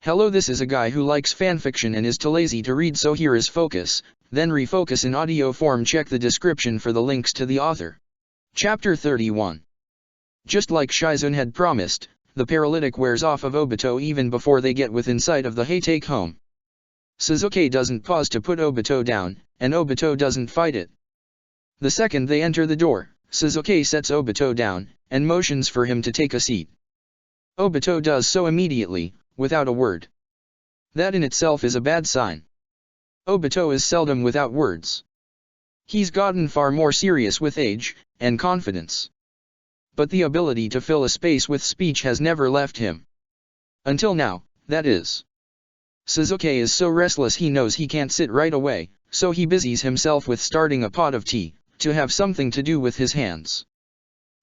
Hello, this is a guy who likes fanfiction and is too lazy to read, so here is Focus, then Refocus in audio form. Check the description for the links to the author. Chapter 31. Just like Shizun had promised, the paralytic wears off of Obito even before they get within sight of the Hay-take home. Suzuki doesn't pause to put Obito down, and Obito doesn't fight it. The second they enter the door, Suzuki sets Obito down, and motions for him to take a seat. Obito does so immediately, without a word. That in itself is a bad sign. Obito is seldom without words. He's gotten far more serious with age and confidence. But the ability to fill a space with speech has never left him. Until now, that is. Suzuki is so restless he knows he can't sit right away, so he busies himself with starting a pot of tea, to have something to do with his hands.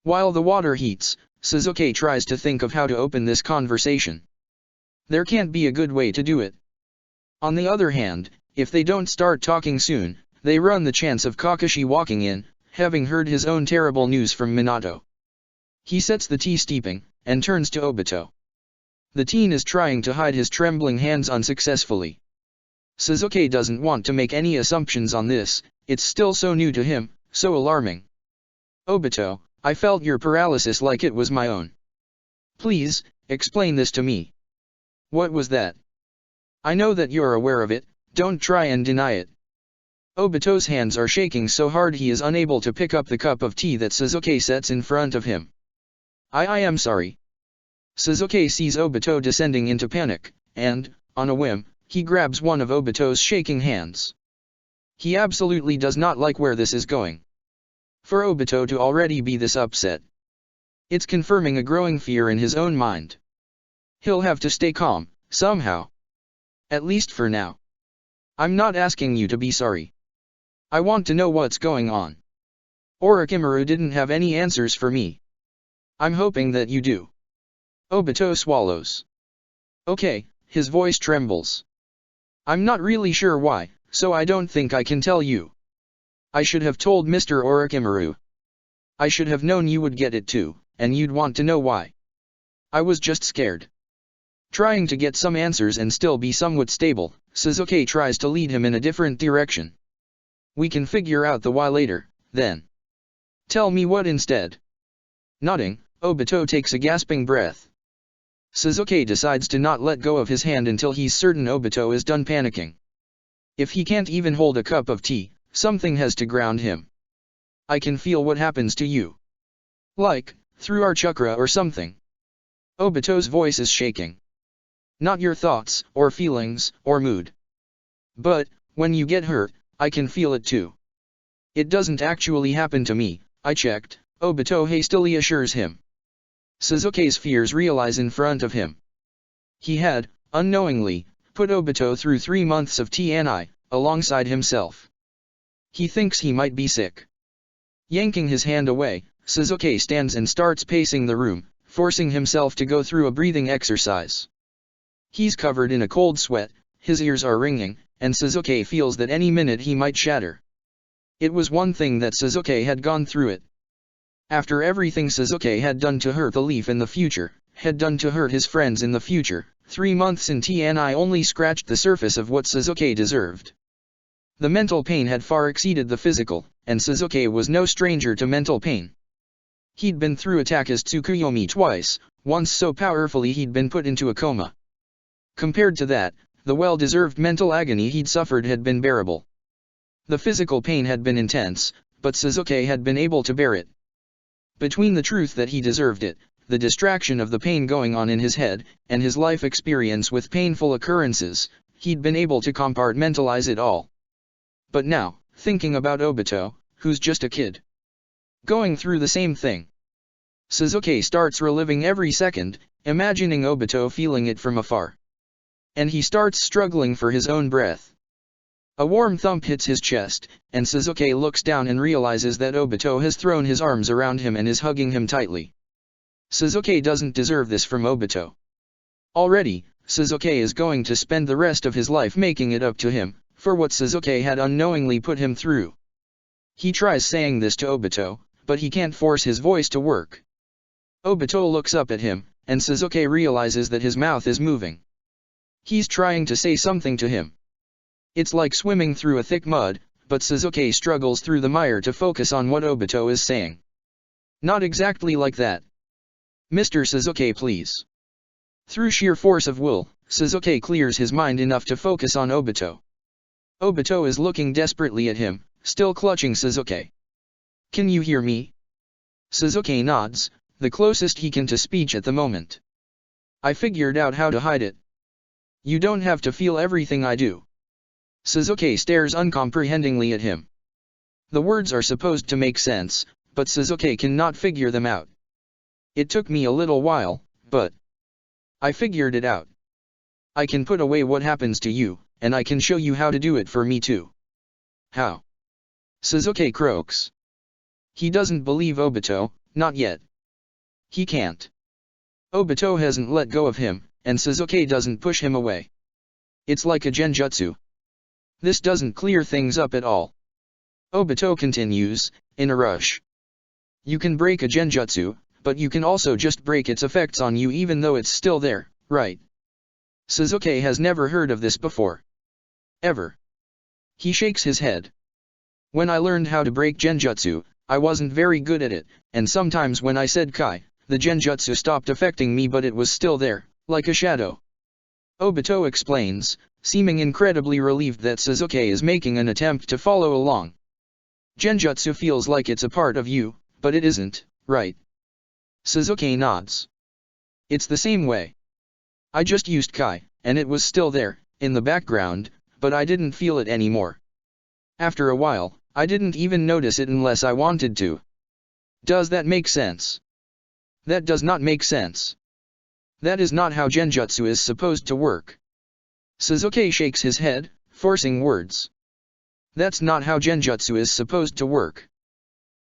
While the water heats, Suzuki tries to think of how to open this conversation. There can't be a good way to do it. On the other hand, if they don't start talking soon, they run the chance of Kakashi walking in, having heard his own terrible news from Minato. He sets the tea steeping, and turns to Obito. The teen is trying to hide his trembling hands unsuccessfully. Suzuki doesn't want to make any assumptions on this, it's still so new to him, so alarming. Obito, I felt your paralysis like it was my own. Please, explain this to me. What was that? I know that you're aware of it, don't try and deny it. Obito's hands are shaking so hard he is unable to pick up the cup of tea that Suzuki sets in front of him. I am sorry. Suzuki sees Obito descending into panic, and, on a whim, he grabs one of Obito's shaking hands. He absolutely does not like where this is going. For Obito to already be this upset, it's confirming a growing fear in his own mind. He'll have to stay calm, somehow. At least for now. I'm not asking you to be sorry. I want to know what's going on. Orochimaru didn't have any answers for me. I'm hoping that you do. Obito swallows. Okay, his voice trembles. I'm not really sure why, so I don't think I can tell you. I should have told Mr. Orochimaru. I should have known you would get it too, and you'd want to know why. I was just scared. Trying to get some answers and still be somewhat stable, Suzuki tries to lead him in a different direction. We can figure out the why later, then. Tell me what instead. Nodding, Obito takes a gasping breath. Suzuki decides to not let go of his hand until he's certain Obito is done panicking. If he can't even hold a cup of tea, something has to ground him. I can feel what happens to you. Like, through our chakra or something. Obito's voice is shaking. Not your thoughts, or feelings, or mood. But, when you get hurt, I can feel it too. It doesn't actually happen to me, I checked, Obito hastily assures him. Suzuki's fears realize in front of him. He had, unknowingly, put Obito through 3 months of TNI, alongside himself. He thinks he might be sick. Yanking his hand away, Suzuki stands and starts pacing the room, forcing himself to go through a breathing exercise. He's covered in a cold sweat, his ears are ringing, and Suzuki feels that any minute he might shatter. It was one thing that Suzuki had gone through it. After everything Suzuki had done to hurt the Leaf in the future, had done to hurt his friends in the future, 3 months in TNI only scratched the surface of what Suzuki deserved. The mental pain had far exceeded the physical, and Suzuki was no stranger to mental pain. He'd been through attack as Tsukuyomi twice, once so powerfully he'd been put into a coma. Compared to that, the well-deserved mental agony he'd suffered had been bearable. The physical pain had been intense, but Suzuki had been able to bear it. Between the truth that he deserved it, the distraction of the pain going on in his head, and his life experience with painful occurrences, he'd been able to compartmentalize it all. But now, thinking about Obito, who's just a kid, going through the same thing, Suzuki starts reliving every second, imagining Obito feeling it from afar. And he starts struggling for his own breath. A warm thump hits his chest, and Suzuki looks down and realizes that Obito has thrown his arms around him and is hugging him tightly. Suzuki doesn't deserve this from Obito. Already, Suzuki is going to spend the rest of his life making it up to him, for what Suzuki had unknowingly put him through. He tries saying this to Obito, but he can't force his voice to work. Obito looks up at him, and Suzuki realizes that his mouth is moving. He's trying to say something to him. It's like swimming through a thick mud, but Sasuke struggles through the mire to focus on what Obito is saying. Not exactly like that. Mr. Sasuke, please. Through sheer force of will, Sasuke clears his mind enough to focus on Obito. Obito is looking desperately at him, still clutching Sasuke. Can you hear me? Sasuke nods, the closest he can to speech at the moment. I figured out how to hide it. You don't have to feel everything I do. Sasuke stares uncomprehendingly at him. The words are supposed to make sense, but Sasuke cannot figure them out. It took me a little while, but I figured it out. I can put away what happens to you, and I can show you how to do it for me too. How? Sasuke croaks. He doesn't believe Obito, not yet. He can't. Obito hasn't let go of him, and Sasuke doesn't push him away. It's like a genjutsu. This doesn't clear things up at all. Obito continues, in a rush. You can break a genjutsu, but you can also just break its effects on you even though it's still there, right? Sasuke has never heard of this before. Ever. He shakes his head. When I learned how to break genjutsu, I wasn't very good at it, and sometimes when I said Kai, the genjutsu stopped affecting me but it was still there, like a shadow. Obito explains, seeming incredibly relieved that Sasuke is making an attempt to follow along. Genjutsu feels like it's a part of you, but it isn't, right? Sasuke nods. It's the same way. I just used Kai, and it was still there, in the background, but I didn't feel it anymore. After a while, I didn't even notice it unless I wanted to. Does that make sense? That does not make sense. That is not how genjutsu is supposed to work. Sasuke shakes his head, forcing words. That's not how genjutsu is supposed to work.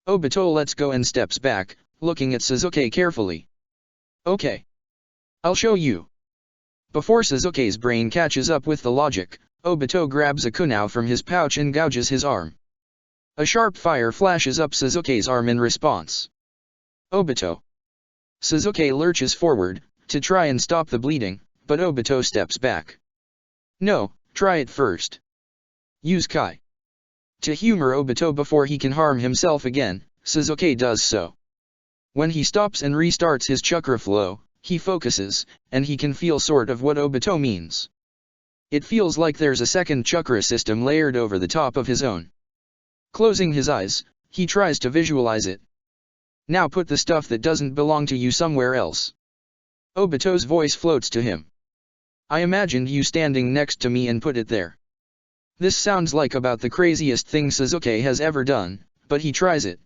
Obito lets go and steps back, looking at Sasuke carefully. Okay. I'll show you. Before Sasuke's brain catches up with the logic, Obito grabs a kunai from his pouch and gouges his arm. A sharp fire flashes up Sasuke's arm in response. Obito. Sasuke lurches forward, to try and stop the bleeding, but Obito steps back. No, try it first. Use Kai. To humor Obito before he can harm himself again, Sasuke does so. When he stops and restarts his chakra flow, he focuses, and he can feel sort of what Obito means. It feels like there's a second chakra system layered over the top of his own. Closing his eyes, he tries to visualize it. Now put the stuff that doesn't belong to you somewhere else. Obito's voice floats to him. I imagined you standing next to me and put it there. This sounds like about the craziest thing Sasuke has ever done, but he tries it.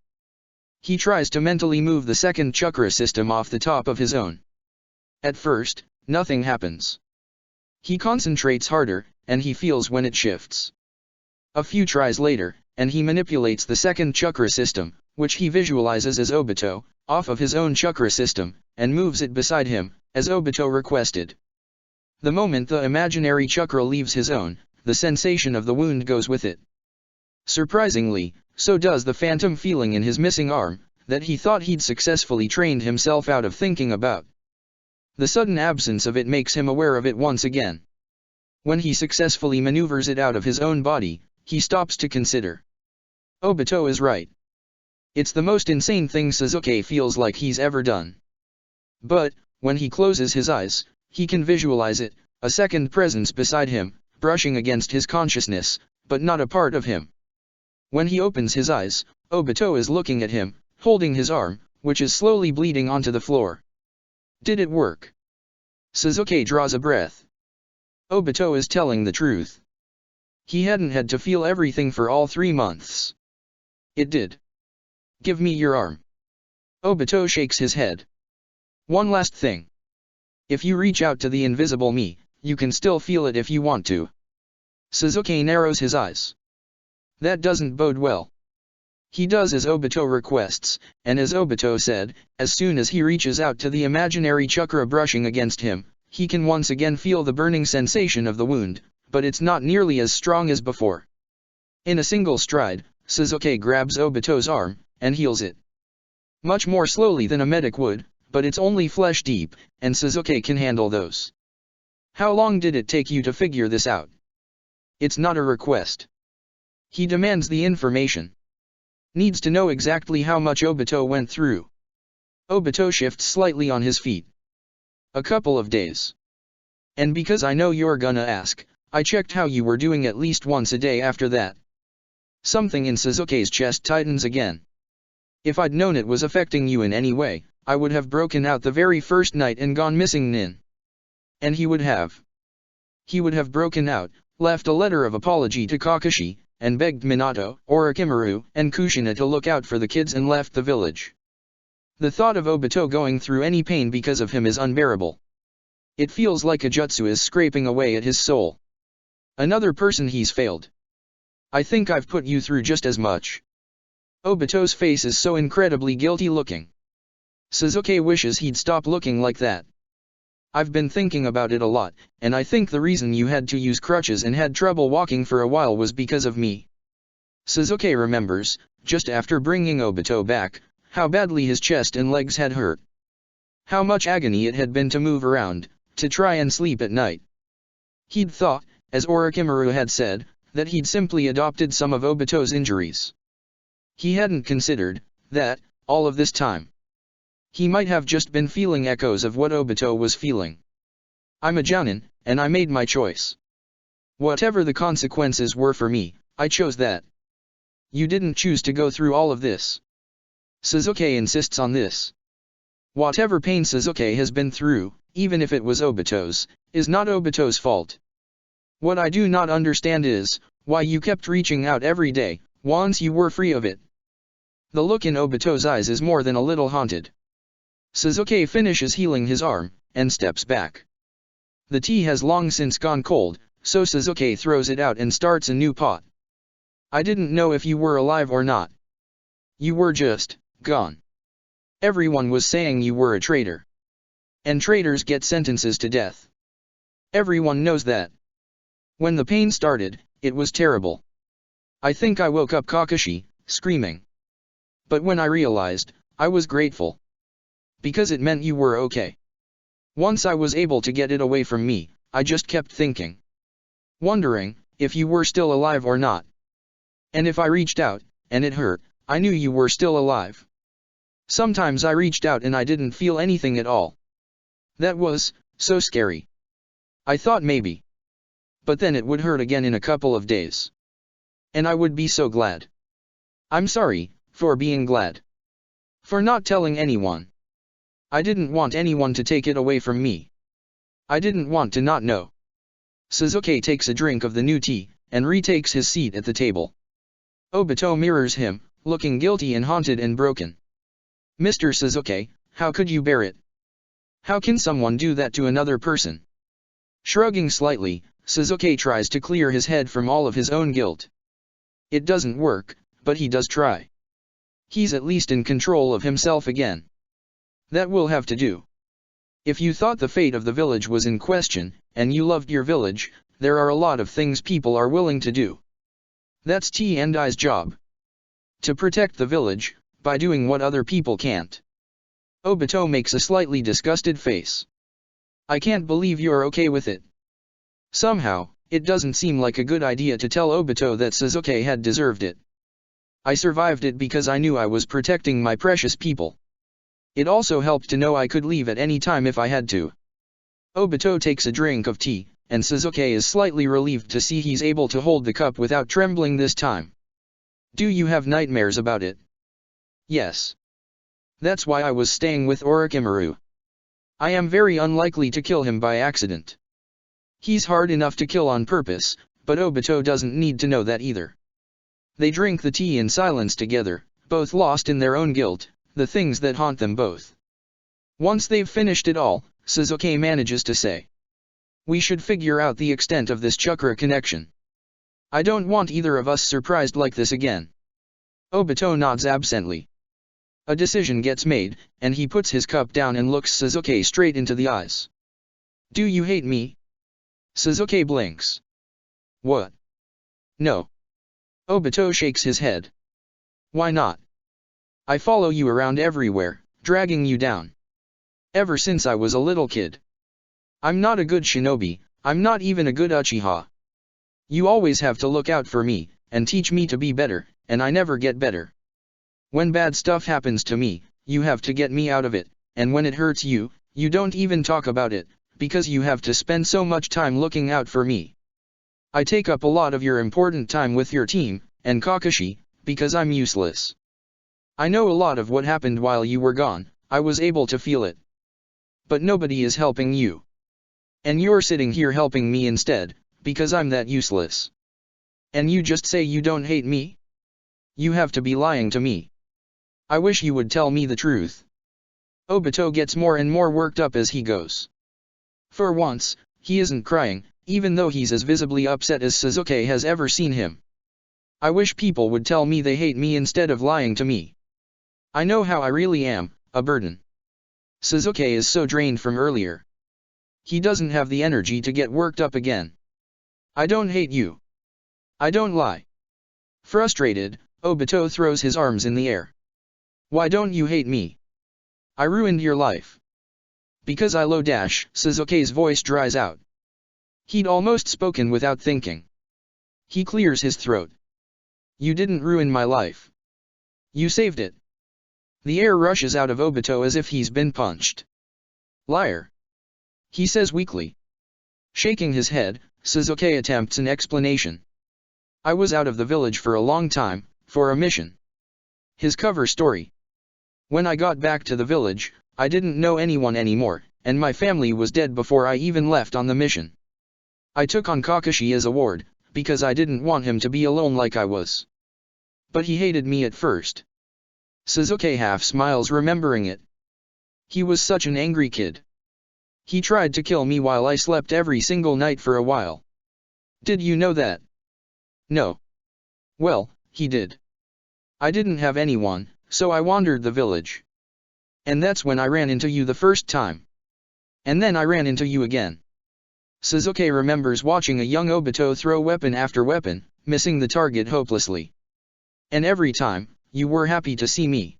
He tries to mentally move the second chakra system off the top of his own. At first, nothing happens. He concentrates harder, and he feels when it shifts. A few tries later, and he manipulates the second chakra system, which he visualizes as Obito, off of his own chakra system, and moves it beside him, as Obito requested. The moment the imaginary chakra leaves his own, the sensation of the wound goes with it. Surprisingly, so does the phantom feeling in his missing arm, that he thought he'd successfully trained himself out of thinking about. The sudden absence of it makes him aware of it once again. When he successfully maneuvers it out of his own body, he stops to consider. Obito is right. It's the most insane thing Sasuke feels like he's ever done. But, when he closes his eyes, he can visualize it, a second presence beside him, brushing against his consciousness, but not a part of him. When he opens his eyes, Obito is looking at him, holding his arm, which is slowly bleeding onto the floor. Did it work? Sasuke draws a breath. Obito is telling the truth. He hadn't had to feel everything for all 3 months. It did. Give me your arm. Obito shakes his head. One last thing. If you reach out to the invisible me, you can still feel it if you want to. Sasuke narrows his eyes. That doesn't bode well. He does as Obito requests, and as Obito said, as soon as he reaches out to the imaginary chakra brushing against him, he can once again feel the burning sensation of the wound, but it's not nearly as strong as before. In a single stride, Sasuke grabs Obito's arm, and heals it. Much more slowly than a medic would, but it's only flesh deep, and Sasuke can handle those. How long did it take you to figure this out? It's not a request. He demands the information. Needs to know exactly how much Obito went through. Obito shifts slightly on his feet. A couple of days. And because I know you're gonna ask, I checked how you were doing at least once a day after that. Something in Sasuke's chest tightens again. If I'd known it was affecting you in any way, I would have broken out the very first night and gone missing Nin. And he would have. He would have broken out, left a letter of apology to Kakashi, and begged Minato, Orochimaru, and Kushina to look out for the kids and left the village. The thought of Obito going through any pain because of him is unbearable. It feels like a jutsu is scraping away at his soul. Another person he's failed. I think I've put you through just as much. Obito's face is so incredibly guilty looking. Sasuke wishes he'd stop looking like that. I've been thinking about it a lot, and I think the reason you had to use crutches and had trouble walking for a while was because of me. Sasuke remembers, just after bringing Obito back, how badly his chest and legs had hurt. How much agony it had been to move around, to try and sleep at night. He'd thought, as Orochimaru had said, that he'd simply adopted some of Obito's injuries. He hadn't considered, that, all of this time, he might have just been feeling echoes of what Obito was feeling. I'm a Jounin, and I made my choice. Whatever the consequences were for me, I chose that. You didn't choose to go through all of this. Sasuke insists on this. Whatever pain Sasuke has been through, even if it was Obito's, is not Obito's fault. What I do not understand is, why you kept reaching out every day, once you were free of it. The look in Obito's eyes is more than a little haunted. Sasuke finishes healing his arm, and steps back. The tea has long since gone cold, so Sasuke throws it out and starts a new pot. I didn't know if you were alive or not. You were just gone. Everyone was saying you were a traitor. And traitors get sentences to death. Everyone knows that. When the pain started, it was terrible. I think I woke up Kakashi, screaming. But when I realized, I was grateful. Because it meant you were okay. Once I was able to get it away from me, I just kept thinking. Wondering, if you were still alive or not. And if I reached out, and it hurt, I knew you were still alive. Sometimes I reached out and I didn't feel anything at all. That was, so scary. I thought maybe. But then it would hurt again in a couple of days. And I would be so glad. I'm sorry, for being glad. For not telling anyone. I didn't want anyone to take it away from me. I didn't want to not know. Sasuke takes a drink of the new tea, and retakes his seat at the table. Obito mirrors him, looking guilty and haunted and broken. Mr. Sasuke, how could you bear it? How can someone do that to another person? Shrugging slightly, Sasuke tries to clear his head from all of his own guilt. It doesn't work, but he does try. He's at least in control of himself again. That will have to do. If you thought the fate of the village was in question, and you loved your village, there are a lot of things people are willing to do. That's T&I's job. To protect the village, by doing what other people can't. Obito makes a slightly disgusted face. I can't believe you're okay with it. Somehow, it doesn't seem like a good idea to tell Obito that Sasuke had deserved it. I survived it because I knew I was protecting my precious people. It also helped to know I could leave at any time if I had to. Obito takes a drink of tea, and Sasuke is slightly relieved to see he's able to hold the cup without trembling this time. Do you have nightmares about it? Yes. That's why I was staying with Orochimaru. I am very unlikely to kill him by accident. He's hard enough to kill on purpose, but Obito doesn't need to know that either. They drink the tea in silence together, both lost in their own guilt, the things that haunt them both. Once they've finished it all, Sasuke manages to say. We should figure out the extent of this chakra connection. I don't want either of us surprised like this again. Obito nods absently. A decision gets made, and he puts his cup down and looks Sasuke straight into the eyes. Do you hate me? Sasuke blinks. What? No. Obito shakes his head. Why not? I follow you around everywhere, dragging you down. Ever since I was a little kid. I'm not a good shinobi, I'm not even a good Uchiha. You always have to look out for me, and teach me to be better, and I never get better. When bad stuff happens to me, you have to get me out of it, and when it hurts you, you don't even talk about it, because you have to spend so much time looking out for me. I take up a lot of your important time with your team, and Kakashi, because I'm useless. I know a lot of what happened while you were gone, I was able to feel it. But nobody is helping you. And you're sitting here helping me instead, because I'm that useless. And you just say you don't hate me? You have to be lying to me. I wish you would tell me the truth. Obito gets more and more worked up as he goes. For once, he isn't crying, even though he's as visibly upset as Sasuke has ever seen him. I wish people would tell me they hate me instead of lying to me. I know how I really am, a burden. Sasuke is so drained from earlier. He doesn't have the energy to get worked up again. I don't hate you. I don't lie. Frustrated, Obito throws his arms in the air. Why don't you hate me? I ruined your life. Because I Sasuke's voice dries out. He'd almost spoken without thinking. He clears his throat. You didn't ruin my life. You saved it. The air rushes out of Obito as if he's been punched. Liar. He says weakly. Shaking his head, Sasuke attempts an explanation. I was out of the village for a long time, for a mission. His cover story. When I got back to the village, I didn't know anyone anymore, and my family was dead before I even left on the mission. I took on Kakashi as a ward, because I didn't want him to be alone like I was. But he hated me at first. Sasuke half smiles remembering it. He was such an angry kid. He tried to kill me while I slept every single night for a while. Did you know that? No. Well, he did. I didn't have anyone, so I wandered the village. And that's when I ran into you the first time. And then I ran into you again. Sasuke remembers watching a young Obito throw weapon after weapon, missing the target hopelessly. And every time, you were happy to see me.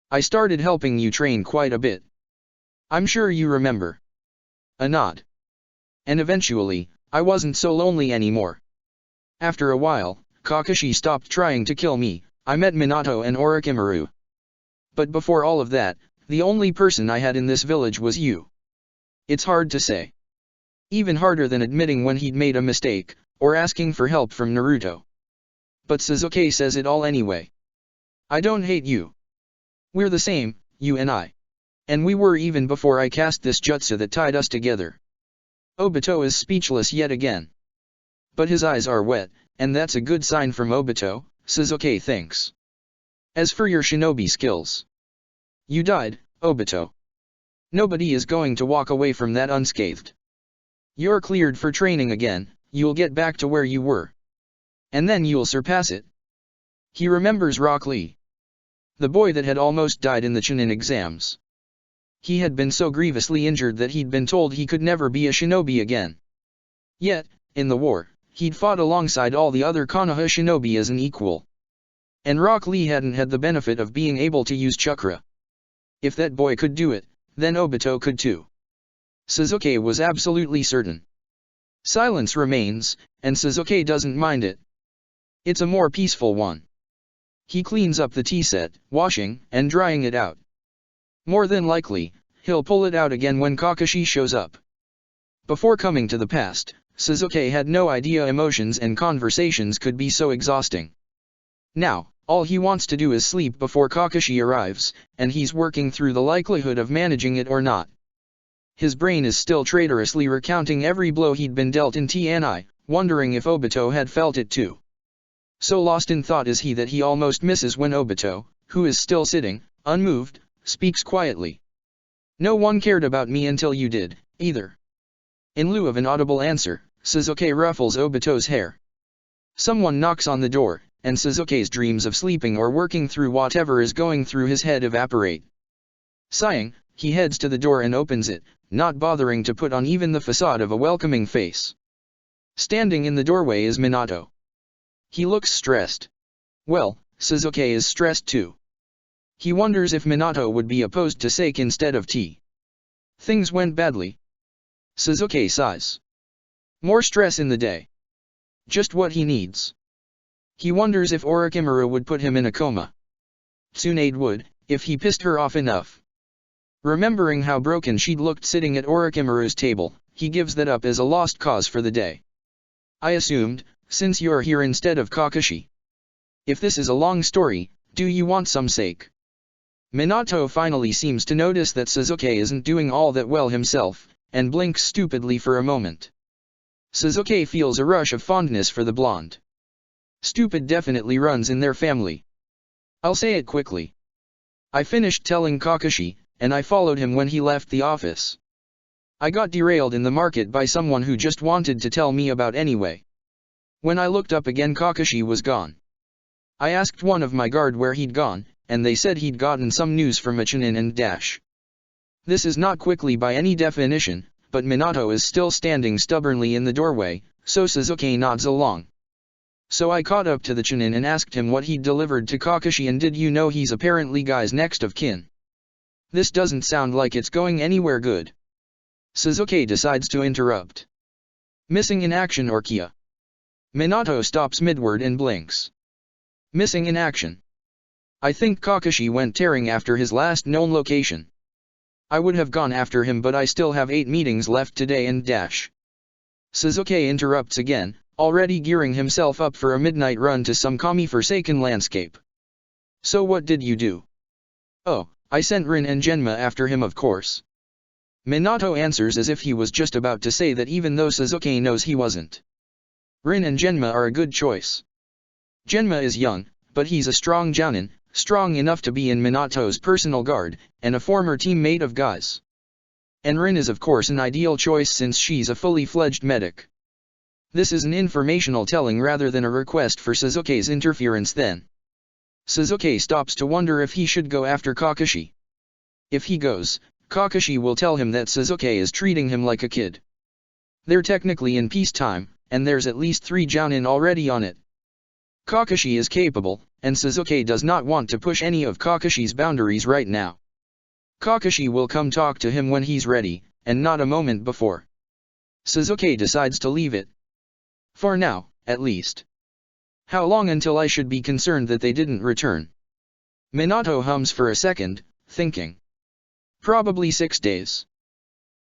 I started helping you train quite a bit. I'm sure you remember. A nod. And eventually, I wasn't so lonely anymore. After a while, Kakashi stopped trying to kill me. I met Minato and Orochimaru. But before all of that, the only person I had in this village was you. It's hard to say. Even harder than admitting when he'd made a mistake, or asking for help from Naruto. But Sasuke says it all anyway. I don't hate you. We're the same, you and I. And we were even before I cast this jutsu that tied us together. Obito is speechless yet again. But his eyes are wet, and that's a good sign from Obito, Sasuke thinks. As for your shinobi skills. You died, Obito. Nobody is going to walk away from that unscathed. You're cleared for training again, you'll get back to where you were. And then you'll surpass it. He remembers Rock Lee. The boy that had almost died in the Chunin exams. He had been so grievously injured that he'd been told he could never be a shinobi again. Yet, in the war, he'd fought alongside all the other Konoha shinobi as an equal. And Rock Lee hadn't had the benefit of being able to use chakra. If that boy could do it, then Obito could too. Sasuke was absolutely certain. Silence remains, and Sasuke doesn't mind it. It's a more peaceful one. He cleans up the tea set, washing and drying it out. More than likely, he'll pull it out again when Kakashi shows up. Before coming to the past, Sasuke had no idea emotions and conversations could be so exhausting. Now, all he wants to do is sleep before Kakashi arrives, and he's working through the likelihood of managing it or not. His brain is still traitorously recounting every blow he'd been dealt in TNI, wondering if Obito had felt it too. So lost in thought is he that he almost misses when Obito, who is still sitting, unmoved, speaks quietly. No one cared about me until you did, either. In lieu of an audible answer, Sasuke ruffles Obito's hair. Someone knocks on the door, and Sasuke's dreams of sleeping or working through whatever is going through his head evaporate. Sighing, he heads to the door and opens it, not bothering to put on even the facade of a welcoming face. Standing in the doorway is Minato. He looks stressed. Well, Sasuke is stressed too. He wonders if Minato would be opposed to sake instead of tea. Things went badly. Suzuki sighs. More stress in the day. Just what he needs. He wonders if Orochimaru would put him in a coma. Tsunade would, if he pissed her off enough. Remembering how broken she'd looked sitting at Orochimaru's table, he gives that up as a lost cause for the day. I assumed, since you're here instead of Kakashi. If this is a long story, do you want some sake? Minato finally seems to notice that Suzuki isn't doing all that well himself, and blinks stupidly for a moment. Suzuki feels a rush of fondness for the blonde. Stupid definitely runs in their family. I'll say it quickly. I finished telling Kakashi, and I followed him when he left the office. I got derailed in the market by someone who just wanted to tell me about anyway. When I looked up again, Kakashi was gone. I asked one of my guard where he'd gone, and they said he'd gotten some news from a Chunin and dash. This is not quickly by any definition, but Minato is still standing stubbornly in the doorway, so Suzuki nods along. So I caught up to the Chunin and asked him what he'd delivered to Kakashi, and did you know he's apparently Guy's next of kin? This doesn't sound like it's going anywhere good. Suzuki decides to interrupt. Missing in action or Kia? Minato stops midword and blinks. Missing in action. I think Kakashi went tearing after his last known location. I would have gone after him, but I still have 8 meetings left today and dash. Suzuki interrupts again, already gearing himself up for a midnight run to some Kami-forsaken landscape. So what did you do? Oh, I sent Rin and Genma after him, of course. Minato answers as if he was just about to say that, even though Suzuki knows he wasn't. Rin and Genma are a good choice. Genma is young, but he's a strong jounin, strong enough to be in Minato's personal guard, and a former teammate of Guy's. And Rin is of course an ideal choice since she's a fully fledged medic. This is an informational telling rather than a request for Suzuki's interference then. Suzuki stops to wonder if he should go after Kakashi. If he goes, Kakashi will tell him that Suzuki is treating him like a kid. They're technically in peacetime, and there's at least 3 jounin already on it. Kakashi is capable, and Suzuki does not want to push any of Kakashi's boundaries right now. Kakashi will come talk to him when he's ready, and not a moment before. Suzuki decides to leave it. For now, at least. How long until I should be concerned that they didn't return? Minato hums for a second, thinking. Probably 6 days.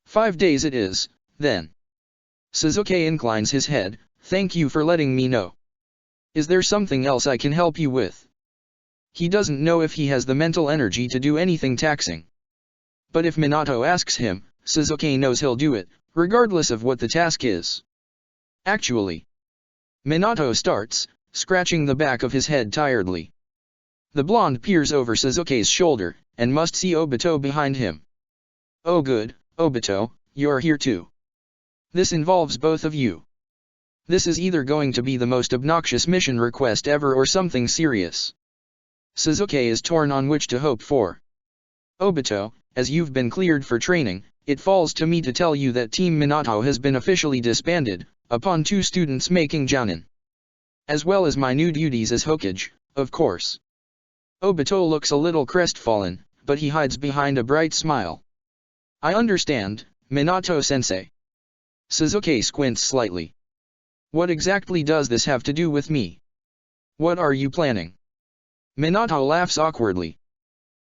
5 days it is, then. Suzuki inclines his head. Thank you for letting me know. Is there something else I can help you with? He doesn't know if he has the mental energy to do anything taxing. But if Minato asks him, Suzuki knows he'll do it, regardless of what the task is. Actually. Minato starts, scratching the back of his head tiredly. The blonde peers over Suzuki's shoulder, and must see Obito behind him. Oh good, Obito, you're here too. This involves both of you. This is either going to be the most obnoxious mission request ever or something serious. Suzuki is torn on which to hope for. Obito, as you've been cleared for training, it falls to me to tell you that Team Minato has been officially disbanded, upon 2 students making jounin. As well as my new duties as Hokage, of course. Obito looks a little crestfallen, but he hides behind a bright smile. I understand, Minato-sensei. Suzuki squints slightly. What exactly does this have to do with me? What are you planning? Minato laughs awkwardly.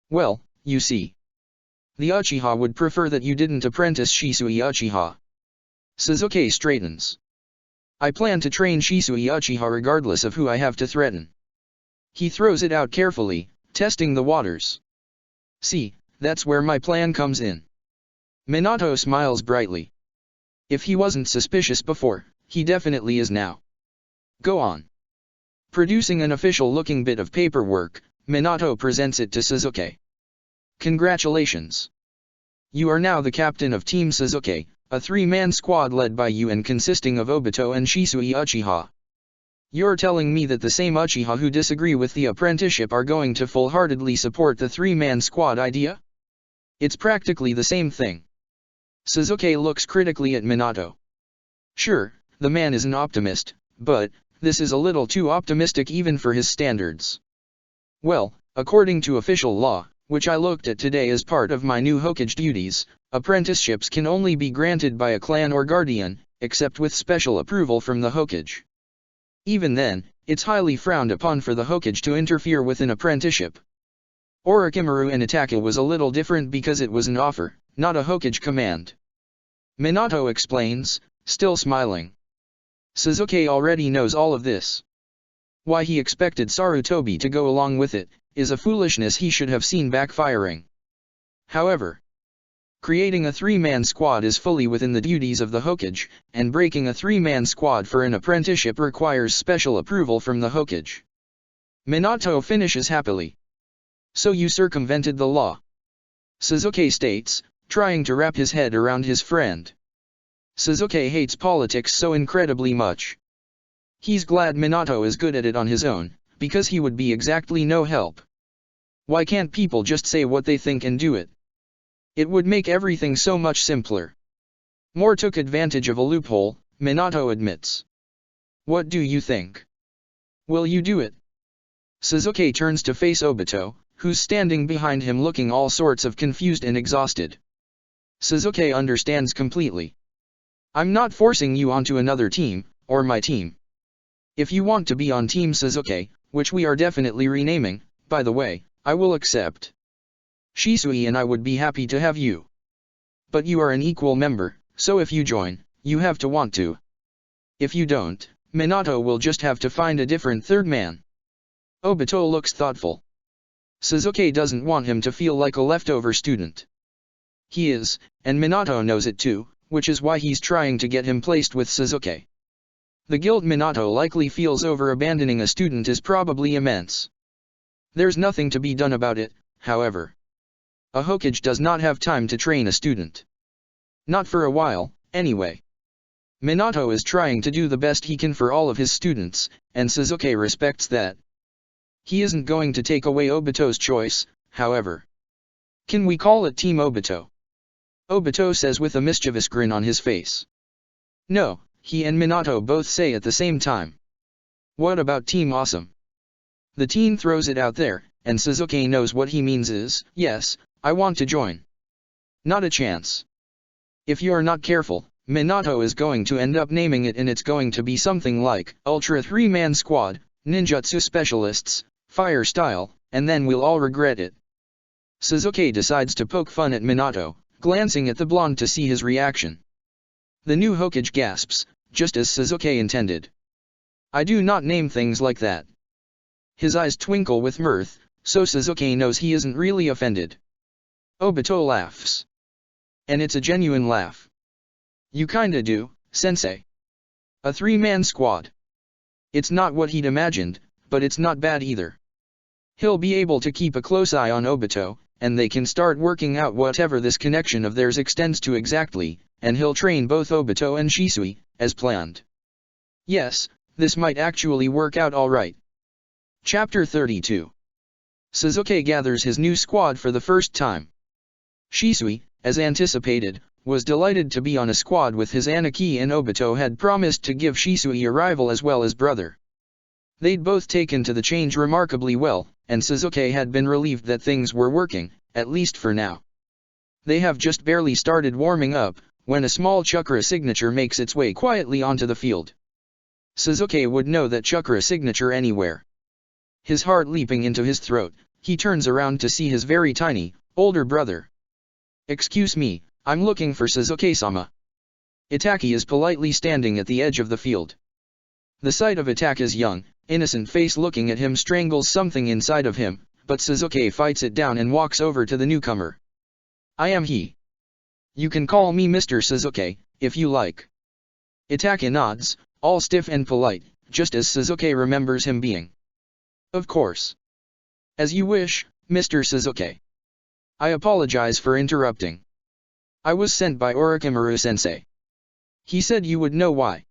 Well, you see. The Uchiha would prefer that you didn't apprentice Shisui Uchiha. Suzuki straightens. I plan to train Shisui Uchiha regardless of who I have to threaten. He throws it out carefully, testing the waters. See, that's where my plan comes in. Minato smiles brightly. If he wasn't suspicious before, he definitely is now. Go on. Producing an official-looking bit of paperwork, Minato presents it to Suzuki. Congratulations. You are now the captain of Team Suzuki, a 3-man squad led by you and consisting of Obito and Shisui Uchiha. You're telling me that the same Uchiha who disagree with the apprenticeship are going to full-heartedly support the 3-man squad idea? It's practically the same thing. Suzuki looks critically at Minato. Sure, the man is an optimist, but this is a little too optimistic even for his standards. Well, according to official law, which I looked at today as part of my new Hokage duties, Apprenticeships can only be granted by a clan or guardian, except with special approval from the Hokage. Even then, it's highly frowned upon for the Hokage to interfere with an apprenticeship. Orochimaru and Itachi was a little different because it was an offer, not a Hokage command. Minato explains, still smiling. Sasuke already knows all of this. Why he expected Sarutobi to go along with it, is a foolishness he should have seen backfiring. However, creating a three-man squad is fully within the duties of the Hokage, and breaking a three-man squad for an apprenticeship requires special approval from the Hokage. Minato finishes happily. So you circumvented the law. Sasuke states, trying to wrap his head around his friend. Sasuke hates politics so incredibly much. He's glad Minato is good at it on his own, because he would be exactly no help. Why can't people just say what they think and do it? It would make everything so much simpler. Moore took advantage of a loophole, Minato admits. What do you think? Will you do it? Sasuke turns to face Obito, who's standing behind him looking all sorts of confused and exhausted. Sasuke understands completely. I'm not forcing you onto another team, or my team. If you want to be on Team Sasuke, which we are definitely renaming, by the way, I will accept. Shisui and I would be happy to have you. But you are an equal member, so if you join, you have to want to. If you don't, Minato will just have to find a different third man. Obito looks thoughtful. Sasuke doesn't want him to feel like a leftover student. He is, and Minato knows it too, which is why he's trying to get him placed with Sasuke. The guilt Minato likely feels over abandoning a student is probably immense. There's nothing to be done about it, however. A Hokage does not have time to train a student. Not for a while, anyway. Minato is trying to do the best he can for all of his students, and Sasuke respects that. He isn't going to take away Obito's choice, however. Can we call it Team Obito? Obito says with a mischievous grin on his face. No, he and Minato both say at the same time. What about Team Awesome? The teen throws it out there, and Sasuke knows what he means is, yes, I want to join. Not a chance. If you're not careful, Minato is going to end up naming it and it's going to be something like, Ultra 3-Man Squad, Ninjutsu Specialists, Fire Style, and then we'll all regret it. Sasuke decides to poke fun at Minato, glancing at the blonde to see his reaction. The new Hokage gasps, just as Sasuke intended. I do not name things like that. His eyes twinkle with mirth, so Sasuke knows he isn't really offended. Obito laughs. And it's a genuine laugh. You kinda do, sensei. A 3-man squad. It's not what he'd imagined, but it's not bad either. He'll be able to keep a close eye on Obito, and they can start working out whatever this connection of theirs extends to exactly, and he'll train both Obito and Shisui, as planned. Yes, this might actually work out alright. Chapter 32. Sasuke gathers his new squad for the first time. Shisui, as anticipated, was delighted to be on a squad with his Aniki, and Obito had promised to give Shisui a rival as well as brother. They'd both taken to the change remarkably well, and Sasuke had been relieved that things were working, at least for now. They have just barely started warming up, when a small chakra signature makes its way quietly onto the field. Sasuke would know that chakra signature anywhere. His heart leaping into his throat, he turns around to see his very tiny, older brother. Excuse me, I'm looking for Sasuke-sama. Itachi is politely standing at the edge of the field. The sight of Itachi's young, innocent face looking at him strangles something inside of him, but Sasuke fights it down and walks over to the newcomer. I am he. You can call me Mr. Sasuke, if you like. Itachi nods, all stiff and polite, just as Sasuke remembers him being. Of course. As you wish, Mr. Sasuke. I apologize for interrupting. I was sent by Orochimaru-sensei. He said you would know why.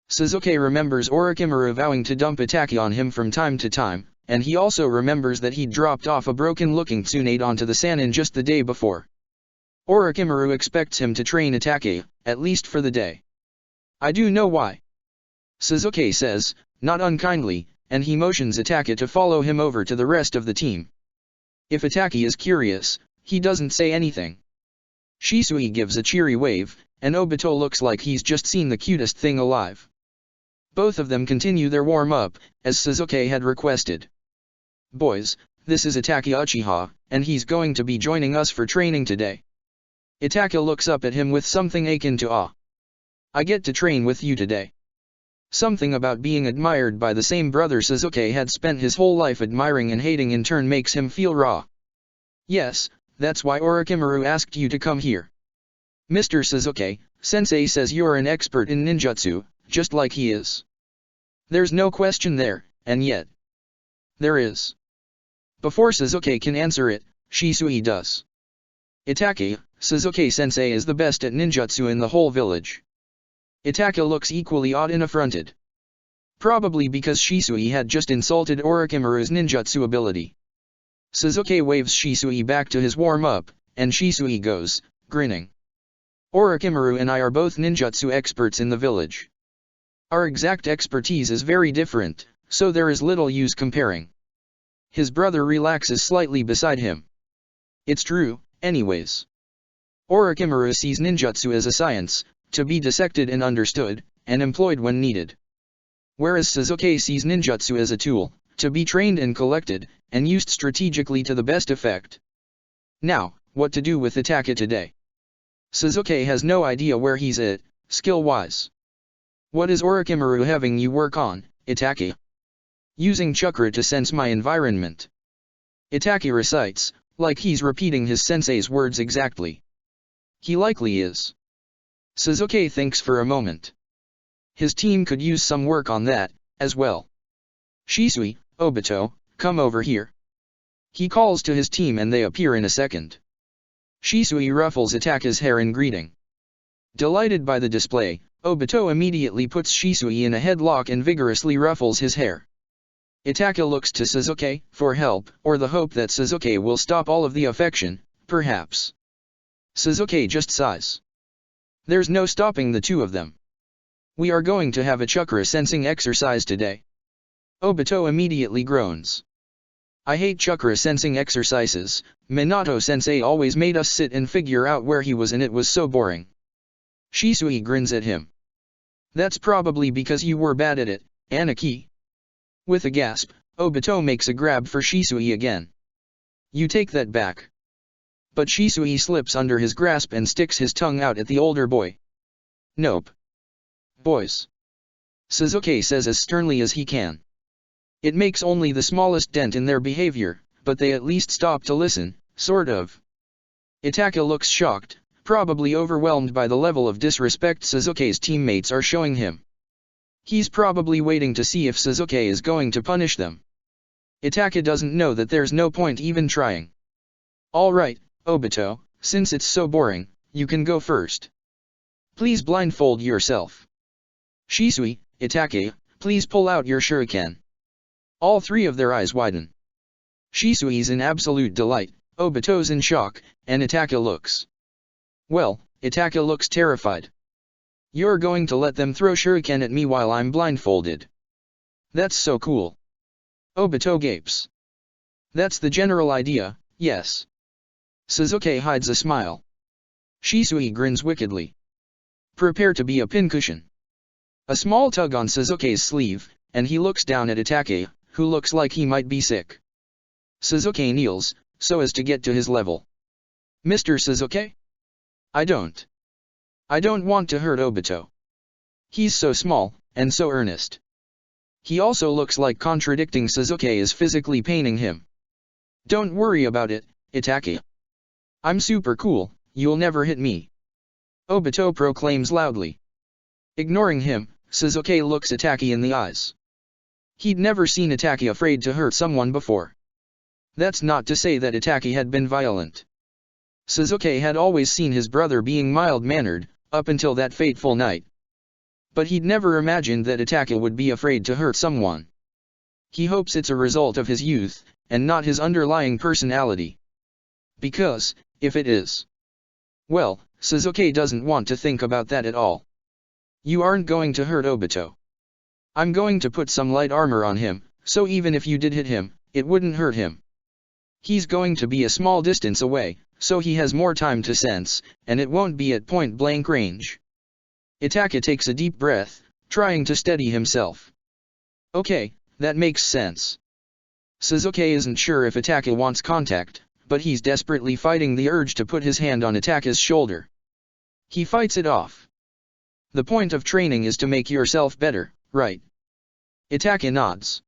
Sasuke remembers Orochimaru vowing to dump Itachi on him from time to time, and he also remembers that he'd dropped off a broken-looking Tsunade onto the Sannin just the day before. Orochimaru expects him to train Itachi, at least for the day. I do know why. Sasuke says, not unkindly, and he motions Itachi to follow him over to the rest of the team. If Itachi is curious, he doesn't say anything. Shisui gives a cheery wave, and Obito looks like he's just seen the cutest thing alive. Both of them continue their warm-up, as Sasuke had requested. Boys, this is Itachi Uchiha, and he's going to be joining us for training today. Itachi looks up at him with something akin to awe. I get to train with you today. Something about being admired by the same brother Sasuke had spent his whole life admiring and hating in turn makes him feel raw. Yes, that's why Orochimaru asked you to come here. Mr. Sasuke, Sensei says you're an expert in ninjutsu, just like he is. There's no question there, and yet. There is. Before Sasuke can answer it, Shisui does. Itachi, Sasuke-sensei is the best at ninjutsu in the whole village. Itachi looks equally odd and affronted. Probably because Shisui had just insulted Orochimaru's ninjutsu ability. Sasuke waves Shisui back to his warm-up, and Shisui goes, grinning. Orochimaru and I are both ninjutsu experts in the village. Our exact expertise is very different, so there is little use comparing. His brother relaxes slightly beside him. It's true, anyways. Orochimaru sees ninjutsu as a science, to be dissected and understood, and employed when needed. Whereas Sasuke sees ninjutsu as a tool, to be trained and collected, and used strategically to the best effect. Now, what to do with Itachi today? Sasuke has no idea where he's at, skill-wise. What is Orochimaru having you work on, Itachi? Using chakra to sense my environment. Itachi recites, like he's repeating his sensei's words exactly. He likely is. Sasuke thinks for a moment. His team could use some work on that, as well. Shisui, Obito, come over here. He calls to his team and they appear in a second. Shisui ruffles Itachi's hair in greeting. Delighted by the display, Obito immediately puts Shisui in a headlock and vigorously ruffles his hair. Itachi looks to Sasuke for help, or the hope that Sasuke will stop all of the affection, perhaps. Sasuke just sighs. There's no stopping the two of them. We are going to have a chakra sensing exercise today. Obito immediately groans. I hate chakra sensing exercises. Minato-sensei always made us sit and figure out where he was and it was so boring. Shisui grins at him. That's probably because you were bad at it, Aniki. With a gasp, Obito makes a grab for Shisui again. You take that back. But Shisui slips under his grasp and sticks his tongue out at the older boy. Nope. Boys. Sasuke says as sternly as he can. It makes only the smallest dent in their behavior, but they at least stop to listen, sort of. Itachi looks shocked, probably overwhelmed by the level of disrespect Sasuke's teammates are showing him. He's probably waiting to see if Sasuke is going to punish them. Itachi doesn't know that there's no point even trying. Alright, Obito, since it's so boring, you can go first. Please blindfold yourself. Shisui, Itachi, please pull out your shuriken. All three of their eyes widen. Shisui's in absolute delight, Obito's in shock, and Itachi looks. Well, Itachi looks terrified. You're going to let them throw shuriken at me while I'm blindfolded. That's so cool. Obito gapes. That's the general idea, yes. Sasuke hides a smile. Shisui grins wickedly. Prepare to be a pincushion. A small tug on Sasuke's sleeve, and he looks down at Itachi, who looks like he might be sick. Sasuke kneels, so as to get to his level. Mr. Sasuke? I don't want to hurt Obito. He's so small, and so earnest. He also looks like contradicting Sasuke is physically paining him. Don't worry about it, Itachi. I'm super cool, you'll never hit me. Obito proclaims loudly. Ignoring him, Sasuke looks Itachi in the eyes. He'd never seen Itachi afraid to hurt someone before. That's not to say that Itachi had been violent. Sasuke had always seen his brother being mild-mannered, up until that fateful night. But he'd never imagined that Itachi would be afraid to hurt someone. He hopes it's a result of his youth, and not his underlying personality. Because, if it is, well, Sasuke doesn't want to think about that at all. You aren't going to hurt Obito. I'm going to put some light armor on him, so even if you did hit him, it wouldn't hurt him. He's going to be a small distance away, so he has more time to sense, and it won't be at point-blank range. Itaka takes a deep breath, trying to steady himself. Okay, that makes sense. Sasuke isn't sure if Itaka wants contact, but he's desperately fighting the urge to put his hand on Itaka's shoulder. He fights it off. The point of training is to make yourself better, right? Itaka nods.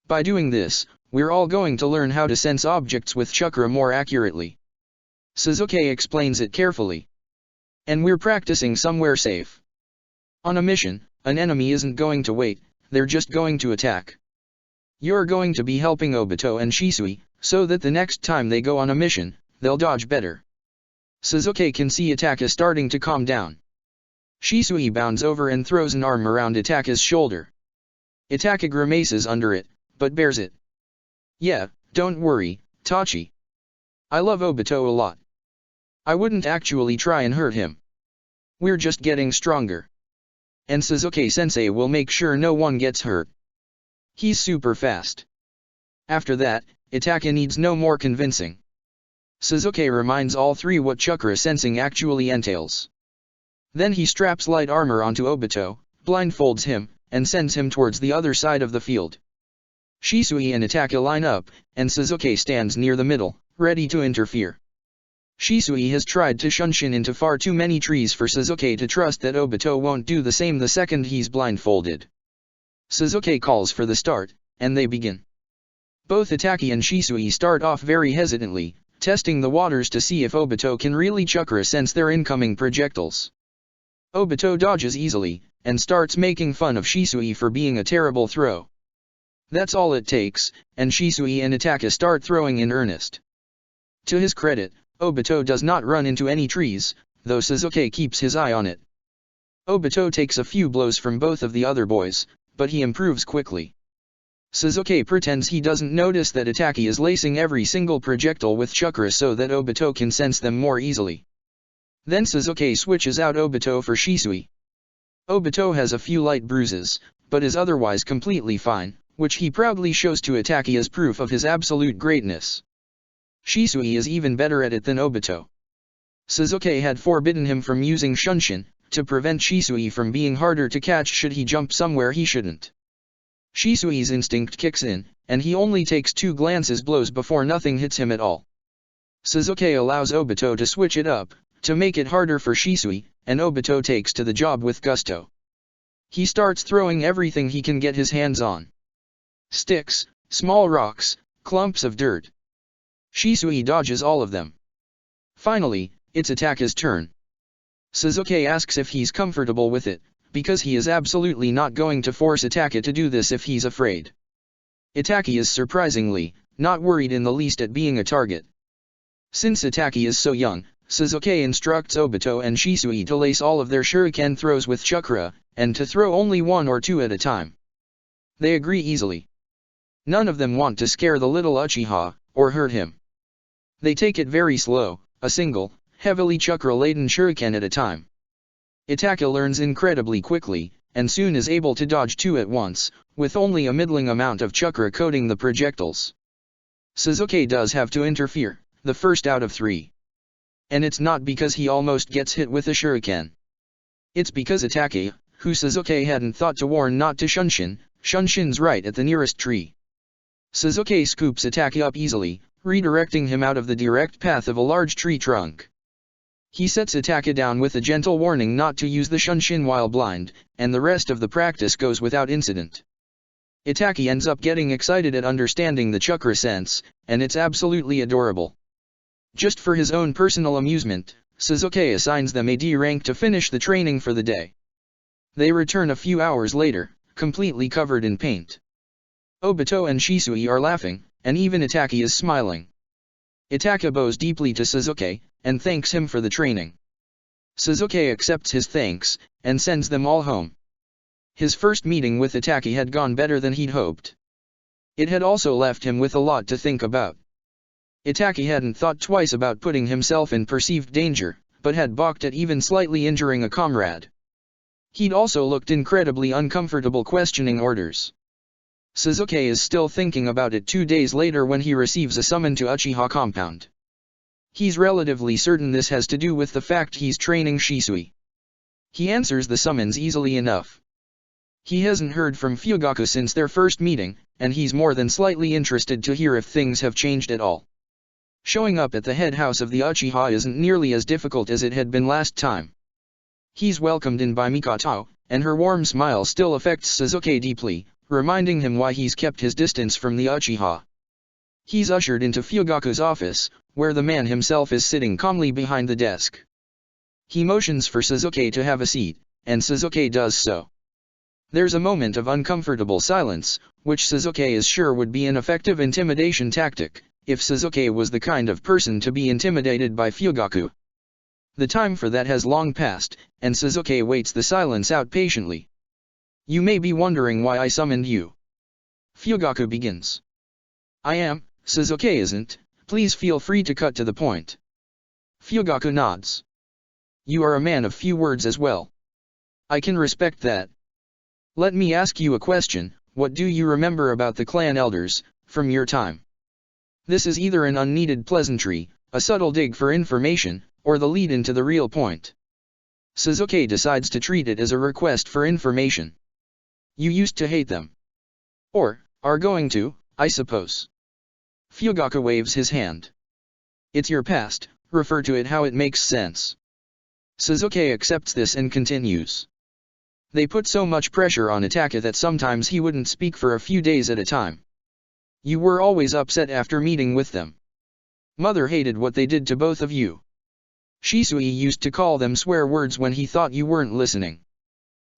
By doing this, we're all going to learn how to sense objects with chakra more accurately. Sasuke explains it carefully. And we're practicing somewhere safe. On a mission, an enemy isn't going to wait, they're just going to attack. You're going to be helping Obito and Shisui, so that the next time they go on a mission, they'll dodge better. Sasuke can see Itaka starting to calm down. Shisui bounds over and throws an arm around Itaka's shoulder. Itaka grimaces under it, but bears it. Yeah, don't worry, Tachi. I love Obito a lot. I wouldn't actually try and hurt him. We're just getting stronger. And Sasuke-sensei will make sure no one gets hurt. He's super fast. After that, Itaka needs no more convincing. Sasuke reminds all three what chakra sensing actually entails. Then he straps light armor onto Obito, blindfolds him, and sends him towards the other side of the field. Shisui and Itaka line up, and Sasuke stands near the middle, ready to interfere. Shisui has tried to shunshin into far too many trees for Sasuke to trust that Obito won't do the same the second he's blindfolded. Sasuke calls for the start, and they begin. Both Itaka and Shisui start off very hesitantly, testing the waters to see if Obito can really chakra sense their incoming projectiles. Obito dodges easily, and starts making fun of Shisui for being a terrible throw. That's all it takes, and Shisui and Itaka start throwing in earnest. To his credit, Obito does not run into any trees, though Sasuke keeps his eye on it. Obito takes a few blows from both of the other boys, but he improves quickly. Sasuke pretends he doesn't notice that Itaka is lacing every single projectile with chakra so that Obito can sense them more easily. Then Sasuke switches out Obito for Shisui. Obito has a few light bruises, but is otherwise completely fine, which he proudly shows to Itaka as proof of his absolute greatness. Shisui is even better at it than Obito. Sasuke had forbidden him from using shunshin, to prevent Shisui from being harder to catch should he jump somewhere he shouldn't. Shisui's instinct kicks in, and he only takes 2 glances blows before nothing hits him at all. Sasuke allows Obito to switch it up, to make it harder for Shisui, and Obito takes to the job with gusto. He starts throwing everything he can get his hands on. Sticks, small rocks, clumps of dirt. Shisui dodges all of them. Finally, it's Itaka's turn. Sasuke asks if he's comfortable with it, because he is absolutely not going to force Itaka to do this if he's afraid. Itaka is surprisingly, not worried in the least at being a target. Since Itaka is so young, Sasuke instructs Obito and Shisui to lace all of their shuriken throws with chakra, and to throw only 1 or 2 at a time. They agree easily. None of them want to scare the little Uchiha, or hurt him. They take it very slow, a single, heavily chakra-laden shuriken at a time. Itaka learns incredibly quickly, and soon is able to dodge 2 at once, with only a middling amount of chakra coating the projectiles. Sasuke does have to interfere, the first out of 3. And it's not because he almost gets hit with a shuriken. It's because Itaka, who Sasuke hadn't thought to warn not to shunshin's right at the nearest tree. Sasuke scoops Itaka up easily, redirecting him out of the direct path of a large tree trunk. He sets Itaka down with a gentle warning not to use the shunshin while blind, and the rest of the practice goes without incident. Itaka ends up getting excited at understanding the chakra sense, and it's absolutely adorable. Just for his own personal amusement, Sasuke assigns them a D rank to finish the training for the day. They return a few hours later, completely covered in paint. Obito and Shisui are laughing, and even Itaka is smiling. Itaka bows deeply to Sasuke, and thanks him for the training. Sasuke accepts his thanks, and sends them all home. His first meeting with Itaka had gone better than he'd hoped. It had also left him with a lot to think about. Itaka hadn't thought twice about putting himself in perceived danger, but had balked at even slightly injuring a comrade. He'd also looked incredibly uncomfortable questioning orders. Sasuke is still thinking about it 2 days later when he receives a summon to Uchiha compound. He's relatively certain this has to do with the fact he's training Shisui. He answers the summons easily enough. He hasn't heard from Fugaku since their first meeting, and he's more than slightly interested to hear if things have changed at all. Showing up at the head house of the Uchiha isn't nearly as difficult as it had been last time. He's welcomed in by Mikoto, and her warm smile still affects Sasuke deeply, reminding him why he's kept his distance from the Uchiha. He's ushered into Fugaku's office, where the man himself is sitting calmly behind the desk. He motions for Sasuke to have a seat, and Sasuke does so. There's a moment of uncomfortable silence, which Sasuke is sure would be an effective intimidation tactic, if Sasuke was the kind of person to be intimidated by Fugaku. The time for that has long passed, and Sasuke waits the silence out patiently. You may be wondering why I summoned you. Fugaku begins. I am, Sasuke isn't, please feel free to cut to the point. Fugaku nods. You are a man of few words as well. I can respect that. Let me ask you a question, what do you remember about the clan elders, from your time? This is either an unneeded pleasantry, a subtle dig for information, or the lead into the real point. Sasuke decides to treat it as a request for information. You used to hate them. Or, are going to, I suppose. Fugaku waves his hand. It's your past, refer to it how it makes sense. Sasuke accepts this and continues. They put so much pressure on Itaka that sometimes he wouldn't speak for a few days at a time. You were always upset after meeting with them. Mother hated what they did to both of you. Shisui used to call them swear words when he thought you weren't listening.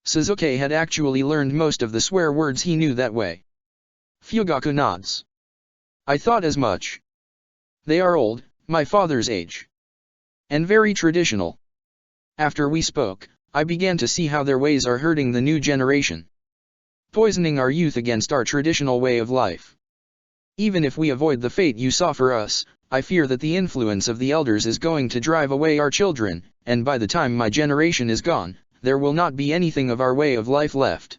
Sasuke had actually learned most of the swear words he knew that way. Fugaku nods. I thought as much. They are old, my father's age. And very traditional. After we spoke, I began to see how their ways are hurting the new generation. Poisoning our youth against our traditional way of life. Even if we avoid the fate you saw for us, I fear that the influence of the elders is going to drive away our children, and by the time my generation is gone, there will not be anything of our way of life left.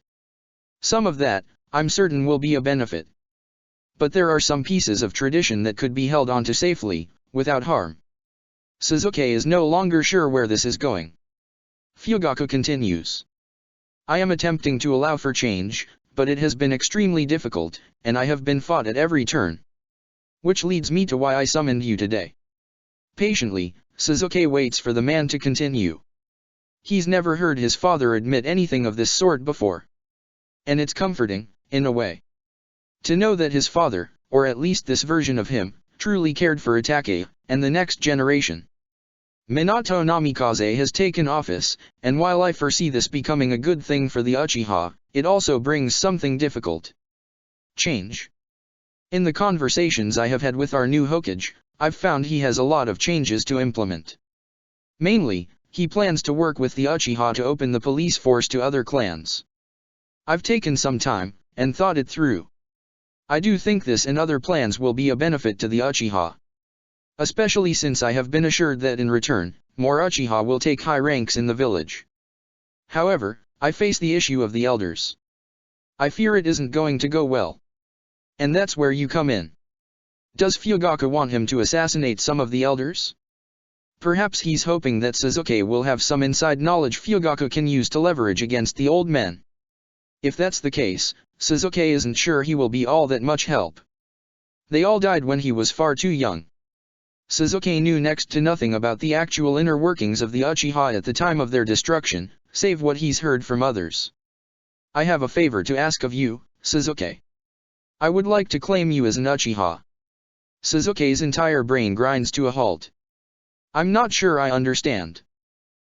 Some of that, I'm certain will be a benefit. But there are some pieces of tradition that could be held onto safely, without harm. Sasuke is no longer sure where this is going. Fugaku continues. I am attempting to allow for change, but it has been extremely difficult, and I have been fought at every turn. Which leads me to why I summoned you today. Patiently, Sasuke waits for the man to continue. He's never heard his father admit anything of this sort before. And it's comforting, in a way. To know that his father, or at least this version of him, truly cared for Itake, and the next generation. Minato Namikaze has taken office, and while I foresee this becoming a good thing for the Uchiha, it also brings something difficult. Change. In the conversations I have had with our new Hokage, I've found he has a lot of changes to implement. Mainly, he plans to work with the Uchiha to open the police force to other clans. I've taken some time, and thought it through. I do think this and other plans will be a benefit to the Uchiha. Especially since I have been assured that in return, more Uchiha will take high ranks in the village. However, I face the issue of the elders. I fear it isn't going to go well. And that's where you come in. Does Fugaku want him to assassinate some of the elders? Perhaps he's hoping that Sasuke will have some inside knowledge Fugaku can use to leverage against the old men. If that's the case, Sasuke isn't sure he will be all that much help. They all died when he was far too young. Sasuke knew next to nothing about the actual inner workings of the Uchiha at the time of their destruction, save what he's heard from others. I have a favor to ask of you, Sasuke. I would like to claim you as an Uchiha. Sasuke's entire brain grinds to a halt. I'm not sure I understand.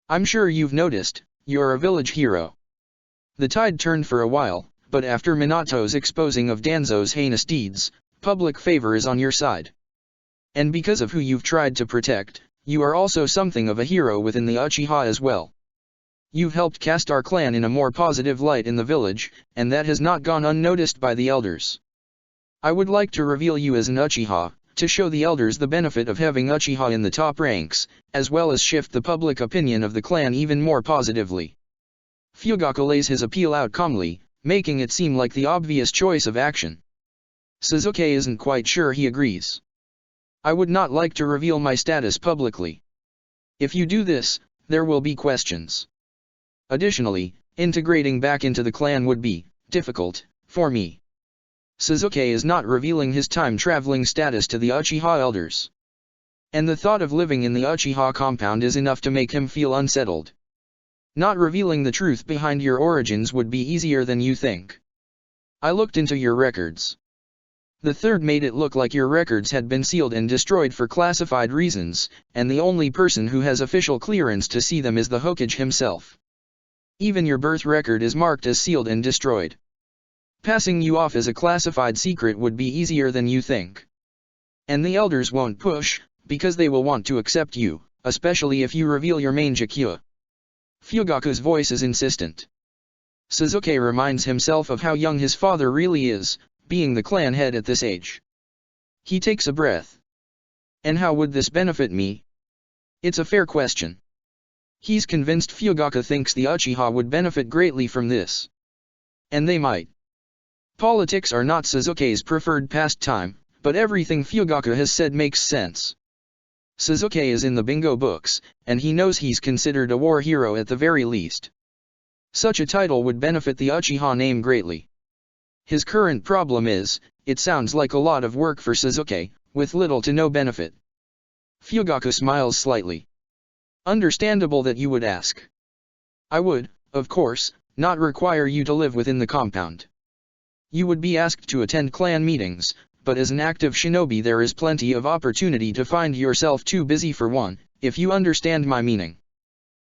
I'm sure you've noticed, you're a village hero. The tide turned for a while, but after Minato's exposing of Danzo's heinous deeds, public favor is on your side. And because of who you've tried to protect, you are also something of a hero within the Uchiha as well. You've helped cast our clan in a more positive light in the village, and that has not gone unnoticed by the elders. I would like to reveal you as an Uchiha, to show the elders the benefit of having Uchiha in the top ranks, as well as shift the public opinion of the clan even more positively. Fugaku lays his appeal out calmly, making it seem like the obvious choice of action. Sasuke isn't quite sure he agrees. I would not like to reveal my status publicly. If you do this, there will be questions. Additionally, integrating back into the clan would be difficult for me. Sasuke is not revealing his time-traveling status to the Uchiha elders. And the thought of living in the Uchiha compound is enough to make him feel unsettled. Not revealing the truth behind your origins would be easier than you think. I looked into your records. The third made it look like your records had been sealed and destroyed for classified reasons, and the only person who has official clearance to see them is the Hokage himself. Even your birth record is marked as sealed and destroyed. Passing you off as a classified secret would be easier than you think. And the elders won't push, because they will want to accept you, especially if you reveal your main Jakkyuha. Fugaku's voice is insistent. Sasuke reminds himself of how young his father really is, being the clan head at this age. He takes a breath. And how would this benefit me? It's a fair question. He's convinced Fugaku thinks the Uchiha would benefit greatly from this. And they might. Politics are not Sasuke's preferred pastime, but everything Fugaku has said makes sense. Sasuke is in the bingo books, and he knows he's considered a war hero at the very least. Such a title would benefit the Uchiha name greatly. His current problem is, it sounds like a lot of work for Sasuke, with little to no benefit. Fugaku smiles slightly. Understandable that you would ask. I would, of course, not require you to live within the compound. You would be asked to attend clan meetings, but as an active shinobi there is plenty of opportunity to find yourself too busy for one, if you understand my meaning.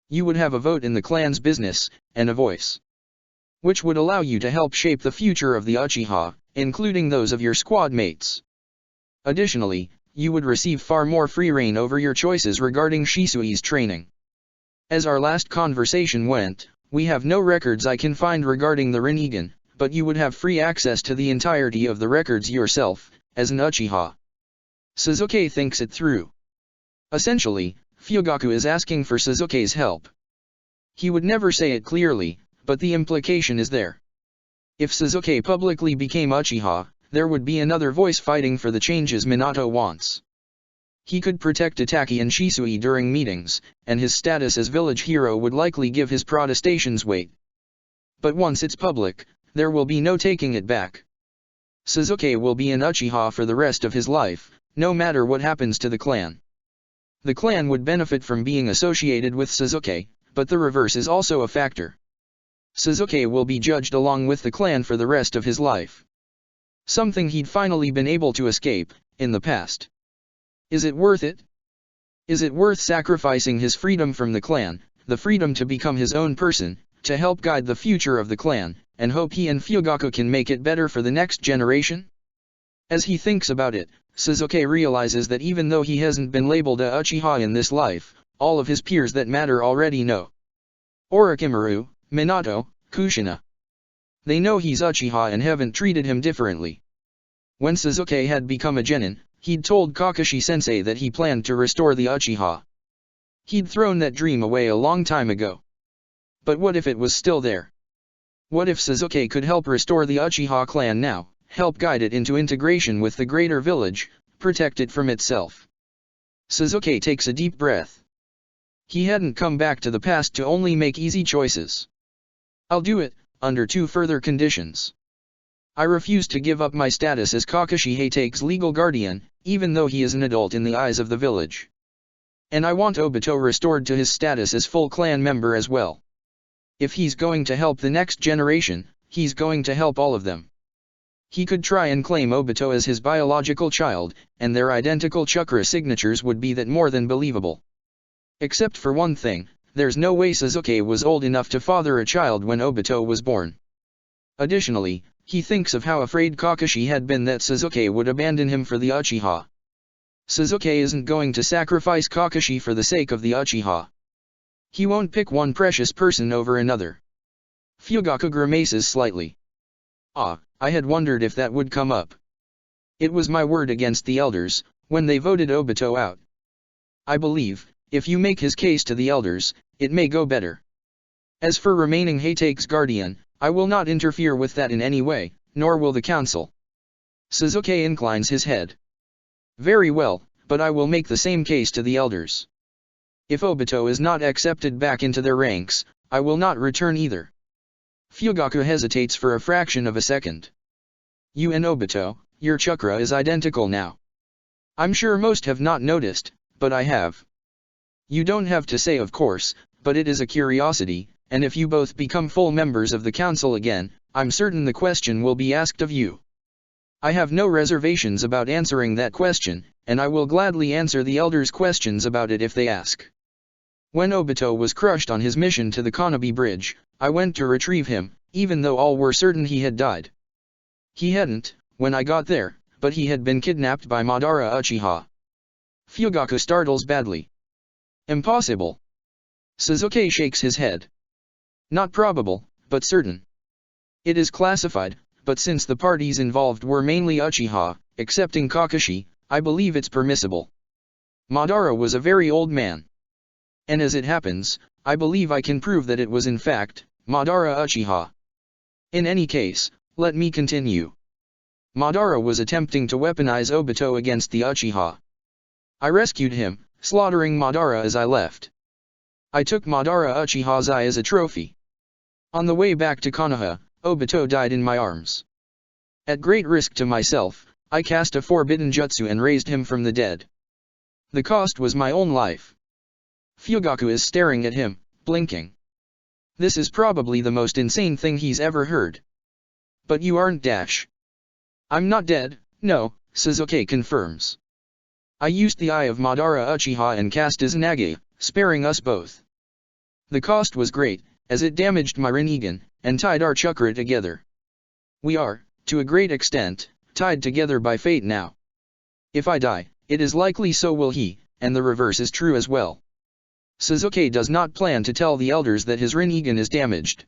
You would have a vote in the clan's business, and a voice. Which would allow you to help shape the future of the Uchiha, including those of your squad mates. Additionally, you would receive far more free reign over your choices regarding Shisui's training. As our last conversation went, we have no records I can find regarding the Rinnegan, but you would have free access to the entirety of the records yourself, as an Uchiha. Sasuke thinks it through. Essentially, Fugaku is asking for Sasuke's help. He would never say it clearly, but the implication is there. If Sasuke publicly became Uchiha, there would be another voice fighting for the changes Minato wants. He could protect Itachi and Shisui during meetings, and his status as village hero would likely give his protestations weight. But once it's public, there will be no taking it back. Sasuke will be an Uchiha for the rest of his life, no matter what happens to the clan. The clan would benefit from being associated with Sasuke, but the reverse is also a factor. Sasuke will be judged along with the clan for the rest of his life. Something he'd finally been able to escape, in the past. Is it worth it? Is it worth sacrificing his freedom from the clan, the freedom to become his own person, to help guide the future of the clan, and hope he and Fugaku can make it better for the next generation? As he thinks about it, Sasuke realizes that even though he hasn't been labeled a Uchiha in this life, all of his peers that matter already know. Orochimaru, Minato, Kushina. They know he's Uchiha and haven't treated him differently. When Sasuke had become a genin, he'd told Kakashi-sensei that he planned to restore the Uchiha. He'd thrown that dream away a long time ago. But what if it was still there? What if Sasuke could help restore the Uchiha clan now, help guide it into integration with the greater village, protect it from itself? Sasuke takes a deep breath. He hadn't come back to the past to only make easy choices. I'll do it, under 2 further conditions. I refuse to give up my status as Kakashi Hatake's legal guardian, even though he is an adult in the eyes of the village. And I want Obito restored to his status as full clan member as well. If he's going to help the next generation, he's going to help all of them. He could try and claim Obito as his biological child, and their identical chakra signatures would be that more than believable. Except for one thing, there's no way Sasuke was old enough to father a child when Obito was born. Additionally, he thinks of how afraid Kakashi had been that Sasuke would abandon him for the Uchiha. Sasuke isn't going to sacrifice Kakashi for the sake of the Uchiha. He won't pick one precious person over another. Fugaku grimaces slightly. I had wondered if that would come up. It was my word against the elders, when they voted Obito out. I believe, if you make his case to the elders, it may go better. As for remaining Hatake's guardian, I will not interfere with that in any way, nor will the council. Sasuke inclines his head. Very well, but I will make the same case to the elders. If Obito is not accepted back into their ranks, I will not return either. Fugaku hesitates for a fraction of a second. You and Obito, your chakra is identical now. I'm sure most have not noticed, but I have. You don't have to say of course, but it is a curiosity, and if you both become full members of the council again, I'm certain the question will be asked of you. I have no reservations about answering that question, and I will gladly answer the elders' questions about it if they ask. When Obito was crushed on his mission to the Konobe Bridge, I went to retrieve him, even though all were certain he had died. He hadn't, when I got there, but he had been kidnapped by Madara Uchiha. Fugaku startles badly. Impossible. Sasuke shakes his head. Not probable, but certain. It is classified, but since the parties involved were mainly Uchiha, excepting Kakashi, I believe it's permissible. Madara was a very old man. And as it happens, I believe I can prove that it was in fact, Madara Uchiha. In any case, let me continue. Madara was attempting to weaponize Obito against the Uchiha. I rescued him, slaughtering Madara as I left. I took Madara Uchiha's eye as a trophy. On the way back to Konoha, Obito died in my arms. At great risk to myself, I cast a forbidden jutsu and raised him from the dead. The cost was my own life. Fugaku is staring at him, blinking. This is probably the most insane thing he's ever heard. But you aren't dash. I'm not dead, no, Sasuke confirms. I used the eye of Madara Uchiha and cast Izanagi, sparing us both. The cost was great, as it damaged my Rinnegan, and tied our chakra together. We are, to a great extent, tied together by fate now. If I die, it is likely so will he, and the reverse is true as well. Sasuke does not plan to tell the elders that his Rinnegan is damaged.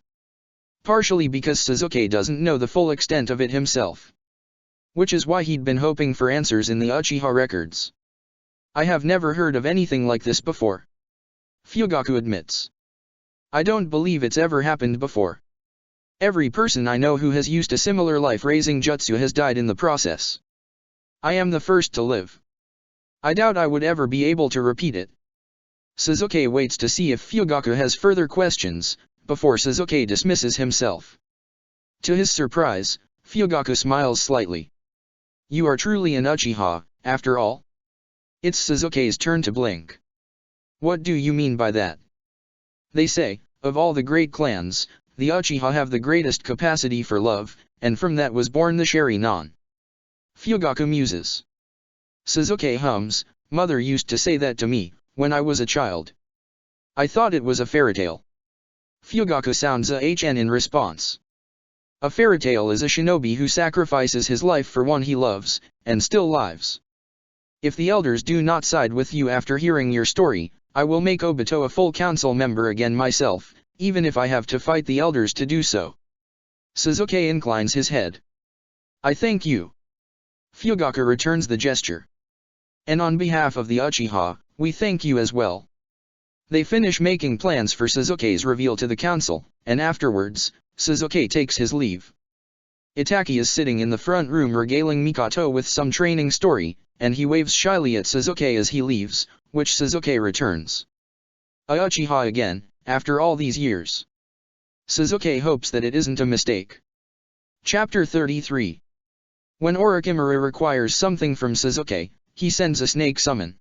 Partially because Sasuke doesn't know the full extent of it himself. Which is why he'd been hoping for answers in the Uchiha records. I have never heard of anything like this before. Fugaku admits. I don't believe it's ever happened before. Every person I know who has used a similar life-raising jutsu has died in the process. I am the first to live. I doubt I would ever be able to repeat it. Sasuke waits to see if Fugaku has further questions, before Sasuke dismisses himself. To his surprise, Fugaku smiles slightly. You are truly an Uchiha, after all? It's Sasuke's turn to blink. What do you mean by that? They say, of all the great clans, the Uchiha have the greatest capacity for love, and from that was born the Sharingan. Fugaku muses. Sasuke hums, mother used to say that to me, when I was a child. I thought it was a fairytale. Fugaku sounds a HN in response. A fairytale is a shinobi who sacrifices his life for one he loves, and still lives. If the elders do not side with you after hearing your story, I will make Obito a full council member again myself, even if I have to fight the elders to do so. Sasuke inclines his head. I thank you. Fugaku returns the gesture. And on behalf of the Uchiha, we thank you as well. They finish making plans for Sasuke's reveal to the council, and afterwards, Sasuke takes his leave. Itaki is sitting in the front room regaling Mikoto with some training story, and he waves shyly at Sasuke as he leaves, which Sasuke returns. A Uchiha again, after all these years. Sasuke hopes that it isn't a mistake. Chapter 33. When Orochimaru requires something from Sasuke, he sends a snake summon.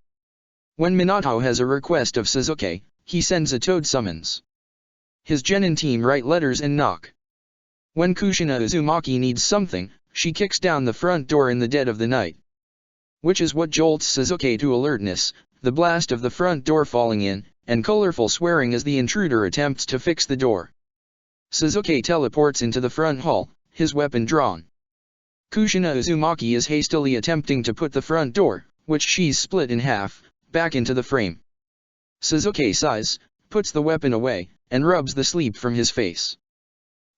When Minato has a request of Sasuke, he sends a toad summons. His genin team write letters and knock. When Kushina Uzumaki needs something, she kicks down the front door in the dead of the night. Which is what jolts Sasuke to alertness, the blast of the front door falling in, and colorful swearing as the intruder attempts to fix the door. Sasuke teleports into the front hall, his weapon drawn. Kushina Uzumaki is hastily attempting to put the front door, which she's split in half, back into the frame. Sasuke sighs, puts the weapon away, and rubs the sleep from his face.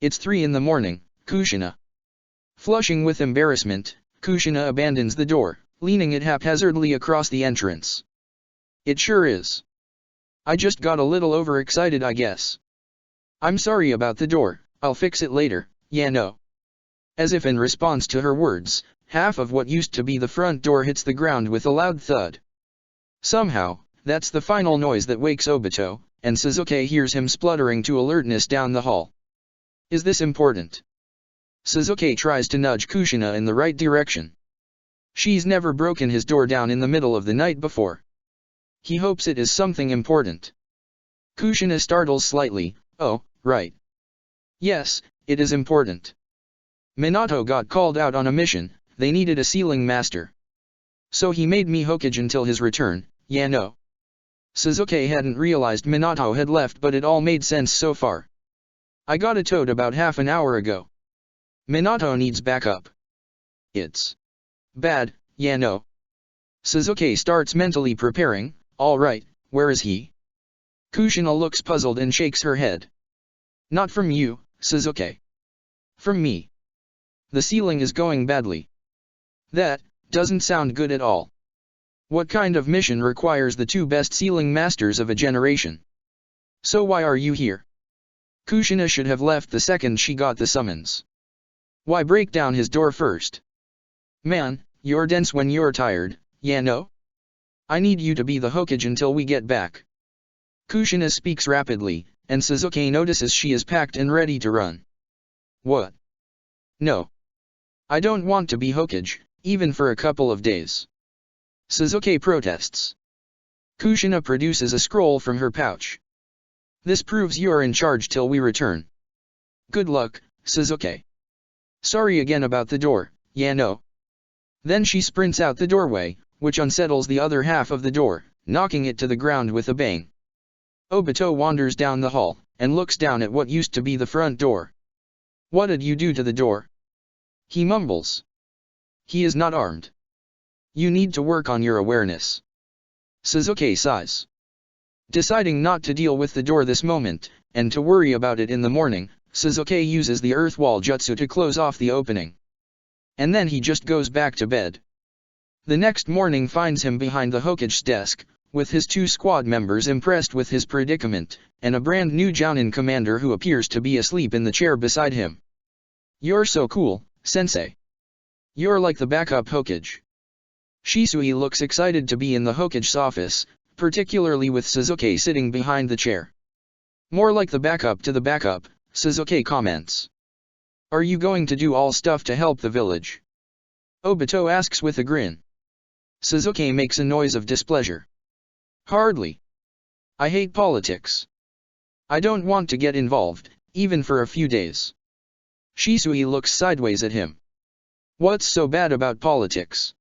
It's 3 in the morning, Kushina. Flushing with embarrassment, Kushina abandons the door, leaning it haphazardly across the entrance. It sure is. I just got a little overexcited I guess. I'm sorry about the door, I'll fix it later, yeah no. As if in response to her words, half of what used to be the front door hits the ground with a loud thud. Somehow, that's the final noise that wakes Obito, and Sasuke hears him spluttering to alertness down the hall. Is this important? Sasuke tries to nudge Kushina in the right direction. She's never broken his door down in the middle of the night before. He hopes it is something important. Kushina startles slightly. Oh, right. Yes, it is important. Minato got called out on a mission, they needed a sealing master. So he made me Hokage until his return, yeah no. Sasuke hadn't realized Minato had left, but it all made sense so far. I got a toad about half an hour ago. Minato needs backup. It's bad, yeah no. Sasuke starts mentally preparing. Alright, where is he? Kushina looks puzzled and shakes her head. Not from you, Sasuke. From me. The sealing is going badly. That doesn't sound good at all. What kind of mission requires the two best sealing masters of a generation? So why are you here? Kushina should have left the second she got the summons. Why break down his door first? Man, you're dense when you're tired, yeah no? I need you to be the Hokage until we get back. Kushina speaks rapidly, and Sasuke notices she is packed and ready to run. What? No. I don't want to be Hokage, even for a couple of days. Sasuke protests. Kushina produces a scroll from her pouch. This proves you're in charge till we return. Good luck, Sasuke. Sorry again about the door, yeah no. Then she sprints out the doorway, which unsettles the other half of the door, knocking it to the ground with a bang. Obito wanders down the hall, and looks down at what used to be the front door. What did you do to the door? He mumbles. He is not armed. You need to work on your awareness. Sasuke sighs. Deciding not to deal with the door this moment, and to worry about it in the morning, Sasuke uses the earth wall jutsu to close off the opening. And then he just goes back to bed. The next morning finds him behind the Hokage's desk, with his two squad members impressed with his predicament, and a brand new Jounin commander who appears to be asleep in the chair beside him. You're so cool, sensei. You're like the backup Hokage. Shisui looks excited to be in the Hokage's office, particularly with Sasuke sitting behind the chair. More like the backup to the backup, Sasuke comments. Are you going to do all stuff to help the village? Obito asks with a grin. Sasuke makes a noise of displeasure. Hardly. I hate politics. I don't want to get involved, even for a few days. Shisui looks sideways at him. What's so bad about politics?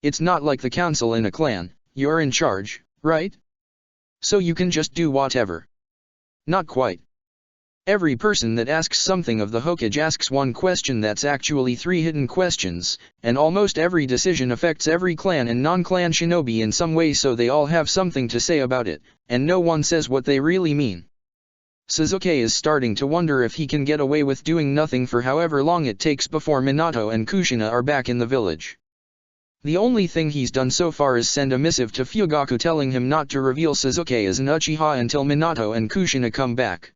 It's not like the council in a clan, you're in charge, right? So you can just do whatever. Not quite. Every person that asks something of the Hokage asks one question that's actually three hidden questions, and almost every decision affects every clan and non-clan shinobi in some way, so they all have something to say about it, and no one says what they really mean. Sasuke is starting to wonder if he can get away with doing nothing for however long it takes before Minato and Kushina are back in the village. The only thing he's done so far is send a missive to Fugaku telling him not to reveal Sasuke as an Uchiha until Minato and Kushina come back.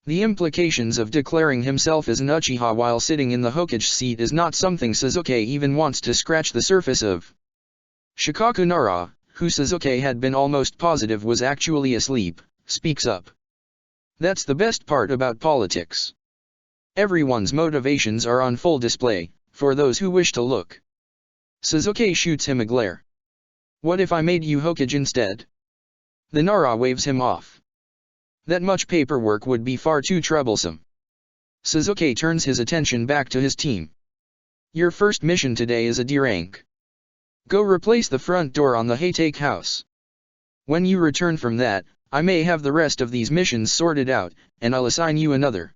The implications of declaring himself as an Uchiha while sitting in the Hokage seat is not something Sasuke even wants to scratch the surface of. Shikaku Nara, who Sasuke had been almost positive was actually asleep, speaks up. That's the best part about politics. Everyone's motivations are on full display, for those who wish to look. Sasuke shoots him a glare. What if I made you Hokage instead? The Nara waves him off. That much paperwork would be far too troublesome. Sasuke turns his attention back to his team. Your first mission today is a D rank. Go replace the front door on the Haytake house. When you return from that, I may have the rest of these missions sorted out, and I'll assign you another.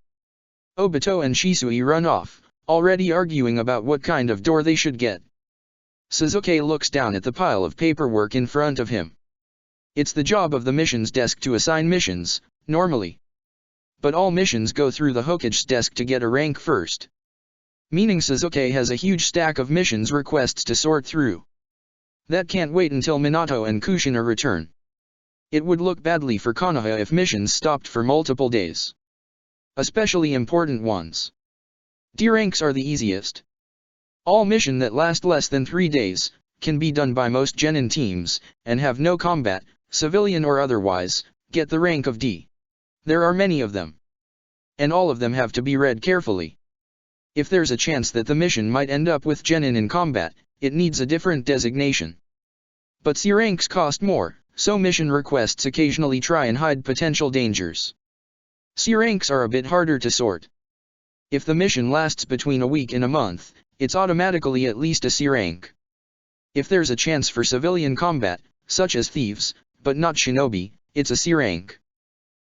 Obito and Shisui run off, already arguing about what kind of door they should get. Sasuke looks down at the pile of paperwork in front of him. It's the job of the missions desk to assign missions, normally. But all missions go through the Hokage's desk to get a rank first. Meaning Sasuke has a huge stack of missions requests to sort through. That can't wait until Minato and Kushina return. It would look badly for Konoha if missions stopped for multiple days. Especially important ones. D ranks are the easiest. All mission that last less than 3 days, can be done by most genin teams, and have no combat, civilian or otherwise, get the rank of D. There are many of them. And all of them have to be read carefully. If there's a chance that the mission might end up with genin in combat, it needs a different designation. But C ranks cost more, so mission requests occasionally try and hide potential dangers. C ranks are a bit harder to sort. If the mission lasts between a week and a month, it's automatically at least a C rank. If there's a chance for civilian combat, such as thieves, but not shinobi, it's a C rank.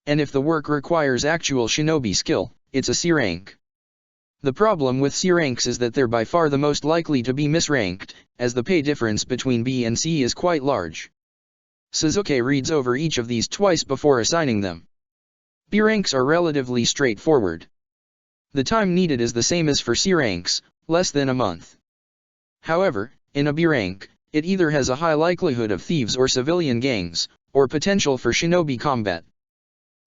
And if the work requires actual shinobi skill, it's a C rank. The problem with C ranks is that they're by far the most likely to be misranked, as the pay difference between B and C is quite large. Suzuki reads over each of these twice before assigning them. B ranks are relatively straightforward. The time needed is the same as for C ranks, less than a month. However, in a B rank, it either has a high likelihood of thieves or civilian gangs, or potential for shinobi combat.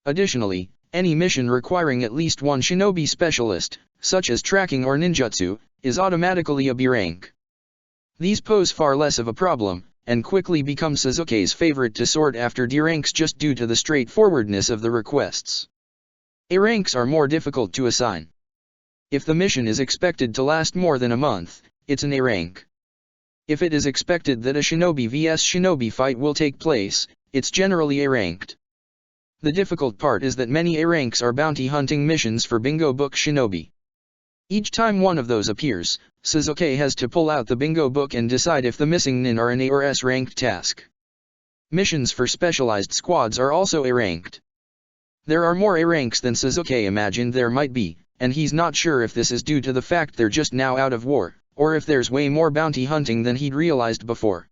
Additionally, any mission requiring at least one shinobi specialist, such as tracking or ninjutsu, is automatically a B rank. These pose far less of a problem, and quickly become Suzuki's favorite to sort after D ranks just due to the straightforwardness of the requests. A ranks are more difficult to assign. If the mission is expected to last more than a month, it's an A rank. If it is expected that a shinobi vs shinobi fight will take place, it's generally A ranked. The difficult part is that many A ranks are bounty hunting missions for Bingo Book shinobi. Each time one of those appears, Suzuki has to pull out the Bingo Book and decide if the missing nin are an A or S ranked task. Missions for specialized squads are also A ranked. There are more A ranks than Suzuki imagined there might be, and he's not sure if this is due to the fact they're just now out of war, or if there's way more bounty hunting than he'd realized before.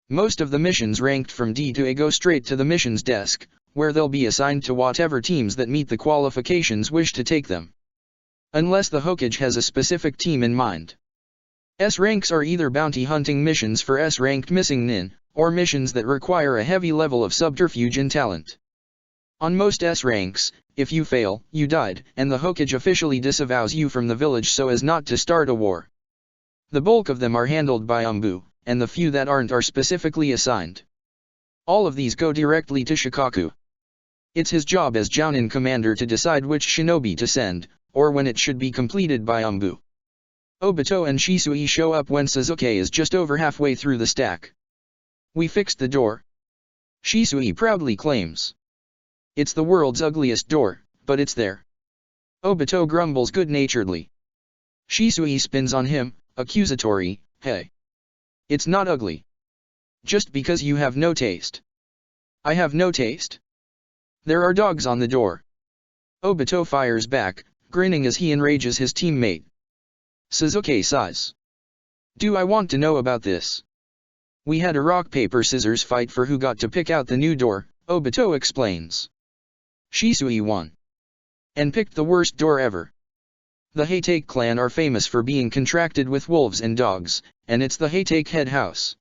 Most of the missions ranked from D to A go straight to the missions desk, where they'll be assigned to whatever teams that meet the qualifications wish to take them. Unless the Hokage has a specific team in mind. S ranks are either bounty hunting missions for S-ranked missing nin, or missions that require a heavy level of subterfuge and talent. On most S ranks, if you fail, you died, and the Hokage officially disavows you from the village so as not to start a war. The bulk of them are handled by Umbu, and the few that aren't are specifically assigned. All of these go directly to Shikaku. It's his job as Jounin commander to decide which shinobi to send, or when it should be completed by Umbu. Obito and Shisui show up when Suzuki is just over halfway through the stack. "We fixed the door," Shisui proudly claims. "It's the world's ugliest door, but it's there." Obito grumbles good-naturedly. Shisui spins on him, accusatory, "Hey. It's not ugly. Just because you have no taste." "I have no taste? There are dogs on the door." Obito fires back, grinning as he enrages his teammate. Suzuki sighs. "Do I want to know about this? We had a rock-paper-scissors fight for who got to pick out the new door," Obito explains. Shisui won. And picked the worst door ever. The Heitake clan are famous for being contracted with wolves and dogs, and it's the Heitake head house.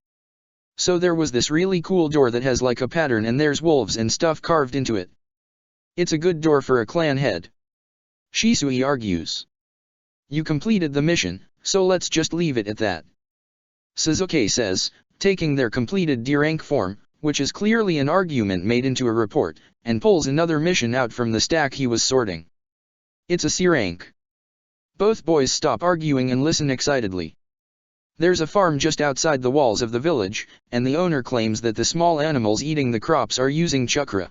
So there was this really cool door that has like a pattern and there's wolves and stuff carved into it. It's a good door for a clan head. Shisui argues. "You completed the mission, so let's just leave it at that," Suzuki says, taking their completed D rank form, which is clearly an argument made into a report, and pulls another mission out from the stack he was sorting. It's a C rank. Both boys stop arguing and listen excitedly. There's a farm just outside the walls of the village, and the owner claims that the small animals eating the crops are using chakra.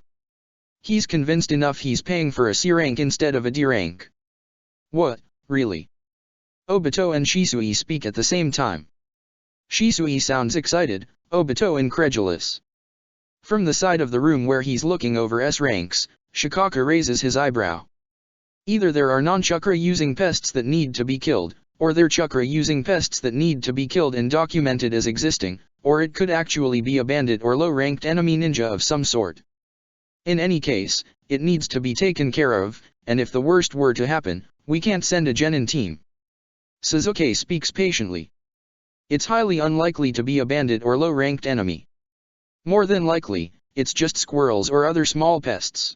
He's convinced enough he's paying for a C rank instead of a D rank. "What, really?" Obito and Shisui speak at the same time. Shisui sounds excited, Obito incredulous. From the side of the room where he's looking over S ranks, Shikaku raises his eyebrow. Either there are non-chakra-using pests that need to be killed, or they're chakra-using pests that need to be killed and documented as existing, or it could actually be a bandit or low-ranked enemy ninja of some sort. In any case, it needs to be taken care of, and if the worst were to happen, we can't send a genin team. Suzuki speaks patiently. It's highly unlikely to be a bandit or low-ranked enemy. More than likely, it's just squirrels or other small pests.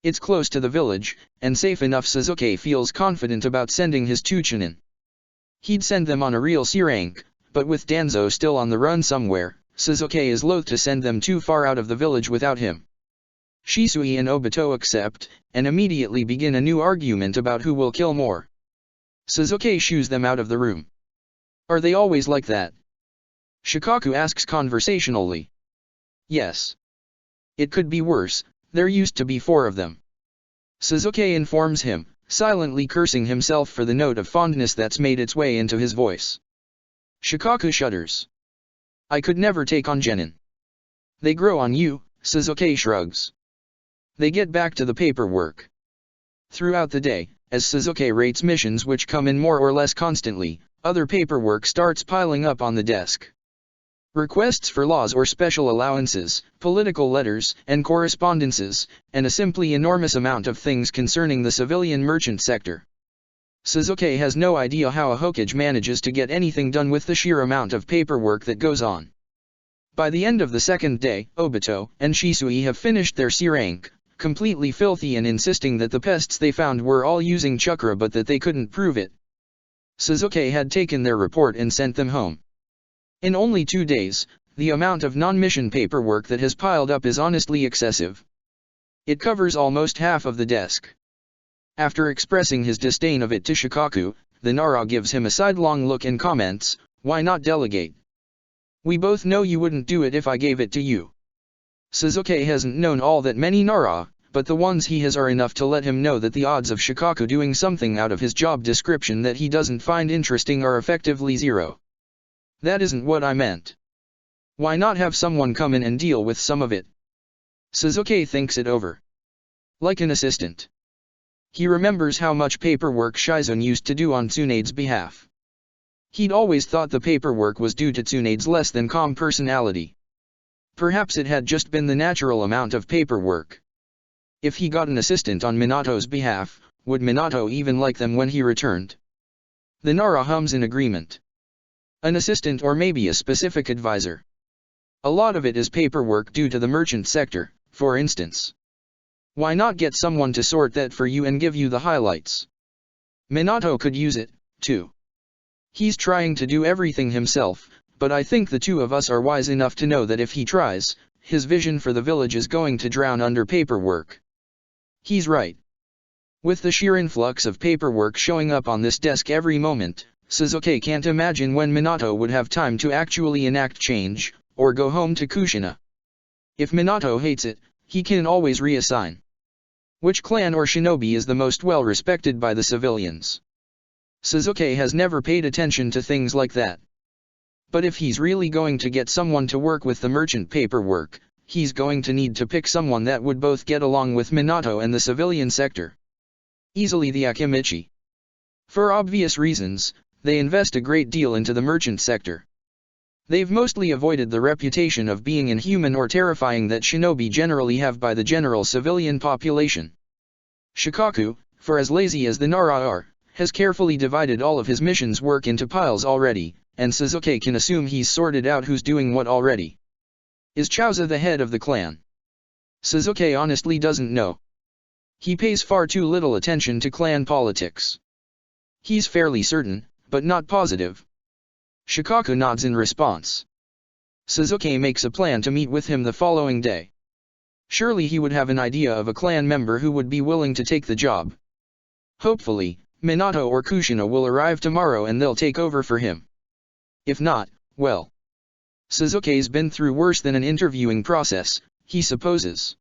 It's close to the village, and safe enough. Suzuki feels confident about sending his two chunin. He'd send them on a real C rank, but with Danzo still on the run somewhere, Suzuki is loath to send them too far out of the village without him. Shisui and Obito accept, and immediately begin a new argument about who will kill more. Suzuki shoos them out of the room. Are they always like that? Shikaku asks conversationally. Yes. It could be worse, there used to be 4 of them. Suzuki informs him, silently cursing himself for the note of fondness that's made its way into his voice. Shikaku shudders. I could never take on genin. They grow on you, Suzuki shrugs. They get back to the paperwork. Throughout the day, as Suzuki rates missions which come in more or less constantly, other paperwork starts piling up on the desk. Requests for laws or special allowances, political letters and correspondences, and a simply enormous amount of things concerning the civilian merchant sector. Suzuki has no idea how a Hokage manages to get anything done with the sheer amount of paperwork that goes on. By the end of the second day, Obito and Shisui have finished their C rank, completely filthy and insisting that the pests they found were all using chakra but that they couldn't prove it. Suzuki had taken their report and sent them home. In only 2 days, the amount of non-mission paperwork that has piled up is honestly excessive. It covers almost half of the desk. After expressing his disdain of it to Shikaku, the Nara gives him a sidelong look and comments, "Why not delegate? We both know you wouldn't do it if I gave it to you." Suzuki hasn't known all that many Nara, but the ones he has are enough to let him know that the odds of Shikaku doing something out of his job description that he doesn't find interesting are effectively 0. That isn't what I meant. Why not have someone come in and deal with some of it? Suzuki thinks it over. Like an assistant. He remembers how much paperwork Shizun used to do on Tsunade's behalf. He'd always thought the paperwork was due to Tsunade's less than calm personality. Perhaps it had just been the natural amount of paperwork. If he got an assistant on Minato's behalf, would Minato even like them when he returned? The Nara hums in agreement. An assistant or maybe a specific advisor. A lot of it is paperwork due to the merchant sector, for instance. Why not get someone to sort that for you and give you the highlights? Minato could use it, too. He's trying to do everything himself, but I think the 2 of us are wise enough to know that if he tries, his vision for the village is going to drown under paperwork. He's right. With the sheer influx of paperwork showing up on this desk every moment, Suzuki can't imagine when Minato would have time to actually enact change, or go home to Kushina. If Minato hates it, he can always reassign. Which clan or shinobi is the most well respected by the civilians? Suzuki has never paid attention to things like that. But if he's really going to get someone to work with the merchant paperwork, he's going to need to pick someone that would both get along with Minato and the civilian sector. Easily the Akimichi. For obvious reasons, they invest a great deal into the merchant sector. They've mostly avoided the reputation of being inhuman or terrifying that shinobi generally have by the general civilian population. Shikaku, for as lazy as the Nara are, has carefully divided all of his missions work into piles already, and Suzuki can assume he's sorted out who's doing what already. Is Chauza the head of the clan? Suzuki honestly doesn't know. He pays far too little attention to clan politics. He's fairly certain, but not positive. Shikaku nods in response. Suzuki makes a plan to meet with him the following day. Surely he would have an idea of a clan member who would be willing to take the job. Hopefully, Minato or Kushina will arrive tomorrow and they'll take over for him. If not, well. Suzuki's been through worse than an interviewing process, he supposes.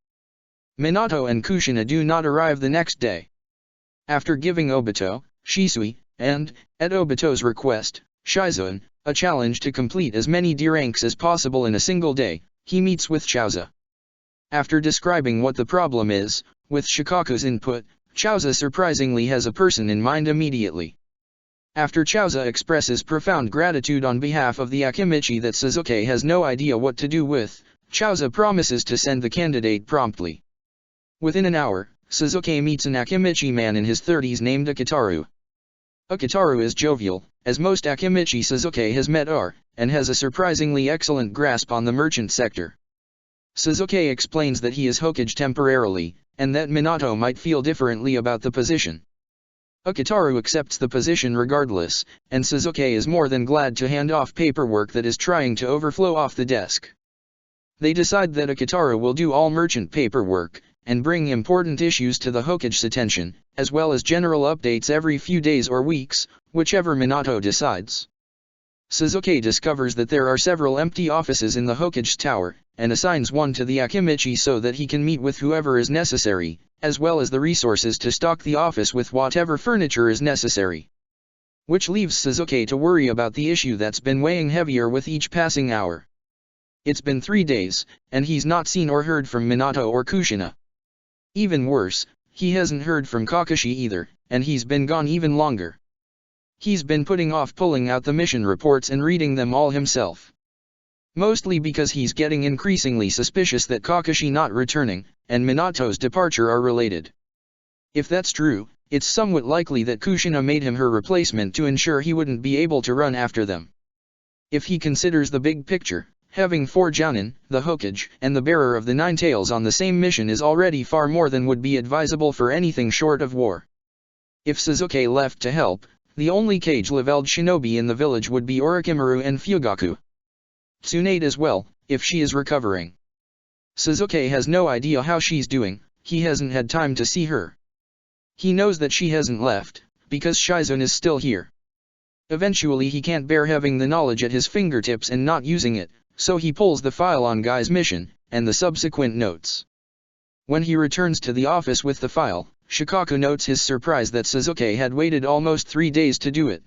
Minato and Kushina do not arrive the next day. After giving Obito, Shisui, and, at Obito's request, Shizun, a challenge to complete as many D ranks as possible in a single day, he meets with Chauza. After describing what the problem is, with Shikaku's input, Chauza surprisingly has a person in mind immediately. After Chauza expresses profound gratitude on behalf of the Akimichi that Suzuki has no idea what to do with, Chauza promises to send the candidate promptly. Within an hour, Suzuki meets an Akimichi man in his 30s named Akitaru. Akitaru is jovial, as most Akimichi Suzuki has met are, and has a surprisingly excellent grasp on the merchant sector. Suzuki explains that he is Hokage temporarily, and that Minato might feel differently about the position. Akitaru accepts the position regardless, and Suzuki is more than glad to hand off paperwork that is trying to overflow off the desk. They decide that Akitaru will do all merchant paperwork, and bring important issues to the Hokage's attention, as well as general updates every few days or weeks, whichever Minato decides. Suzuki discovers that there are several empty offices in the Hokage's tower, and assigns one to the Akimichi so that he can meet with whoever is necessary, as well as the resources to stock the office with whatever furniture is necessary. Which leaves Suzuki to worry about the issue that's been weighing heavier with each passing hour. It's been 3 days, and he's not seen or heard from Minato or Kushina. Even worse, he hasn't heard from Kakashi either, and he's been gone even longer. He's been putting off pulling out the mission reports and reading them all himself. Mostly because he's getting increasingly suspicious that Kakashi not returning, and Minato's departure are related. If that's true, it's somewhat likely that Kushina made him her replacement to ensure he wouldn't be able to run after them. If he considers the big picture, having 4 Jounin, the Hokage, and the bearer of the 9 tails on the same mission is already far more than would be advisable for anything short of war. If Suzuki left to help, the only cage-leveled shinobi in the village would be Orochimaru and Fugaku. Tsunade as well, if she is recovering. Suzuki has no idea how she's doing, he hasn't had time to see her. He knows that she hasn't left, because Shizune is still here. Eventually he can't bear having the knowledge at his fingertips and not using it, so he pulls the file on Guy's mission, and the subsequent notes. When he returns to the office with the file, Shikaku notes his surprise that Suzuki had waited almost 3 days to do it.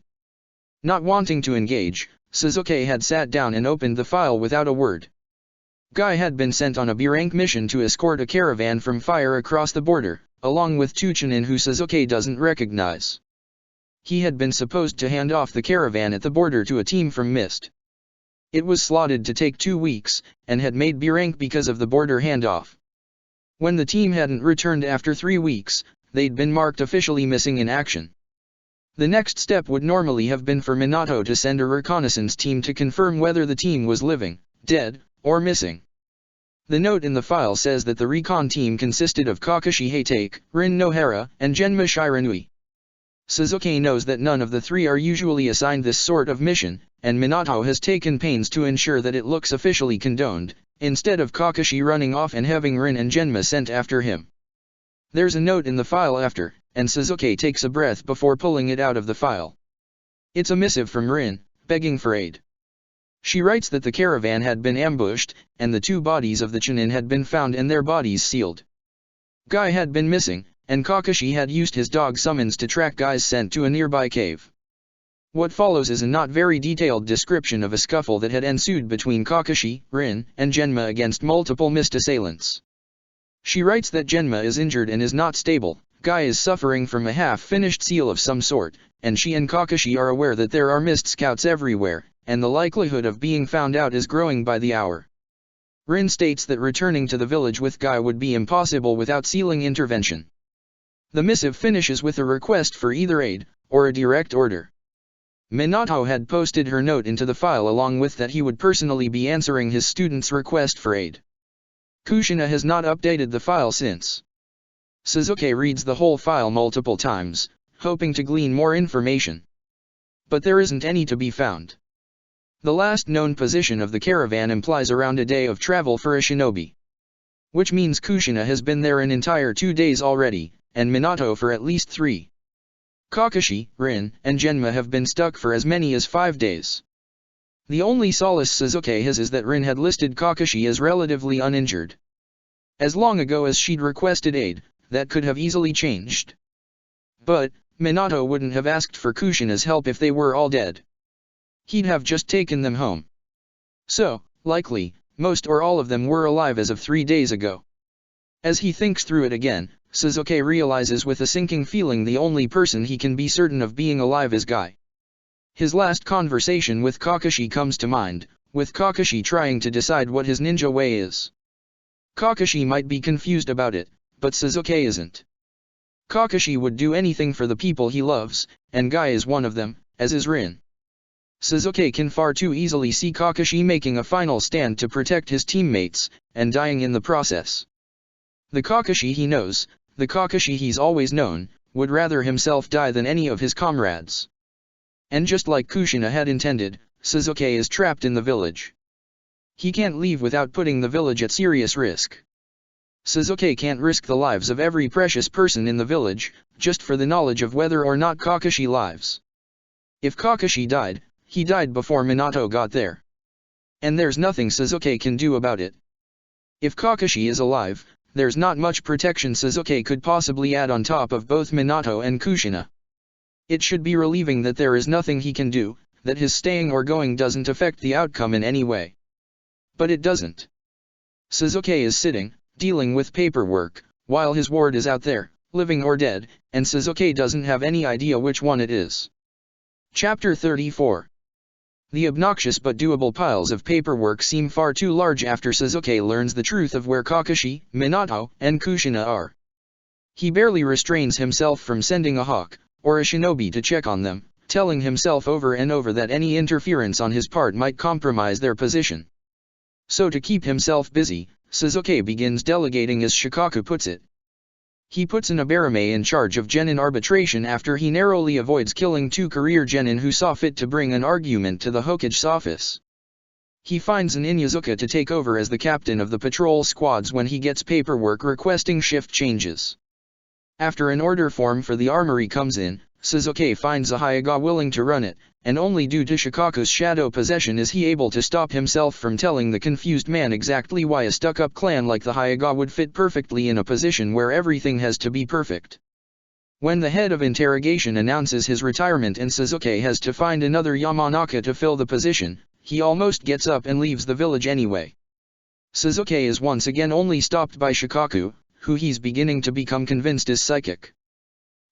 Not wanting to engage, Suzuki had sat down and opened the file without a word. Guy had been sent on a B-rank mission to escort a caravan from fire across the border, along with 2 Chunin who Suzuki doesn't recognize. He had been supposed to hand off the caravan at the border to a team from Mist. It was slotted to take 2 weeks, and had made B-rank because of the border handoff. When the team hadn't returned after 3 weeks, they'd been marked officially missing in action. The next step would normally have been for Minato to send a reconnaissance team to confirm whether the team was living, dead, or missing. The note in the file says that the recon team consisted of Kakashi Hatake, Rin Nohara, and Genma Shiranui. Suzuki knows that none of the 3 are usually assigned this sort of mission, and Minato has taken pains to ensure that it looks officially condoned, instead of Kakashi running off and having Rin and Genma sent after him. There's a note in the file after, and Suzuki takes a breath before pulling it out of the file. It's a missive from Rin, begging for aid. She writes that the caravan had been ambushed, and the 2 bodies of the Chunin had been found and their bodies sealed. Guy had been missing, and Kakashi had used his dog summons to track Guy's scent to a nearby cave. What follows is a not very detailed description of a scuffle that had ensued between Kakashi, Rin, and Genma against multiple Mist assailants. She writes that Genma is injured and is not stable, Guy is suffering from a half-finished seal of some sort, and she and Kakashi are aware that there are Mist scouts everywhere, and the likelihood of being found out is growing by the hour. Rin states that returning to the village with Guy would be impossible without sealing intervention. The missive finishes with a request for either aid, or a direct order. Minato had posted her note into the file along with that he would personally be answering his student's request for aid. Kushina has not updated the file since. Suzuki reads the whole file multiple times, hoping to glean more information. But there isn't any to be found. The last known position of the caravan implies around a day of travel for a shinobi. Which means Kushina has been there an entire 2 days already, and Minato for at least 3. Kakashi, Rin, and Genma have been stuck for as many as 5 days. The only solace Suzuki has is that Rin had listed Kakashi as relatively uninjured. As long ago as she'd requested aid, that could have easily changed. But, Minato wouldn't have asked for Kushina's help if they were all dead. He'd have just taken them home. So, likely, most or all of them were alive as of 3 days ago. As he thinks through it again, Suzuki realizes with a sinking feeling the only person he can be certain of being alive is Guy. His last conversation with Kakashi comes to mind, with Kakashi trying to decide what his ninja way is. Kakashi might be confused about it, but Suzuki isn't. Kakashi would do anything for the people he loves, and Guy is one of them, as is Rin. Suzuki can far too easily see Kakashi making a final stand to protect his teammates, and dying in the process. The Kakashi he knows, the Kakashi he's always known, would rather himself die than any of his comrades. And just like Kushina had intended, Suzuki is trapped in the village. He can't leave without putting the village at serious risk. Suzuki can't risk the lives of every precious person in the village, just for the knowledge of whether or not Kakashi lives. If Kakashi died, he died before Minato got there. And there's nothing Suzuki can do about it. If Kakashi is alive, there's not much protection Suzuki could possibly add on top of both Minato and Kushina. It should be relieving that there is nothing he can do, that his staying or going doesn't affect the outcome in any way. But it doesn't. Suzuki is sitting, dealing with paperwork, while his ward is out there, living or dead, and Suzuki doesn't have any idea which one it is. Chapter 34. The obnoxious but doable piles of paperwork seem far too large after Suzuki learns the truth of where Kakashi, Minato, and Kushina are. He barely restrains himself from sending a hawk, or a shinobi to check on them, telling himself over and over that any interference on his part might compromise their position. So to keep himself busy, Suzuki begins delegating as Shikaku puts it. He puts an Abarame in charge of genin arbitration after he narrowly avoids killing 2 career genin who saw fit to bring an argument to the Hokage's office. He finds an Inyazuka to take over as the captain of the patrol squads when he gets paperwork requesting shift changes. After an order form for the armory comes in, Suzuki finds a Hyuga willing to run it, and only due to Shikaku's shadow possession is he able to stop himself from telling the confused man exactly why a stuck-up clan like the Hyuga would fit perfectly in a position where everything has to be perfect. When the head of interrogation announces his retirement and Suzuki has to find another Yamanaka to fill the position, he almost gets up and leaves the village anyway. Suzuki is once again only stopped by Shikaku, who he's beginning to become convinced is psychic.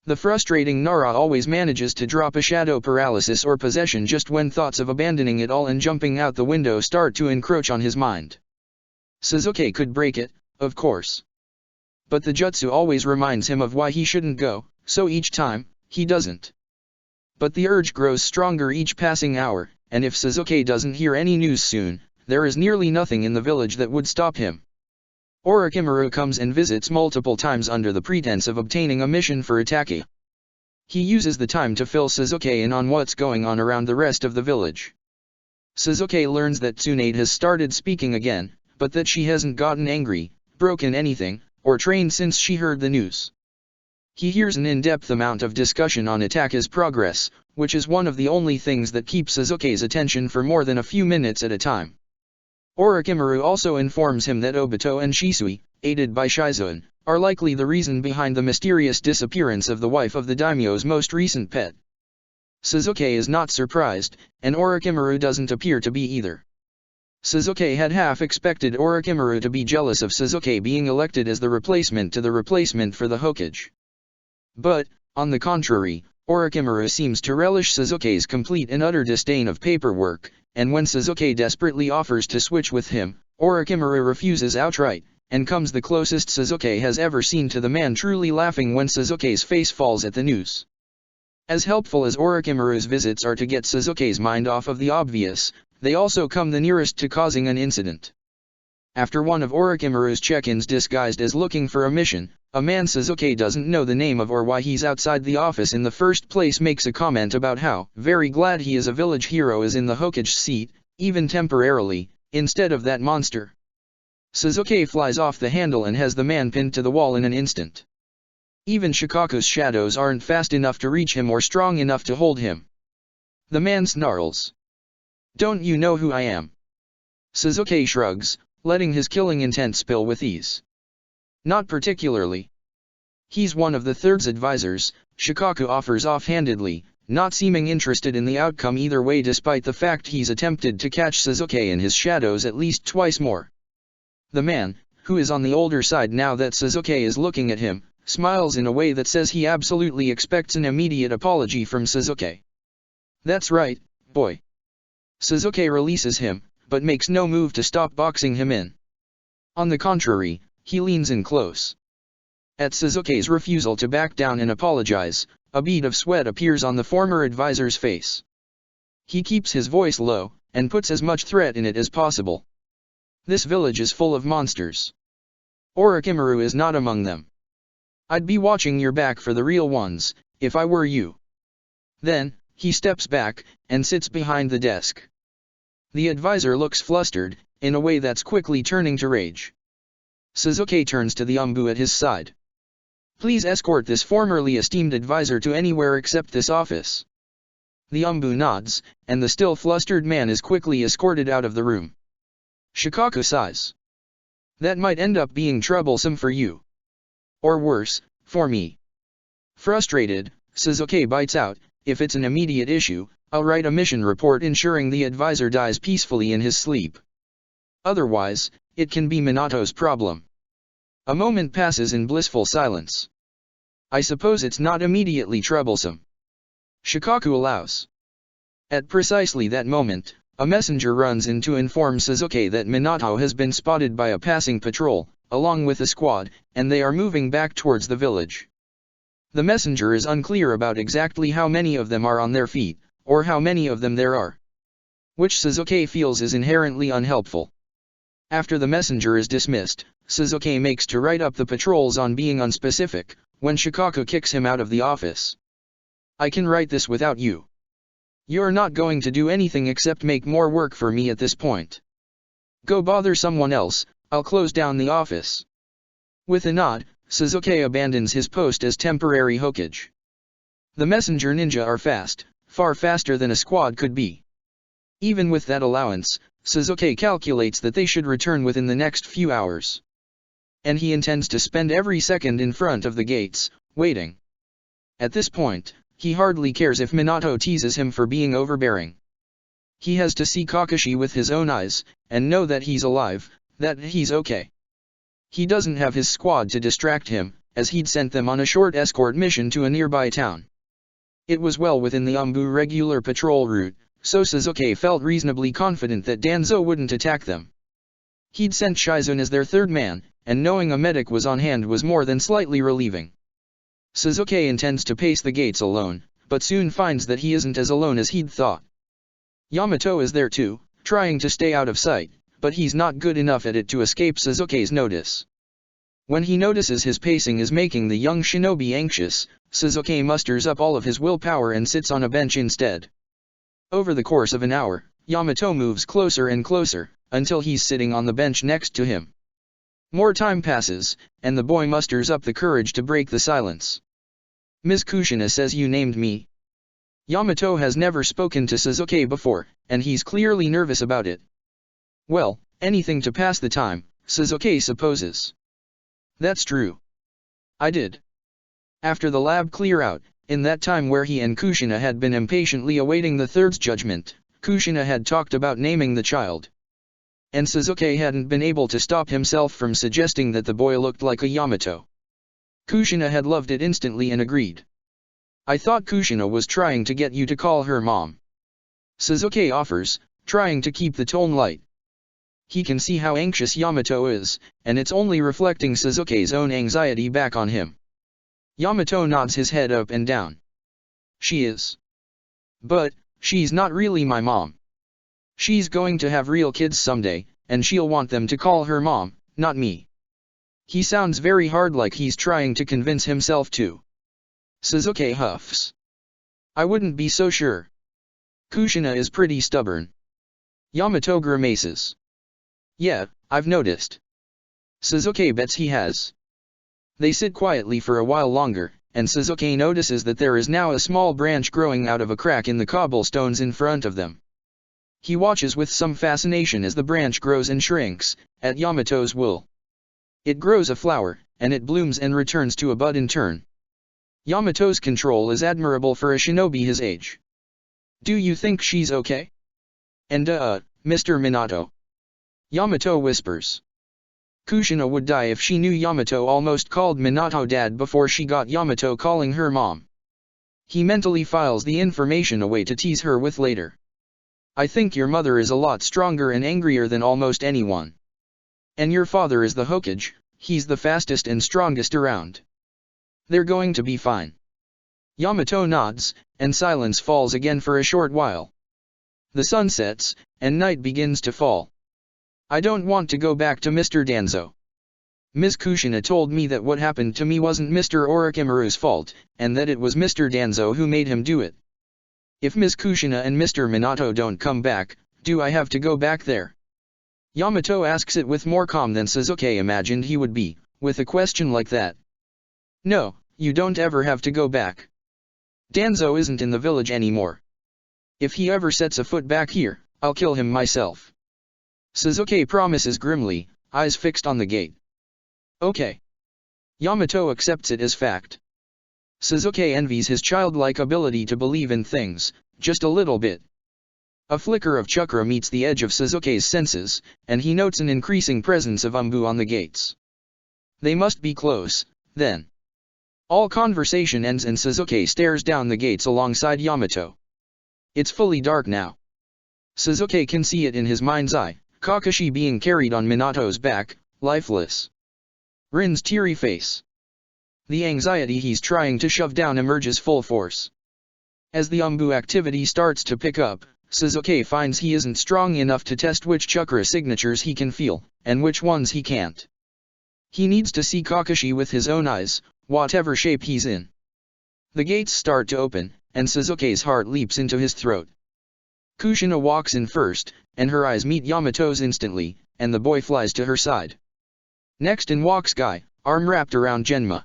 The frustrating Nara always manages to drop a shadow paralysis or possession just when thoughts of abandoning it all and jumping out the window start to encroach on his mind. Suzuki could break it, of course. But the jutsu always reminds him of why he shouldn't go, so each time, he doesn't. But the urge grows stronger each passing hour, and if Suzuki doesn't hear any news soon, there is nearly nothing in the village that would stop him. Orochimaru comes and visits multiple times under the pretense of obtaining a mission for Itaki. He uses the time to fill Suzuki in on what's going on around the rest of the village. Suzuki learns that Tsunade has started speaking again, but that she hasn't gotten angry, broken anything, or trained since she heard the news. He hears an in-depth amount of discussion on Itaki's progress, which is one of the only things that keeps Suzuki's attention for more than a few minutes at a time. Orochimaru also informs him that Obito and Shisui, aided by Shizoan, are likely the reason behind the mysterious disappearance of the wife of the daimyo's most recent pet. Suzuki is not surprised, and Orochimaru doesn't appear to be either. Suzuki had half expected Orochimaru to be jealous of Suzuki being elected as the replacement to the replacement for the Hokage. But, on the contrary, Orochimaru seems to relish Suzuki's complete and utter disdain of paperwork, and when Suzuki desperately offers to switch with him, Orochimaru refuses outright, and comes the closest Suzuki has ever seen to the man truly laughing when Suzuki's face falls at the news. As helpful as Orochimaru's visits are to get Suzuki's mind off of the obvious, they also come the nearest to causing an incident. After one of Orochimaru's check-ins disguised as looking for a mission, a man Suzuki doesn't know the name of or why he's outside the office in the first place makes a comment about how very glad he is a village hero is in the Hokage's seat, even temporarily, instead of that monster. Suzuki flies off the handle and has the man pinned to the wall in an instant. Even Shikaku's shadows aren't fast enough to reach him or strong enough to hold him. The man snarls. "Don't you know who I am?" Suzuki shrugs, letting his killing intent spill with ease. Not particularly. He's one of the Third's advisors, Shikaku offers offhandedly, not seeming interested in the outcome either way despite the fact he's attempted to catch Suzuki in his shadows at least twice more. The man, who is on the older side now that Suzuki is looking at him, smiles in a way that says he absolutely expects an immediate apology from Suzuki. "That's right, boy." Suzuki releases him, but makes no move to stop boxing him in. On the contrary, he leans in close. At Suzuki's refusal to back down and apologize, a bead of sweat appears on the former advisor's face. He keeps his voice low, and puts as much threat in it as possible. "This village is full of monsters. Orochimaru is not among them. I'd be watching your back for the real ones, if I were you. Then, he steps back, and sits behind the desk. The advisor looks flustered, in a way that's quickly turning to rage. Suzuki turns to the Umbu at his side. Please escort this formerly esteemed advisor to anywhere except this office. The Umbu nods, and the still flustered man is quickly escorted out of the room. Shikaku sighs. That might end up being troublesome for you. Or worse, for me. Frustrated, Suzuki bites out, if it's an immediate issue, I'll write a mission report ensuring the advisor dies peacefully in his sleep. Otherwise, it can be Minato's problem. A moment passes in blissful silence. I suppose it's not immediately troublesome. Shikaku allows. At precisely that moment, a messenger runs in to inform Suzuki that Minato has been spotted by a passing patrol, along with a squad, and they are moving back towards the village. The messenger is unclear about exactly how many of them are on their feet, or how many of them there are. Which Suzuki feels is inherently unhelpful. After the messenger is dismissed, Suzuki makes to write up the patrols on being unspecific, when Shikaku kicks him out of the office. I can write this without you. You're not going to do anything except make more work for me at this point. Go bother someone else, I'll close down the office. With a nod, Suzuki abandons his post as temporary Hokage. The messenger ninja are fast, far faster than a squad could be. Even with that allowance, Suzuki calculates that they should return within the next few hours. And he intends to spend every second in front of the gates, waiting. At this point, he hardly cares if Minato teases him for being overbearing. He has to see Kakashi with his own eyes, and know that he's alive, that he's okay. He doesn't have his squad to distract him, as he'd sent them on a short escort mission to a nearby town. It was well within the Umbu regular patrol route, so Suzuki felt reasonably confident that Danzo wouldn't attack them. He'd sent Shizune as their third man, and knowing a medic was on hand was more than slightly relieving. Suzuki intends to pace the gates alone, but soon finds that he isn't as alone as he'd thought. Yamato is there too, trying to stay out of sight, but he's not good enough at it to escape Suzuki's notice. When he notices his pacing is making the young shinobi anxious, Suzuki musters up all of his willpower and sits on a bench instead. Over the course of an hour, Yamato moves closer and closer, until he's sitting on the bench next to him. More time passes, and the boy musters up the courage to break the silence. Ms. Kushina says you named me. Yamato has never spoken to Suzuki before, and he's clearly nervous about it. Well, anything to pass the time, Suzuki supposes. That's true. I did. After the lab clear out, in that time where he and Kushina had been impatiently awaiting the third's judgment, Kushina had talked about naming the child. And Suzuki hadn't been able to stop himself from suggesting that the boy looked like a Yamato. Kushina had loved it instantly and agreed. I thought Kushina was trying to get you to call her mom. Suzuki offers, trying to keep the tone light. He can see how anxious Yamato is, and it's only reflecting Suzuki's own anxiety back on him. Yamato nods his head up and down. She is. But, she's not really my mom. She's going to have real kids someday, and she'll want them to call her mom, not me. He sounds very hard, like he's trying to convince himself to. Suzuki huffs. I wouldn't be so sure. Kushina is pretty stubborn. Yamato grimaces. Yeah, I've noticed. Suzuki bets he has. They sit quietly for a while longer, and Suzuki notices that there is now a small branch growing out of a crack in the cobblestones in front of them. He watches with some fascination as the branch grows and shrinks, at Yamato's will. It grows a flower, and it blooms and returns to a bud in turn. Yamato's control is admirable for a shinobi his age. Do you think she's okay? And Mr. Minato. Yamato whispers. Kushina would die if she knew Yamato almost called Minato dad before she got Yamato calling her mom. He mentally files the information away to tease her with later. I think your mother is a lot stronger and angrier than almost anyone. And your father is the Hokage, he's the fastest and strongest around. They're going to be fine. Yamato nods, and silence falls again for a short while. The sun sets, and night begins to fall. I don't want to go back to Mr. Danzo. Ms. Kushina told me that what happened to me wasn't Mr. Orochimaru's fault, and that it was Mr. Danzo who made him do it. If Ms. Kushina and Mr. Minato don't come back, do I have to go back there? Yamato asks it with more calm than Sasuke imagined he would be, with a question like that. No, you don't ever have to go back. Danzo isn't in the village anymore. If he ever sets a foot back here, I'll kill him myself. Sasuke promises grimly, eyes fixed on the gate. Okay. Yamato accepts it as fact. Sasuke envies his childlike ability to believe in things, just a little bit. A flicker of chakra meets the edge of Sasuke's senses, and he notes an increasing presence of Umbu on the gates. They must be close, then. All conversation ends and Sasuke stares down the gates alongside Yamato. It's fully dark now. Sasuke can see it in his mind's eye, Kakashi being carried on Minato's back, lifeless. Rin's teary face. The anxiety he's trying to shove down emerges full force. As the Umbu activity starts to pick up, Sasuke finds he isn't strong enough to test which chakra signatures he can feel, and which ones he can't. He needs to see Kakashi with his own eyes, whatever shape he's in. The gates start to open, and Sasuke's heart leaps into his throat. Kushina walks in first, and her eyes meet Yamato's instantly, and the boy flies to her side. Next in walks Guy, arm wrapped around Genma.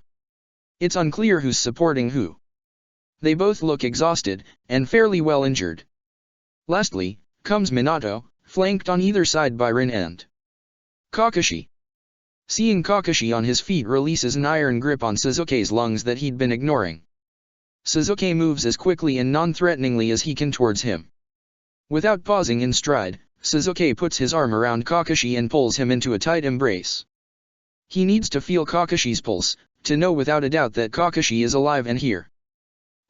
It's unclear who's supporting who. They both look exhausted, and fairly well injured. Lastly, comes Minato, flanked on either side by Rin and Kakashi. Seeing Kakashi on his feet releases an iron grip on Sasuke's lungs that he'd been ignoring. Sasuke moves as quickly and non-threateningly as he can towards him. Without pausing in stride, Sasuke puts his arm around Kakashi and pulls him into a tight embrace. He needs to feel Kakashi's pulse, to know without a doubt that Kakashi is alive and here.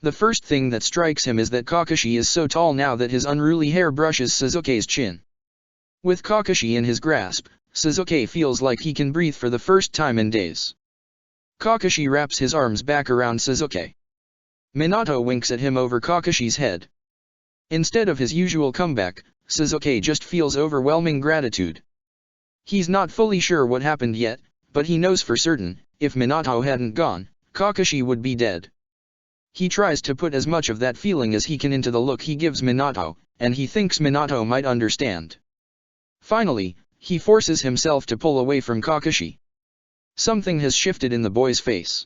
The first thing that strikes him is that Kakashi is so tall now that his unruly hair brushes Sasuke's chin. With Kakashi in his grasp, Sasuke feels like he can breathe for the first time in days. Kakashi wraps his arms back around Sasuke. Minato winks at him over Kakashi's head. Instead of his usual comeback, Sasuke just feels overwhelming gratitude. He's not fully sure what happened yet, but he knows for certain, if Minato hadn't gone, Kakashi would be dead. He tries to put as much of that feeling as he can into the look he gives Minato, and he thinks Minato might understand. Finally, he forces himself to pull away from Kakashi. Something has shifted in the boy's face.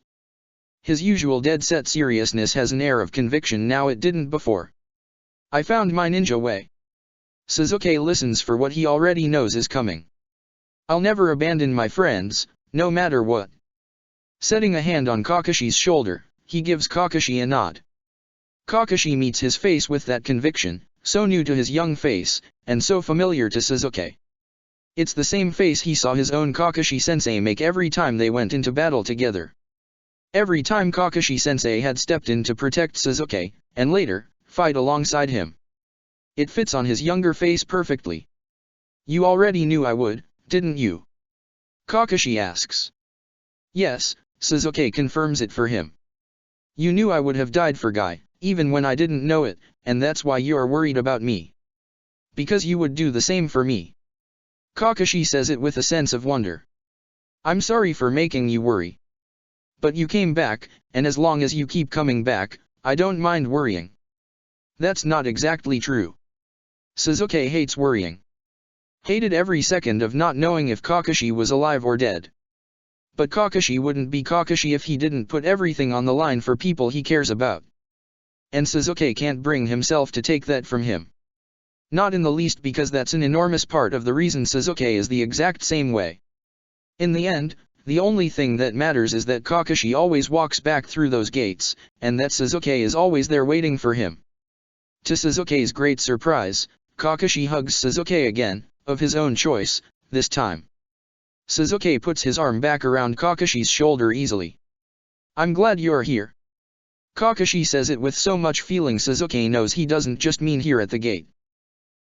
His usual dead-set seriousness has an air of conviction now it didn't before. I found my ninja way. Sasuke listens for what he already knows is coming. I'll never abandon my friends, no matter what. Setting a hand on Kakashi's shoulder, he gives Kakashi a nod. Kakashi meets his face with that conviction, so new to his young face, and so familiar to Sasuke. It's the same face he saw his own Kakashi-sensei make every time they went into battle together. Every time Kakashi-sensei had stepped in to protect Sasuke, and later, fight alongside him. It fits on his younger face perfectly. You already knew I would, didn't you? Kakashi asks. Yes, Sasuke confirms it for him. You knew I would have died for Guy, even when I didn't know it, and that's why you're worried about me. Because you would do the same for me. Kakashi says it with a sense of wonder. I'm sorry for making you worry. But you came back, and as long as you keep coming back, I don't mind worrying. That's not exactly true. Sasuke hates worrying. Hated every second of not knowing if Kakashi was alive or dead. But Kakashi wouldn't be Kakashi if he didn't put everything on the line for people he cares about. And Sasuke can't bring himself to take that from him. Not in the least because that's an enormous part of the reason Sasuke is the exact same way. In the end, the only thing that matters is that Kakashi always walks back through those gates, and that Sasuke is always there waiting for him. To Sasuke's great surprise, Kakashi hugs Sasuke again, of his own choice, this time. Sasuke puts his arm back around Kakashi's shoulder easily. I'm glad you're here. Kakashi says it with so much feeling Sasuke knows he doesn't just mean here at the gate.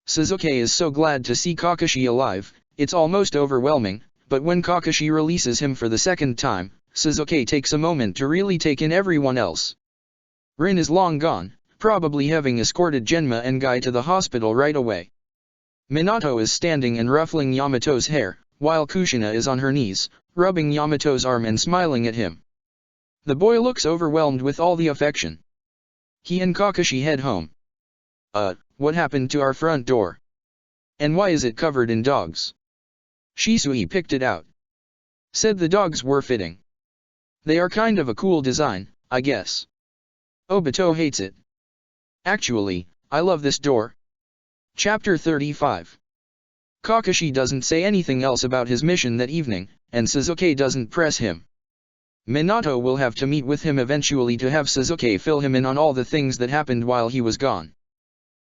Sasuke is so glad to see Kakashi alive, it's almost overwhelming, but when Kakashi releases him for the second time, Sasuke takes a moment to really take in everyone else. Rin is long gone, probably having escorted Genma and Guy to the hospital right away. Minato is standing and ruffling Yamato's hair, while Kushina is on her knees, rubbing Yamato's arm and smiling at him. The boy looks overwhelmed with all the affection. He and Kakashi head home. What happened to our front door? And why is it covered in dogs? Shisui picked it out. Said the dogs were fitting. They are kind of a cool design, I guess. Obito hates it. Actually, I love this door. Chapter 35. Kakashi doesn't say anything else about his mission that evening, and Sasuke doesn't press him. Minato will have to meet with him eventually to have Sasuke fill him in on all the things that happened while he was gone.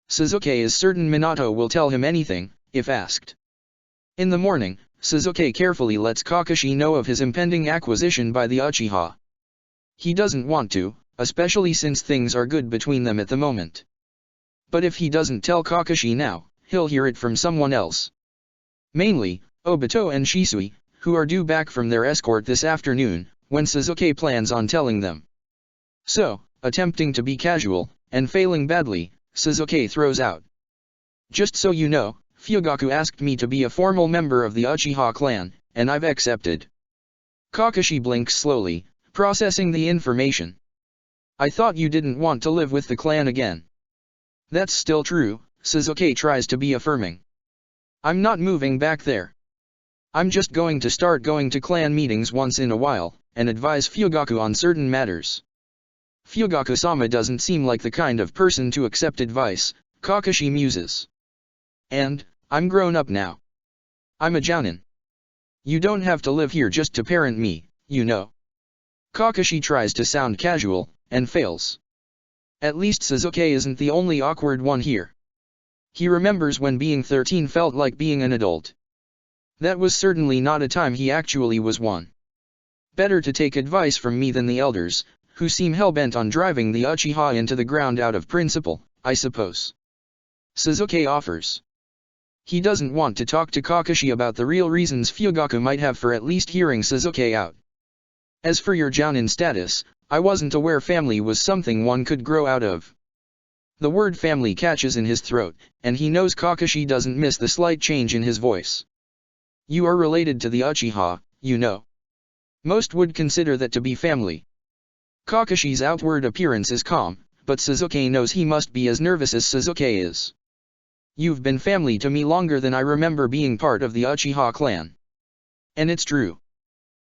Sasuke is certain Minato will tell him anything, if asked. In the morning, Sasuke carefully lets Kakashi know of his impending acquisition by the Uchiha. He doesn't want to, especially since things are good between them at the moment. But if he doesn't tell Kakashi now, he'll hear it from someone else. Mainly, Obito and Shisui, who are due back from their escort this afternoon, when Sasuke plans on telling them. So, attempting to be casual, and failing badly, Sasuke throws out. Just so you know, Fugaku asked me to be a formal member of the Uchiha clan, and I've accepted. Kakashi blinks slowly, processing the information. I thought you didn't want to live with the clan again. That's still true, Sasuke tries to be affirming. I'm not moving back there. I'm just going to start going to clan meetings once in a while, and advise Fugaku on certain matters. Fugaku-sama doesn't seem like the kind of person to accept advice, Kakashi muses. And, I'm grown up now. I'm a jounin. You don't have to live here just to parent me, you know. Kakashi tries to sound casual, and fails. At least Sasuke isn't the only awkward one here. He remembers when being 13 felt like being an adult. That was certainly not a time he actually was one. Better to take advice from me than the elders, who seem hell-bent on driving the Uchiha into the ground out of principle, I suppose. Sasuke offers. He doesn't want to talk to Kakashi about the real reasons Fugaku might have for at least hearing Sasuke out. As for your jounin status, I wasn't aware family was something one could grow out of. The word family catches in his throat, and he knows Kakashi doesn't miss the slight change in his voice. You are related to the Uchiha, you know. Most would consider that to be family. Kakashi's outward appearance is calm, but Sasuke knows he must be as nervous as Sasuke is. You've been family to me longer than I remember being part of the Uchiha clan. And it's true.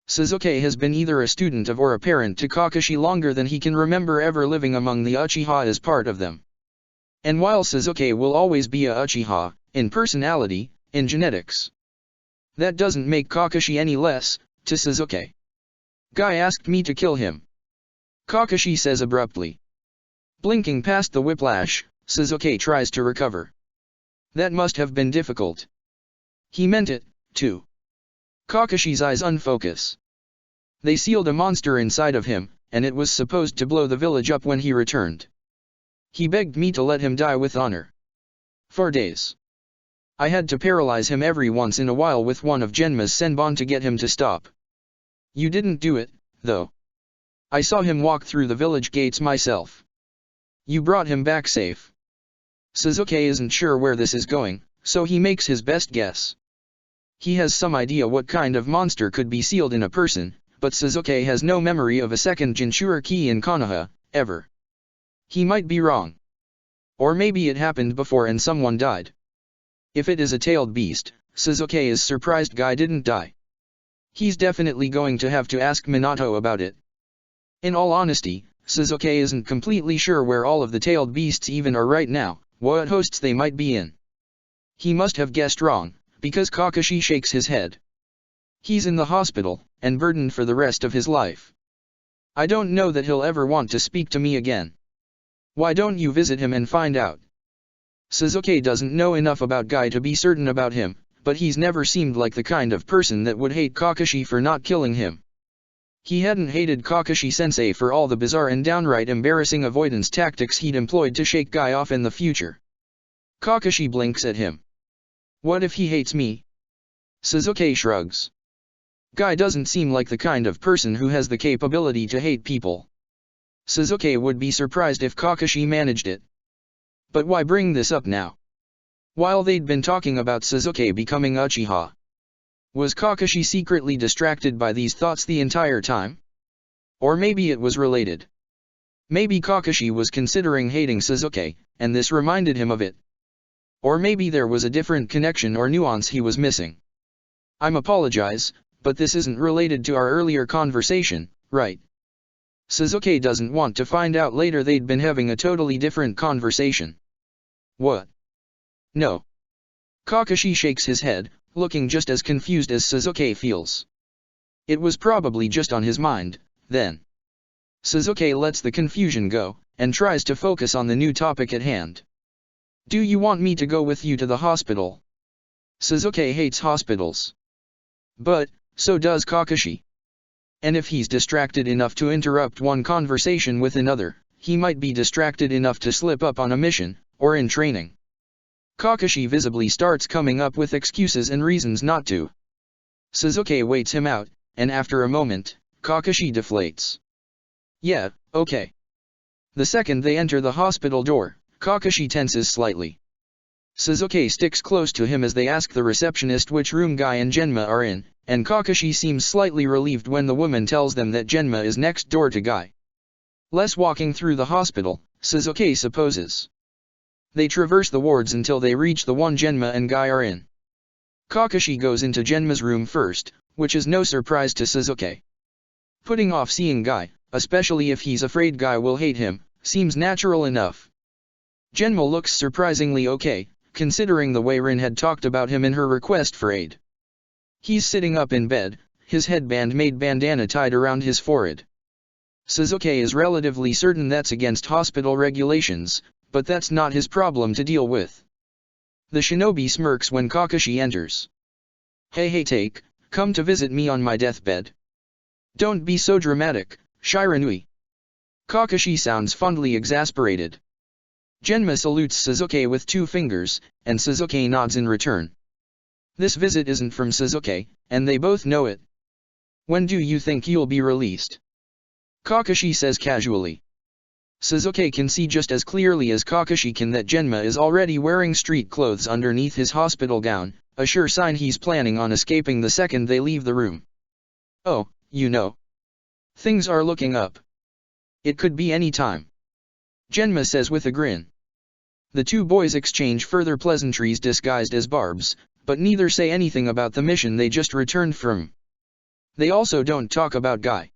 Sasuke has been either a student of or a parent to Kakashi longer than he can remember ever living among the Uchiha as part of them. And while Sasuke will always be a Uchiha, in personality, in genetics, that doesn't make Kakashi any less, to Sasuke. Guy asked me to kill him. Kakashi says abruptly. Blinking past the whiplash, Sasuke tries to recover. That must have been difficult. He meant it, too. Kakashi's eyes unfocus. They sealed a monster inside of him, and it was supposed to blow the village up when he returned. He begged me to let him die with honor. For days. I had to paralyze him every once in a while with one of Genma's senbon to get him to stop. You didn't do it, though. I saw him walk through the village gates myself. You brought him back safe. Sasuke isn't sure where this is going, so he makes his best guess. He has some idea what kind of monster could be sealed in a person, but Sasuke has no memory of a second Jinchuriki in Konoha, ever. He might be wrong. Or maybe it happened before and someone died. If it is a tailed beast, Sasuke is surprised Guy didn't die. He's definitely going to have to ask Minato about it. In all honesty, Sasuke isn't completely sure where all of the tailed beasts even are right now, what hosts they might be in. He must have guessed wrong, because Kakashi shakes his head. He's in the hospital, and burdened for the rest of his life. I don't know that he'll ever want to speak to me again. Why don't you visit him and find out? Sasuke doesn't know enough about Guy to be certain about him, but he's never seemed like the kind of person that would hate Kakashi for not killing him. He hadn't hated Kakashi-sensei for all the bizarre and downright embarrassing avoidance tactics he'd employed to shake Guy off in the future. Kakashi blinks at him. What if he hates me? Sasuke shrugs. Guy doesn't seem like the kind of person who has the capability to hate people. Sasuke would be surprised if Kakashi managed it. But why bring this up now? While they'd been talking about Sasuke becoming Uchiha. Was Kakashi secretly distracted by these thoughts the entire time? Or maybe it was related. Maybe Kakashi was considering hating Sasuke, and this reminded him of it. Or maybe there was a different connection or nuance he was missing. I'm apologize, but this isn't related to our earlier conversation, right? Sasuke doesn't want to find out later they'd been having a totally different conversation. What? No. Kakashi shakes his head, looking just as confused as Sasuke feels. It was probably just on his mind, then. Sasuke lets the confusion go, and tries to focus on the new topic at hand. Do you want me to go with you to the hospital? Sasuke hates hospitals. But, so does Kakashi. And if he's distracted enough to interrupt one conversation with another, he might be distracted enough to slip up on a mission, or in training. Kakashi visibly starts coming up with excuses and reasons not to. Sasuke waits him out, and after a moment, Kakashi deflates. Yeah, okay. The second they enter the hospital door, Kakashi tenses slightly. Sasuke sticks close to him as they ask the receptionist which room Guy and Genma are in, and Kakashi seems slightly relieved when the woman tells them that Genma is next door to Guy. Less walking through the hospital, Sasuke supposes. They traverse the wards until they reach the one Genma and Guy are in. Kakashi goes into Genma's room first, which is no surprise to Sasuke. Putting off seeing Guy, especially if he's afraid Guy will hate him, seems natural enough. Genma looks surprisingly okay, considering the way Rin had talked about him in her request for aid. He's sitting up in bed, his headband-made bandana tied around his forehead. Sasuke is relatively certain that's against hospital regulations, but that's not his problem to deal with. The shinobi smirks when Kakashi enters. Hey take, come to visit me on my deathbed. Don't be so dramatic, Shiranui. Kakashi sounds fondly exasperated. Genma salutes Sasuke with 2 fingers, and Sasuke nods in return. This visit isn't from Sasuke, and they both know it. When do you think you'll be released? Kakashi says casually. Sasuke can see just as clearly as Kakashi can that Genma is already wearing street clothes underneath his hospital gown, a sure sign he's planning on escaping the second they leave the room. Oh, you know. Things are looking up. It could be any time. Genma says with a grin. The 2 boys exchange further pleasantries disguised as barbs, but neither say anything about the mission they just returned from. They also don't talk about Guy.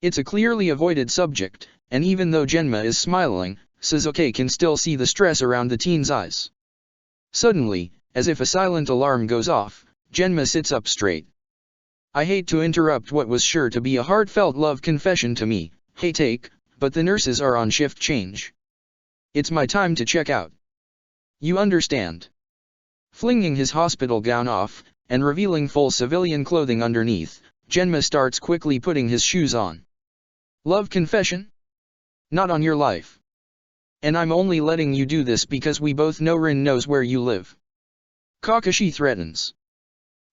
It's a clearly avoided subject, and even though Genma is smiling, Sasuke can still see the stress around the teen's eyes. Suddenly, as if a silent alarm goes off, Genma sits up straight. I hate to interrupt what was sure to be a heartfelt love confession to me, hey take, but the nurses are on shift change. It's my time to check out. You understand. Flinging his hospital gown off, and revealing full civilian clothing underneath, Genma starts quickly putting his shoes on. Love confession? Not on your life. And I'm only letting you do this because we both know Rin knows where you live. Kakashi threatens.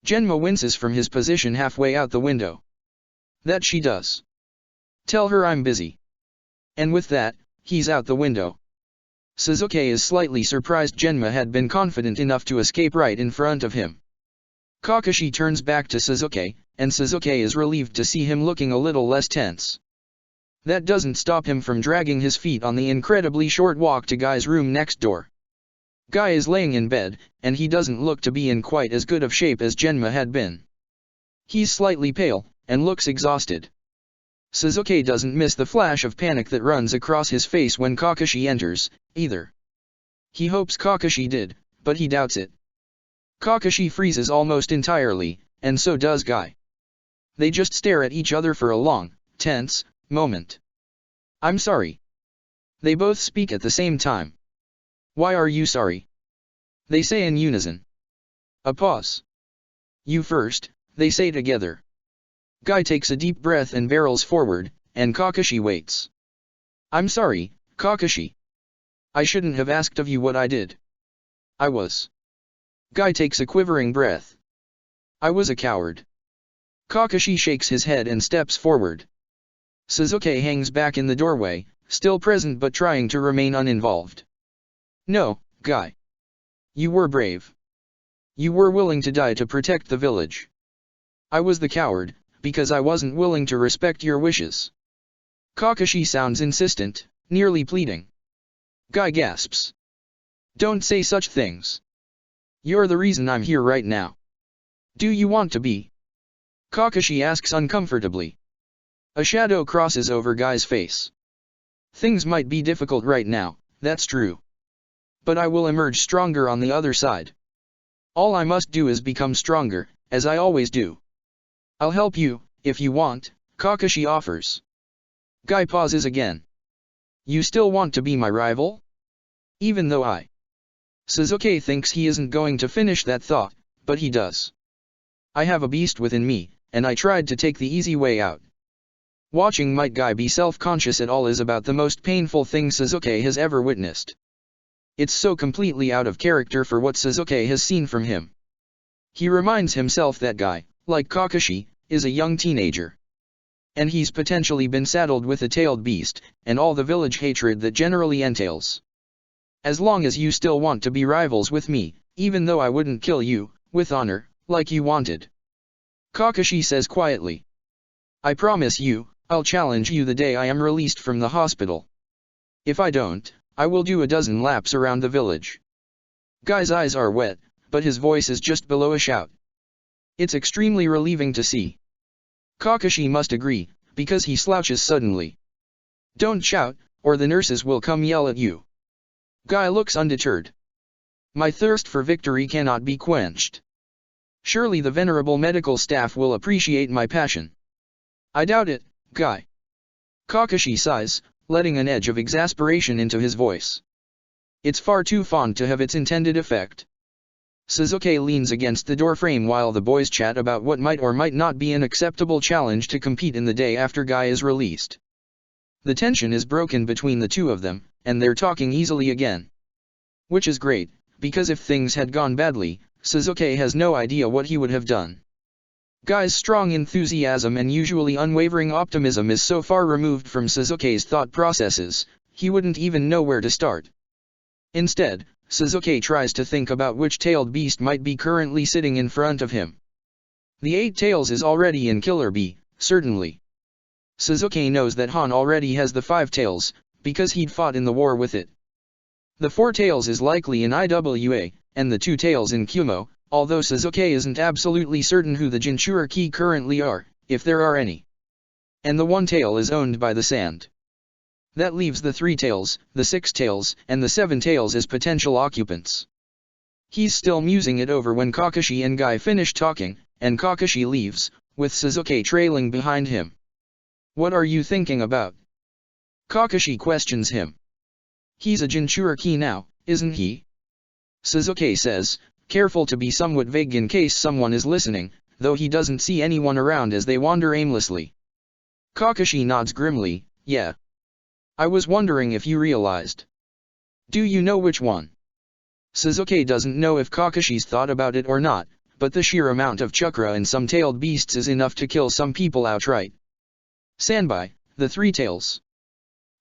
Genma winces from his position halfway out the window. That she does. Tell her I'm busy. And with that, he's out the window. Sasuke is slightly surprised Genma had been confident enough to escape right in front of him. Kakashi turns back to Sasuke, and Sasuke is relieved to see him looking a little less tense. That doesn't stop him from dragging his feet on the incredibly short walk to Guy's room next door. Guy is laying in bed, and he doesn't look to be in quite as good of shape as Genma had been. He's slightly pale, and looks exhausted. Sasuke doesn't miss the flash of panic that runs across his face when Kakashi enters, either. He hopes Kakashi did, but he doubts it. Kakashi freezes almost entirely, and so does Guy. They just stare at each other for a long, tense moment. I'm sorry. They both speak at the same time. Why are you sorry? They say in unison. A pause. You first, they say together. Guy takes a deep breath and barrels forward, and Kakashi waits. I'm sorry, Kakashi. I shouldn't have asked of you what I did. I was. Guy takes a quivering breath. I was a coward. Kakashi shakes his head and steps forward. Sasuke hangs back in the doorway, still present but trying to remain uninvolved. No, Guy. You were brave. You were willing to die to protect the village. I was the coward, because I wasn't willing to respect your wishes. Kakashi sounds insistent, nearly pleading. Guy gasps. Don't say such things. You're the reason I'm here right now. Do you want to be? Kakashi asks uncomfortably. A shadow crosses over Guy's face. Things might be difficult right now, that's true. But I will emerge stronger on the other side. All I must do is become stronger, as I always do. I'll help you, if you want, Kakashi offers. Guy pauses again. You still want to be my rival? Even though Sasuke thinks he isn't going to finish that thought, but he does. I have a beast within me, and I tried to take the easy way out. Watching Might Guy be self-conscious at all is about the most painful thing Sasuke has ever witnessed. It's so completely out of character for what Sasuke has seen from him. He reminds himself that Guy, like Kakashi, is a young teenager. And he's potentially been saddled with a tailed beast, and all the village hatred that generally entails. As long as you still want to be rivals with me, even though I wouldn't kill you, with honor, like you wanted. Kakashi says quietly. I promise you, I'll challenge you the day I am released from the hospital. If I don't, I will do a dozen laps around the village. Guy's eyes are wet, but his voice is just below a shout. It's extremely relieving to see. Kakashi must agree, because he slouches suddenly. Don't shout, or the nurses will come yell at you. Guy looks undeterred. My thirst for victory cannot be quenched. Surely the venerable medical staff will appreciate my passion. I doubt it, Guy. Kakashi sighs, letting an edge of exasperation into his voice. It's far too fond to have its intended effect. Sasuke leans against the doorframe while the boys chat about what might or might not be an acceptable challenge to compete in the day after Guy is released. The tension is broken between the two of them, and they're talking easily again. Which is great, because if things had gone badly, Sasuke has no idea what he would have done. Guy's strong enthusiasm and usually unwavering optimism is so far removed from Sasuke's thought processes, he wouldn't even know where to start. Instead, Sasuke tries to think about which tailed beast might be currently sitting in front of him. The 8 tails is already in Killer Bee, certainly. Sasuke knows that Han already has the 5 tails, because he'd fought in the war with it. The 4 tails is likely in IWA, and the 2 tails in Kumo, although Sasuke isn't absolutely certain who the Jinchuriki currently are, if there are any. And the 1 tail is owned by the Sand. That leaves the 3 tails, the 6 tails, and the 7 tails as potential occupants. He's still musing it over when Kakashi and Guy finish talking, and Kakashi leaves, with Sasuke trailing behind him. What are you thinking about? Kakashi questions him. He's a Jinchuriki now, isn't he? Sasuke says, careful to be somewhat vague in case someone is listening, though he doesn't see anyone around as they wander aimlessly. Kakashi nods grimly, yeah. I was wondering if you realized. Do you know which one? Sasuke doesn't know if Kakashi's thought about it or not, but the sheer amount of chakra in some tailed beasts is enough to kill some people outright. Sanbai, the 3 tails.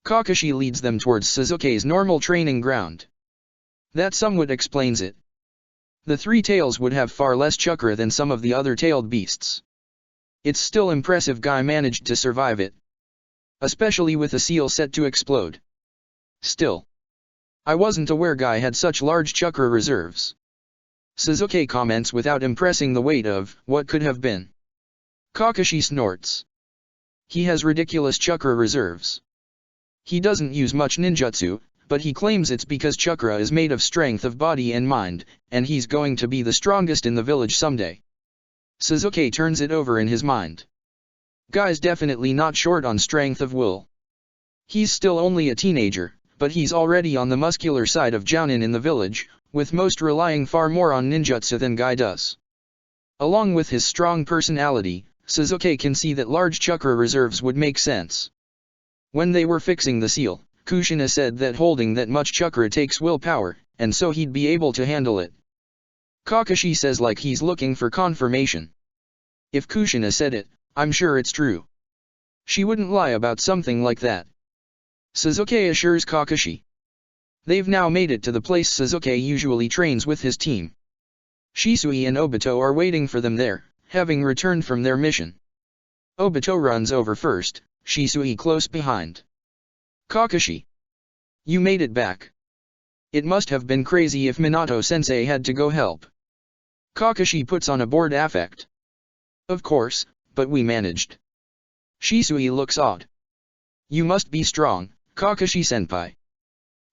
Kakashi leads them towards Sasuke's normal training ground. That somewhat explains it. The 3 tails would have far less chakra than some of the other tailed beasts. It's still impressive Guy managed to survive it. Especially with a seal set to explode. Still. I wasn't aware Guy had such large chakra reserves. Sasuke comments without impressing the weight of what could have been. Kakashi snorts. He has ridiculous chakra reserves. He doesn't use much ninjutsu, but he claims it's because chakra is made of strength of body and mind, and he's going to be the strongest in the village someday. Sasuke turns it over in his mind. Guy's definitely not short on strength of will. He's still only a teenager, but he's already on the muscular side of Jounin in the village, with most relying far more on ninjutsu than Guy does. Along with his strong personality, Sasuke can see that large chakra reserves would make sense. When they were fixing the seal, Kushina said that holding that much chakra takes willpower, and so he'd be able to handle it. Kakashi says like he's looking for confirmation. If Kushina said it, I'm sure it's true. She wouldn't lie about something like that. Sasuke assures Kakashi. They've now made it to the place Sasuke usually trains with his team. Shisui and Obito are waiting for them there, having returned from their mission. Obito runs over first, Shisui close behind. Kakashi. You made it back. It must have been crazy if Minato-sensei had to go help. Kakashi puts on a bored affect. Of course, but we managed. Shisui looks odd. You must be strong, Kakashi-senpai.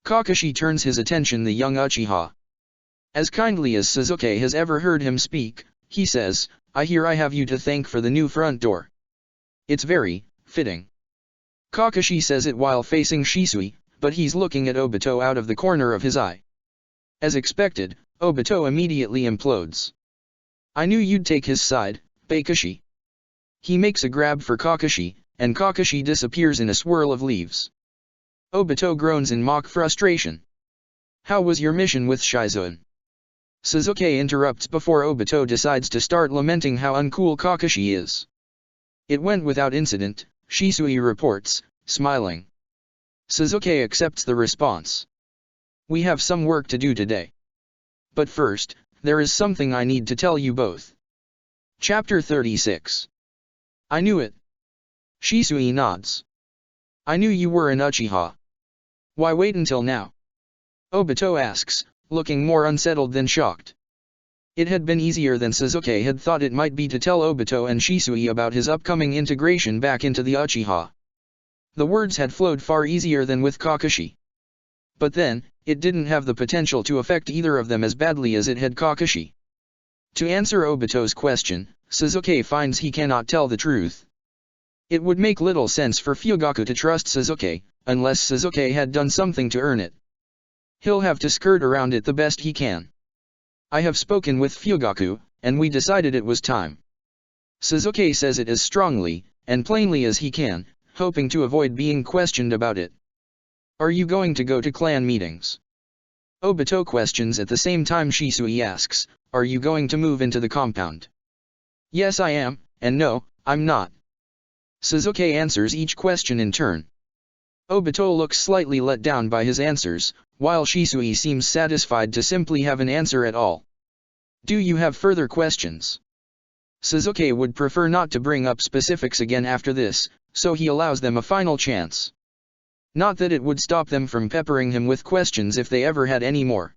Kakashi turns his attention the young Uchiha. As kindly as Sasuke has ever heard him speak, he says, I hear I have you to thank for the new front door. It's very fitting. Kakashi says it while facing Shisui, but he's looking at Obito out of the corner of his eye. As expected, Obito immediately implodes. I knew you'd take his side, Bakushi. He makes a grab for Kakashi, and Kakashi disappears in a swirl of leaves. Obito groans in mock frustration. How was your mission with Shizune? Sasuke interrupts before Obito decides to start lamenting how uncool Kakashi is. It went without incident, Shisui reports, smiling. Sasuke accepts the response. We have some work to do today. But first, there is something I need to tell you both. Chapter 36. I knew it. Shisui nods. I knew you were an Uchiha. Why wait until now? Obito asks, looking more unsettled than shocked. It had been easier than Sasuke had thought it might be to tell Obito and Shisui about his upcoming integration back into the Uchiha. The words had flowed far easier than with Kakashi. But then, it didn't have the potential to affect either of them as badly as it had Kakashi. To answer Obito's question, Sasuke finds he cannot tell the truth. It would make little sense for Fugaku to trust Sasuke, unless Sasuke had done something to earn it. He'll have to skirt around it the best he can. I have spoken with Fugaku, and we decided it was time. Sasuke says it as strongly and plainly as he can, hoping to avoid being questioned about it. Are you going to go to clan meetings? Obito questions at the same time Shisui asks, are you going to move into the compound? Yes I am, and no, I'm not. Sasuke answers each question in turn. Obito looks slightly let down by his answers, while Shisui seems satisfied to simply have an answer at all. Do you have further questions? Sasuke would prefer not to bring up specifics again after this, so he allows them a final chance. Not that it would stop them from peppering him with questions if they ever had any more.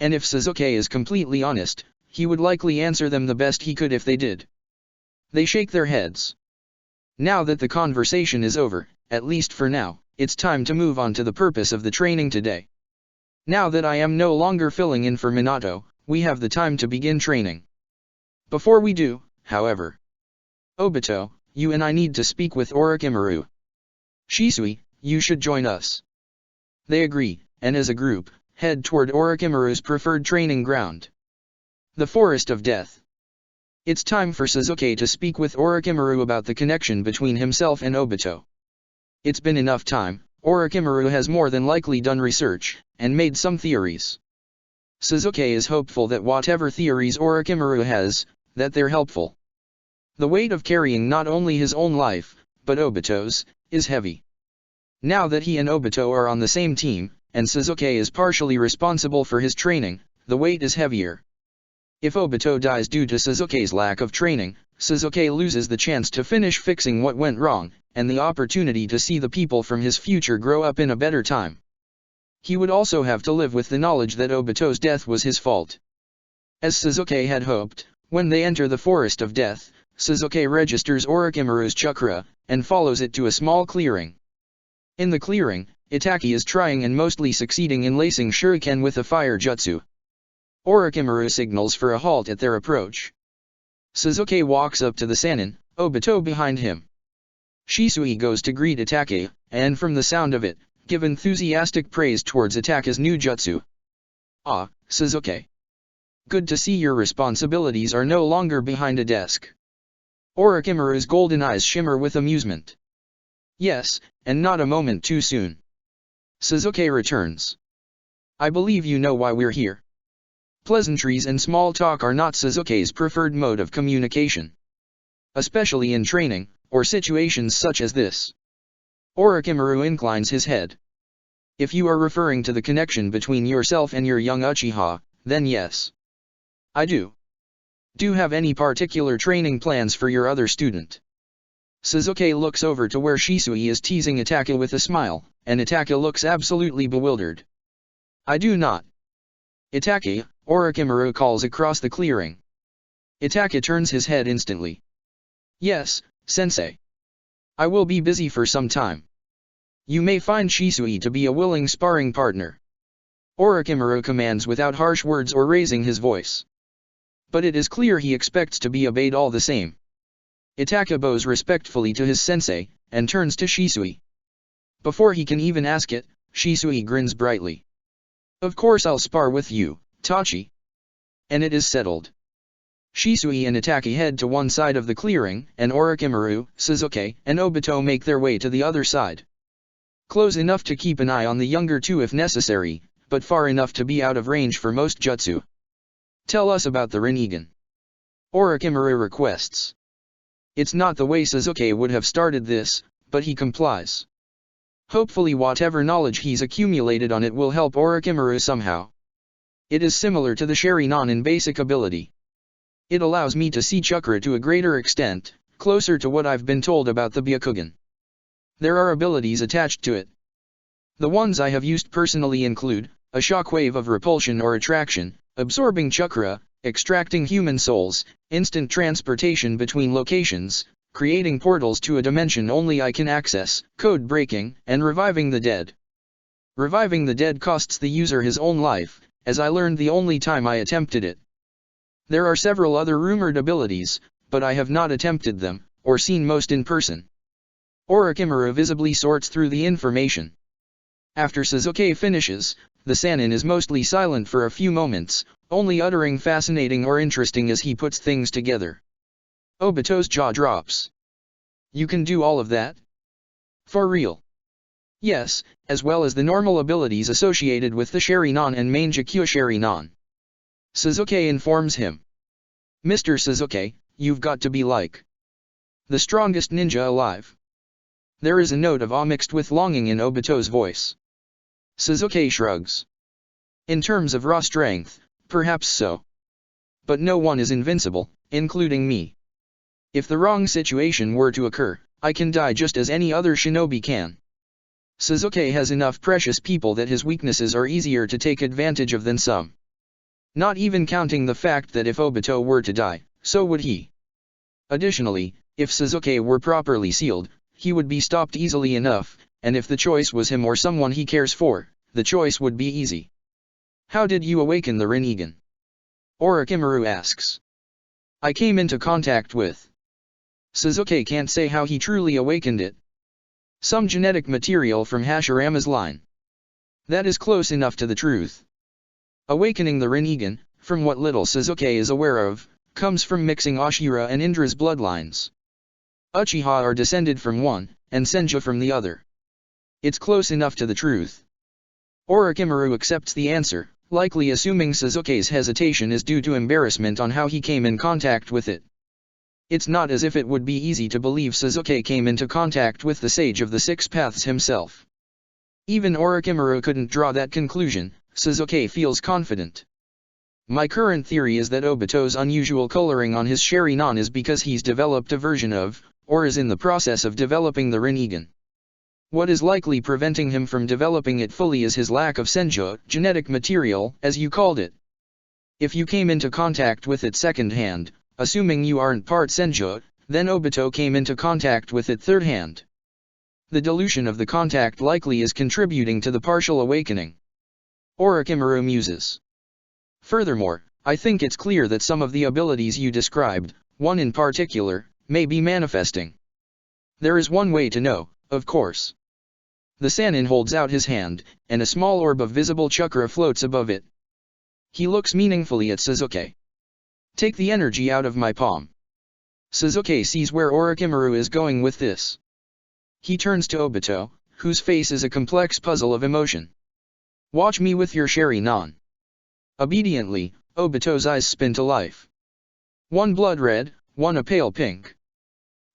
And if Sasuke is completely honest, he would likely answer them the best he could if they did. They shake their heads. Now that the conversation is over, at least for now, it's time to move on to the purpose of the training today. Now that I am no longer filling in for Minato, we have the time to begin training. Before we do, however, Obito, you and I need to speak with Orochimaru. Shisui, you should join us. They agree, and as a group, head toward Orochimaru's preferred training ground. The Forest of Death. It's time for Sasuke to speak with Orochimaru about the connection between himself and Obito. It's been enough time, Orochimaru has more than likely done research, and made some theories. Sasuke is hopeful that whatever theories Orochimaru has, that they're helpful. The weight of carrying not only his own life, but Obito's, is heavy. Now that he and Obito are on the same team, and Sasuke is partially responsible for his training, the weight is heavier. If Obito dies due to Sasuke's lack of training, Sasuke loses the chance to finish fixing what went wrong, and the opportunity to see the people from his future grow up in a better time. He would also have to live with the knowledge that Obito's death was his fault. As Sasuke had hoped, when they enter the Forest of Death, Sasuke registers Orochimaru's chakra, and follows it to a small clearing. In the clearing, Itachi is trying and mostly succeeding in lacing shuriken with a fire jutsu. Orochimaru signals for a halt at their approach. Sasuke walks up to the Sannin, Obito behind him. Shisui goes to greet Itachi, and from the sound of it, give enthusiastic praise towards Itachi's new jutsu. Ah, Sasuke. Good to see your responsibilities are no longer behind a desk. Orochimaru's golden eyes shimmer with amusement. Yes, and not a moment too soon. Sasuke returns. I believe you know why we're here. Pleasantries and small talk are not Sasuke's preferred mode of communication. Especially in training, or situations such as this. Orochimaru inclines his head. If you are referring to the connection between yourself and your young Uchiha, then yes. I do. Do you have any particular training plans for your other student? Suzuki looks over to where Shisui is teasing Itaka with a smile, and Itaka looks absolutely bewildered. I do not. Itaka, Orochimaru calls across the clearing. Itaka turns his head instantly. Yes, sensei. I will be busy for some time. You may find Shisui to be a willing sparring partner. Orochimaru commands without harsh words or raising his voice. But it is clear he expects to be obeyed all the same. Itaka bows respectfully to his sensei, and turns to Shisui. Before he can even ask it, Shisui grins brightly. Of course I'll spar with you, Tachi. And it is settled. Shisui and Itaka head to one side of the clearing, and Orochimaru, Suzuki, and Obito make their way to the other side. Close enough to keep an eye on the younger two if necessary, but far enough to be out of range for most jutsu. Tell us about the Rinnegan. Orochimaru requests. It's not the way Suzuki would have started this, but he complies. Hopefully whatever knowledge he's accumulated on it will help Orochimaru somehow. It is similar to the Sharingan in basic ability. It allows me to see chakra to a greater extent, closer to what I've been told about the Byakugan. There are abilities attached to it. The ones I have used personally include, a shockwave of repulsion or attraction, absorbing chakra, extracting human souls, instant transportation between locations, creating portals to a dimension only I can access, code breaking, and reviving the dead. Reviving the dead costs the user his own life, as I learned the only time I attempted it. There are several other rumored abilities, but I have not attempted them, or seen most in person. Orochimaru visibly sorts through the information. After Suzuki finishes, the Sannin is mostly silent for a few moments, only uttering fascinating or interesting as he puts things together. Obito's jaw drops. You can do all of that? For real? Yes, as well as the normal abilities associated with the Sharingan and Mangekyo Sharingan. Suzuki informs him. Mr. Suzuki, you've got to be like the strongest ninja alive. There is a note of awe mixed with longing in Obito's voice. Suzuki shrugs. In terms of raw strength, perhaps so. But no one is invincible, including me. If the wrong situation were to occur, I can die just as any other shinobi can. Suzuki has enough precious people that his weaknesses are easier to take advantage of than some. Not even counting the fact that if Obito were to die, so would he. Additionally, if Suzuki were properly sealed, he would be stopped easily enough, and if the choice was him or someone he cares for, the choice would be easy. How did you awaken the Rinnegan? Orochimaru asks. I came into contact with. Suzuki can't say how he truly awakened it. Some genetic material from Hashirama's line. That is close enough to the truth. Awakening the Rinnegan, from what little Suzuki is aware of, comes from mixing Ashura and Indra's bloodlines. Uchiha are descended from one, and Senju from the other. It's close enough to the truth. Orochimaru accepts the answer, likely assuming Suzuki's hesitation is due to embarrassment on how he came in contact with it. It's not as if it would be easy to believe Suzuki came into contact with the Sage of the Six Paths himself. Even Orochimaru couldn't draw that conclusion. Suzuki feels confident. My current theory is that Obito's unusual coloring on his Sharingan is because he's developed a version of, or is in the process of developing the Rinnegan. What is likely preventing him from developing it fully is his lack of Senju, genetic material, as you called it. If you came into contact with it second-hand, assuming you aren't part Senju, then Obito came into contact with it third-hand. The dilution of the contact likely is contributing to the partial awakening. Orochimaru muses. Furthermore, I think it's clear that some of the abilities you described, one in particular, may be manifesting. There is one way to know, of course. The Sannin holds out his hand, and a small orb of visible chakra floats above it. He looks meaningfully at Suzuki. Take the energy out of my palm. Suzuki sees where Orochimaru is going with this. He turns to Obito, whose face is a complex puzzle of emotion. Watch me with your Sharingan. Obediently, Obito's eyes spin to life. One blood red, one a pale pink.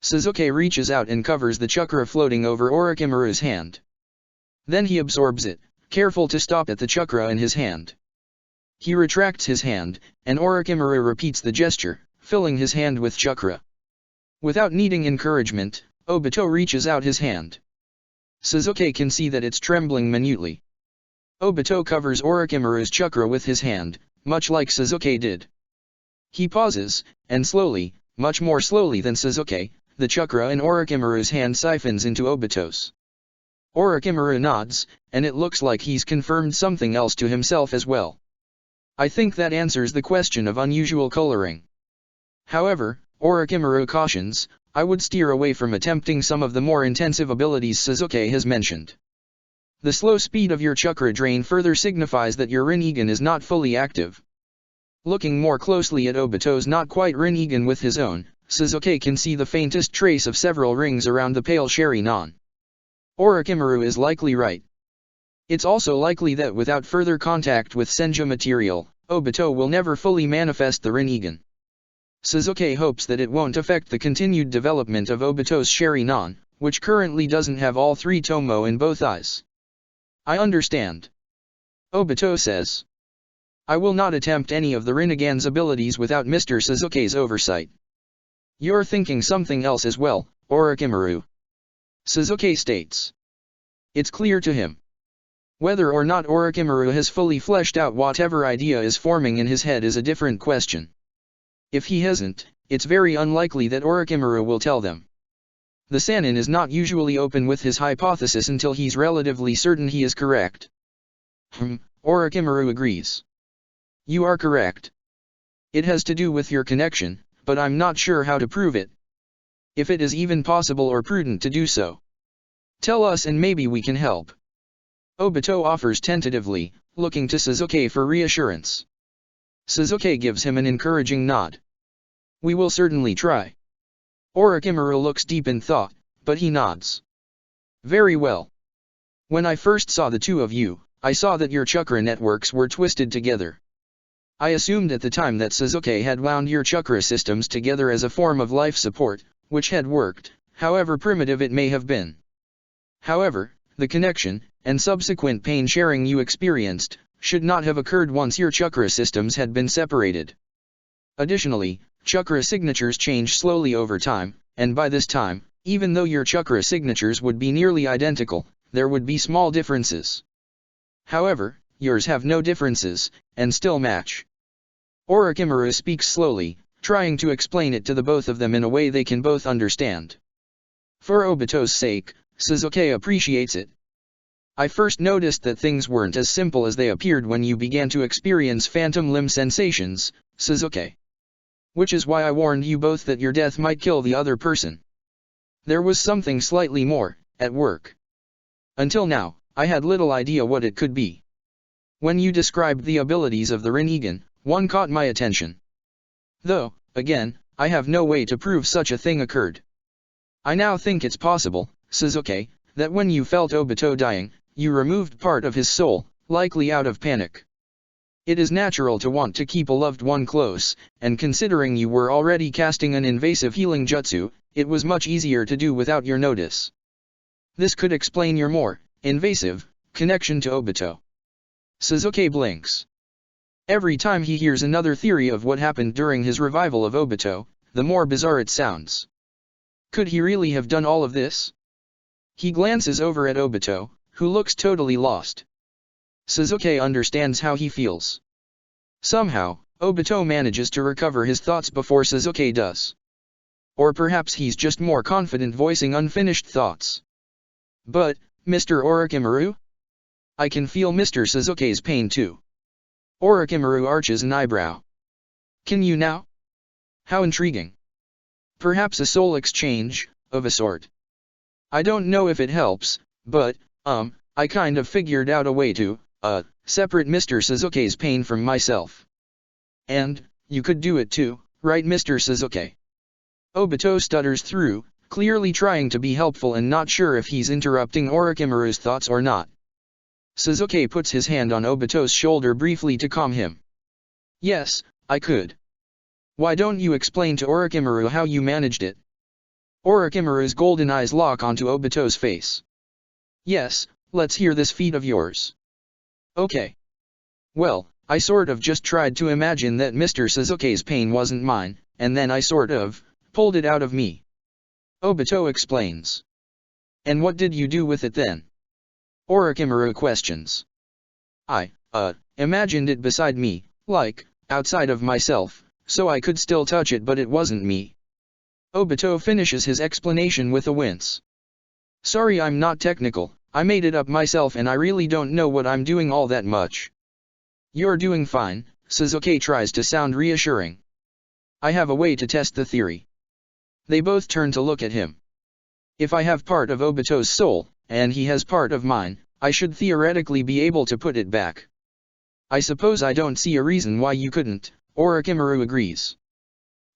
Suzuki reaches out and covers the chakra floating over Orochimaru's hand. Then he absorbs it, careful to stop at the chakra in his hand. He retracts his hand, and Orochimaru repeats the gesture, filling his hand with chakra. Without needing encouragement, Obito reaches out his hand. Sasuke can see that it's trembling minutely. Obito covers Orochimaru's chakra with his hand, much like Sasuke did. He pauses, and slowly, much more slowly than Sasuke, the chakra in Orochimaru's hand siphons into Obito's. Orochimaru nods, and it looks like he's confirmed something else to himself as well. I think that answers the question of unusual coloring. However, Orochimaru cautions, I would steer away from attempting some of the more intensive abilities Sasuke has mentioned. The slow speed of your chakra drain further signifies that your Rinnegan is not fully active. Looking more closely at Obito's not quite Rinnegan with his own, Sasuke can see the faintest trace of several rings around the pale Sharingan. Orochimaru is likely right. It's also likely that without further contact with Senju material, Obito will never fully manifest the Rinnegan. Sasuke hopes that it won't affect the continued development of Obito's Sharingan, which currently doesn't have all three Tomo in both eyes. I understand. Obito says. I will not attempt any of the Rinnegan's abilities without Mr. Sasuke's oversight. You're thinking something else as well, Orochimaru. Sasuke states. It's clear to him. Whether or not Orochimaru has fully fleshed out whatever idea is forming in his head is a different question. If he hasn't, it's very unlikely that Orochimaru will tell them. The Sannin is not usually open with his hypothesis until he's relatively certain he is correct. Orochimaru agrees. You are correct. It has to do with your connection, but I'm not sure how to prove it. If it is even possible or prudent to do so. Tell us and maybe we can help. Obito offers tentatively, looking to Sasuke for reassurance. Sasuke gives him an encouraging nod. We will certainly try. Orochimaru looks deep in thought, but he nods. Very well. When I first saw the two of you, I saw that your chakra networks were twisted together. I assumed at the time that Sasuke had wound your chakra systems together as a form of life support, which had worked, however primitive it may have been. However, the connection, and subsequent pain sharing you experienced, should not have occurred once your chakra systems had been separated. Additionally, chakra signatures change slowly over time, and by this time, even though your chakra signatures would be nearly identical, there would be small differences. However, yours have no differences, and still match. Orochimaru speaks slowly, trying to explain it to the both of them in a way they can both understand. For Obito's sake, Sasuke appreciates it. I first noticed that things weren't as simple as they appeared when you began to experience phantom limb sensations, Sasuke. Which is why I warned you both that your death might kill the other person. There was something slightly more, at work. Until now, I had little idea what it could be. When you described the abilities of the Rinnegan, one caught my attention. Though, again, I have no way to prove such a thing occurred. I now think it's possible, Sasuke, that when you felt Obito dying, you removed part of his soul, likely out of panic. It is natural to want to keep a loved one close, and considering you were already casting an invasive healing jutsu, it was much easier to do without your notice. This could explain your more invasive connection to Obito. Sasuke blinks. Every time he hears another theory of what happened during his revival of Obito, the more bizarre it sounds. Could he really have done all of this? He glances over at Obito, who looks totally lost. Sasuke understands how he feels. Somehow, Obito manages to recover his thoughts before Sasuke does. Or perhaps he's just more confident voicing unfinished thoughts. But, Mr. Orochimaru? I can feel Mr. Sasuke's pain too. Orochimaru arches an eyebrow. Can you now? How intriguing. Perhaps a soul exchange, of a sort. I don't know if it helps, but, I kind of figured out a way to, separate Mr. Sasuke's pain from myself. And, you could do it too, right Mr. Sasuke? Obito stutters through, clearly trying to be helpful and not sure if he's interrupting Orochimaru's thoughts or not. Sasuke puts his hand on Obito's shoulder briefly to calm him. Yes, I could. Why don't you explain to Orochimaru how you managed it? Orochimaru's golden eyes lock onto Obito's face. Yes, let's hear this feat of yours. Okay. Well, I sort of just tried to imagine that Mr. Sasuke's pain wasn't mine, and then I sort of pulled it out of me. Obito explains. And what did you do with it then? Orochimaru questions. I imagined it beside me, like, outside of myself, so I could still touch it but it wasn't me. Obito finishes his explanation with a wince. Sorry, I'm not technical, I made it up myself and I really don't know what I'm doing all that much. You're doing fine, Sasuke tries to sound reassuring. I have a way to test the theory. They both turn to look at him. If I have part of Obito's soul, and he has part of mine, I should theoretically be able to put it back. I suppose I don't see a reason why you couldn't, Orochimaru agrees.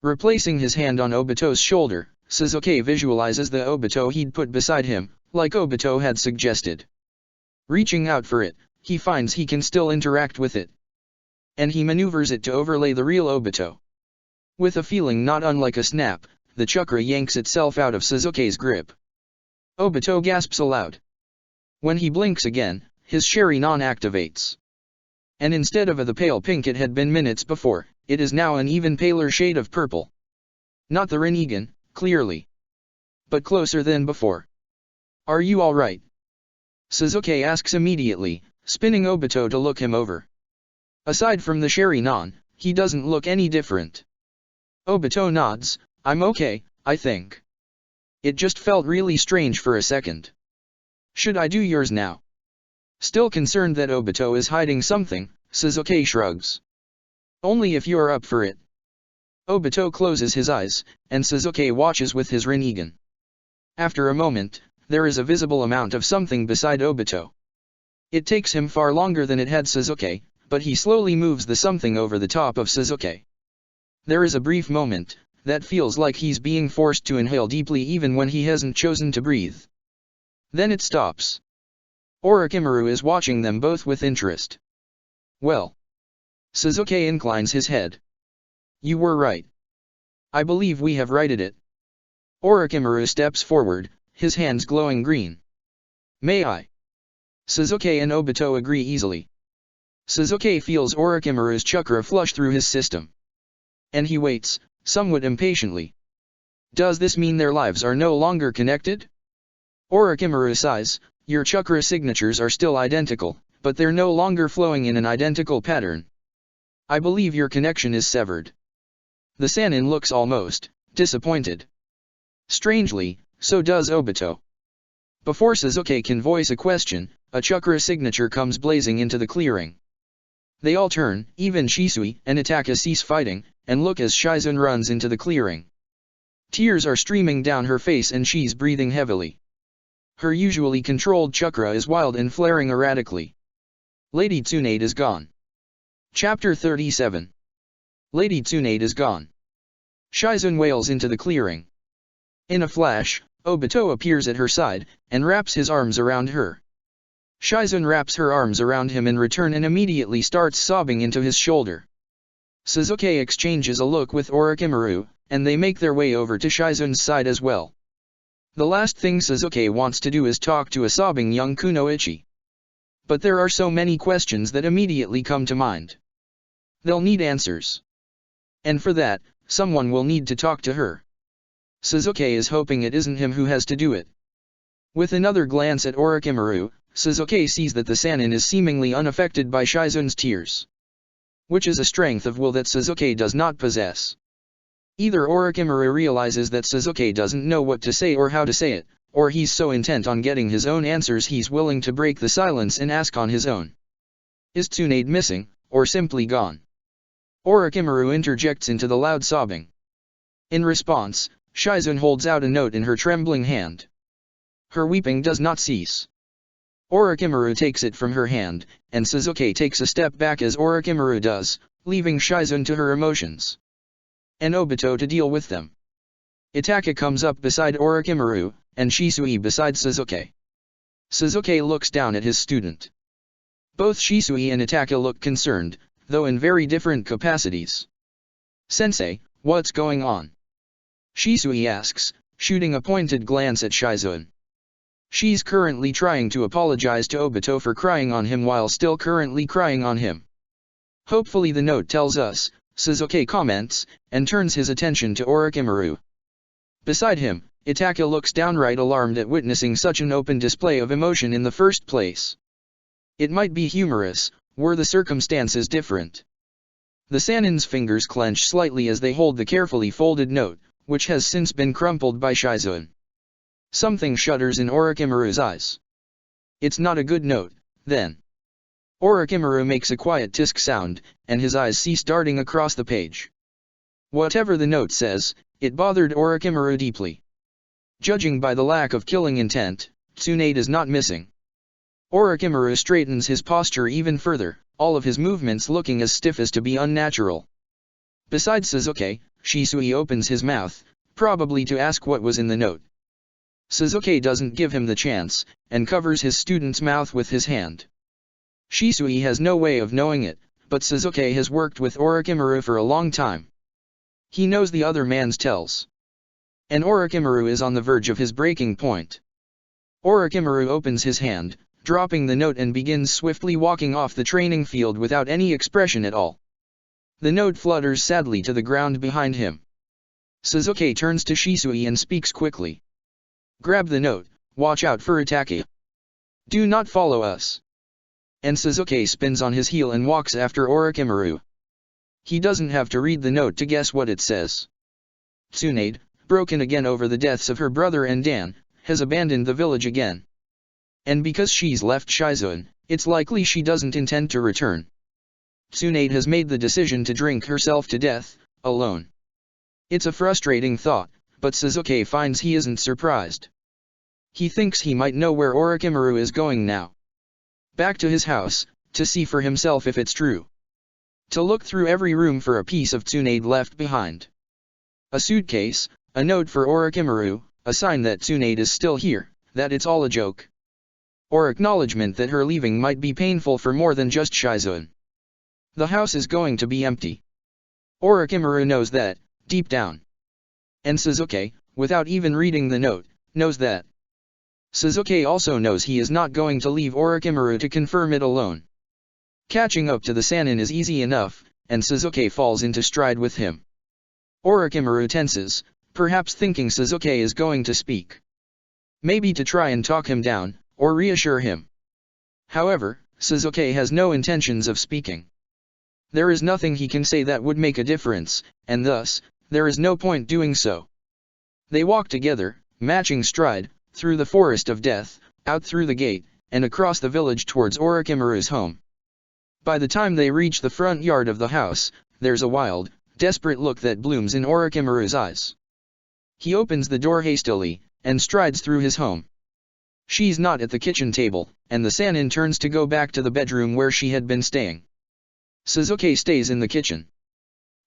Replacing his hand on Obito's shoulder, Sasuke visualizes the Obito he'd put beside him, like Obito had suggested. Reaching out for it, he finds he can still interact with it. And he maneuvers it to overlay the real Obito. With a feeling not unlike a snap, the chakra yanks itself out of Sasuke's grip. Obito gasps aloud. When he blinks again, his Sharingan activates. And instead of the pale pink it had been minutes before, it is now an even paler shade of purple. Not the Rinnegan, clearly. But closer than before. Are you alright? Sasuke asks immediately, spinning Obito to look him over. Aside from the Sharingan, he doesn't look any different. Obito nods. I'm okay, I think. It just felt really strange for a second. Should I do yours now? Still concerned that Obito is hiding something, Sasuke shrugs. Only if you're up for it. Obito closes his eyes, and Sasuke watches with his Rinnegan. After a moment, there is a visible amount of something beside Obito. It takes him far longer than it had Sasuke, but he slowly moves the something over the top of Sasuke. There is a brief moment that feels like he's being forced to inhale deeply even when he hasn't chosen to breathe. Then it stops. Orochimaru is watching them both with interest. Well. Sasuke inclines his head. You were right. I believe we have righted it. Orochimaru steps forward, his hands glowing green. May I? Sasuke and Obito agree easily. Sasuke feels Orochimaru's chakra flush through his system. And he waits, somewhat impatiently. Does this mean their lives are no longer connected? Orochimaru sighs, your chakra signatures are still identical, but they're no longer flowing in an identical pattern. I believe your connection is severed. The Sannin looks almost disappointed. Strangely, so does Obito. Before Sasuke can voice a question, a chakra signature comes blazing into the clearing. They all turn, even Shisui and Itaka cease fighting, and look as Shizune runs into the clearing. Tears are streaming down her face and she's breathing heavily. Her usually controlled chakra is wild and flaring erratically. Lady Tsunade is gone. Chapter 37. Lady Tsunade is gone. Shizune wails into the clearing. In a flash, Obito appears at her side, and wraps his arms around her. Shizune wraps her arms around him in return and immediately starts sobbing into his shoulder. Sasuke exchanges a look with Orochimaru, and they make their way over to Shizune's side as well. The last thing Sasuke wants to do is talk to a sobbing young Kunoichi. But there are so many questions that immediately come to mind. They'll need answers. And for that, someone will need to talk to her. Sasuke is hoping it isn't him who has to do it. With another glance at Orochimaru, Sasuke sees that the Sannin is seemingly unaffected by Shizune's tears. Which is a strength of will that Sasuke does not possess. Either Orochimaru realizes that Sasuke doesn't know what to say or how to say it, or he's so intent on getting his own answers he's willing to break the silence and ask on his own. Is Tsunade missing, or simply gone? Orochimaru interjects into the loud sobbing. In response, Shizune holds out a note in her trembling hand. Her weeping does not cease. Orochimaru takes it from her hand, and Sasuke takes a step back as Orochimaru does, leaving Shizune to her emotions. And Obito to deal with them. Itaka comes up beside Orochimaru, and Shisui beside Sasuke. Sasuke looks down at his student. Both Shisui and Itaka look concerned, though in very different capacities. Sensei, what's going on? Shisui asks, shooting a pointed glance at Shizune. She's currently trying to apologize to Obito for crying on him while still currently crying on him. Hopefully the note tells us, Suzuki comments, and turns his attention to Orochimaru. Beside him, Itaka looks downright alarmed at witnessing such an open display of emotion in the first place. It might be humorous, were the circumstances different. The Sannin's fingers clench slightly as they hold the carefully folded note, which has since been crumpled by Shizuan. Something shudders in Orochimaru's eyes. It's not a good note, then. Orochimaru makes a quiet tisk sound, and his eyes cease darting across the page. Whatever the note says, it bothered Orochimaru deeply. Judging by the lack of killing intent, Tsunade is not missing. Orochimaru straightens his posture even further, all of his movements looking as stiff as to be unnatural. Besides Suzuki, Shisui opens his mouth, probably to ask what was in the note. Suzuki doesn't give him the chance, and covers his student's mouth with his hand. Shisui has no way of knowing it, but Suzuki has worked with Orochimaru for a long time. He knows the other man's tells. And Orochimaru is on the verge of his breaking point. Orochimaru opens his hand, dropping the note, and begins swiftly walking off the training field without any expression at all. The note flutters sadly to the ground behind him. Suzuki turns to Shisui and speaks quickly. Grab the note, watch out for Itaka. Do not follow us. And Suzuki spins on his heel and walks after Orochimaru. He doesn't have to read the note to guess what it says. Tsunade, broken again over the deaths of her brother and Dan, has abandoned the village again. And because she's left Shizuan, it's likely she doesn't intend to return. Tsunade has made the decision to drink herself to death, alone. It's a frustrating thought, but Suzuki finds he isn't surprised. He thinks he might know where Orochimaru is going now. Back to his house, to see for himself if it's true. To look through every room for a piece of Tsunade left behind. A suitcase, a note for Orochimaru, a sign that Tsunade is still here, that it's all a joke. Or acknowledgement that her leaving might be painful for more than just Shizuan. The house is going to be empty. Orochimaru knows that, deep down. And Suzuki, without even reading the note, knows that. Suzuki also knows he is not going to leave Orochimaru to confirm it alone. Catching up to the Sannin is easy enough, and Suzuki falls into stride with him. Orochimaru tenses, perhaps thinking Suzuki is going to speak. Maybe to try and talk him down, or reassure him. However, Suzuki has no intentions of speaking. There is nothing he can say that would make a difference, and thus, there is no point doing so. They walk together, matching stride, through the forest of death, out through the gate, and across the village towards Orochimaru's home. By the time they reach the front yard of the house, there's a wild, desperate look that blooms in Orochimaru's eyes. He opens the door hastily, and strides through his home. She's not at the kitchen table, and the Sannin turns to go back to the bedroom where she had been staying. Suzuki stays in the kitchen.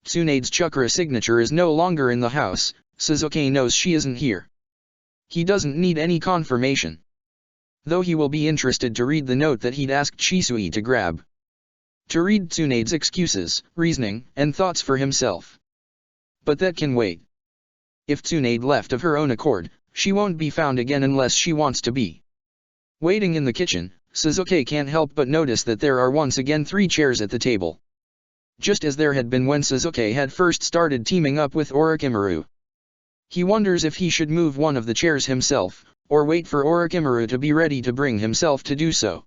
Tsunade's chakra signature is no longer in the house. Suzuki knows she isn't here. He doesn't need any confirmation. Though he will be interested to read the note that he'd asked Shisui to grab. To read Tsunade's excuses, reasoning, and thoughts for himself. But that can wait. If Tsunade left of her own accord, she won't be found again unless she wants to be. Waiting in the kitchen, Suzuki can't help but notice that there are once again 3 chairs at the table. Just as there had been when Suzuki had first started teaming up with Orochimaru. He wonders if he should move one of the chairs himself, or wait for Orochimaru to be ready to bring himself to do so.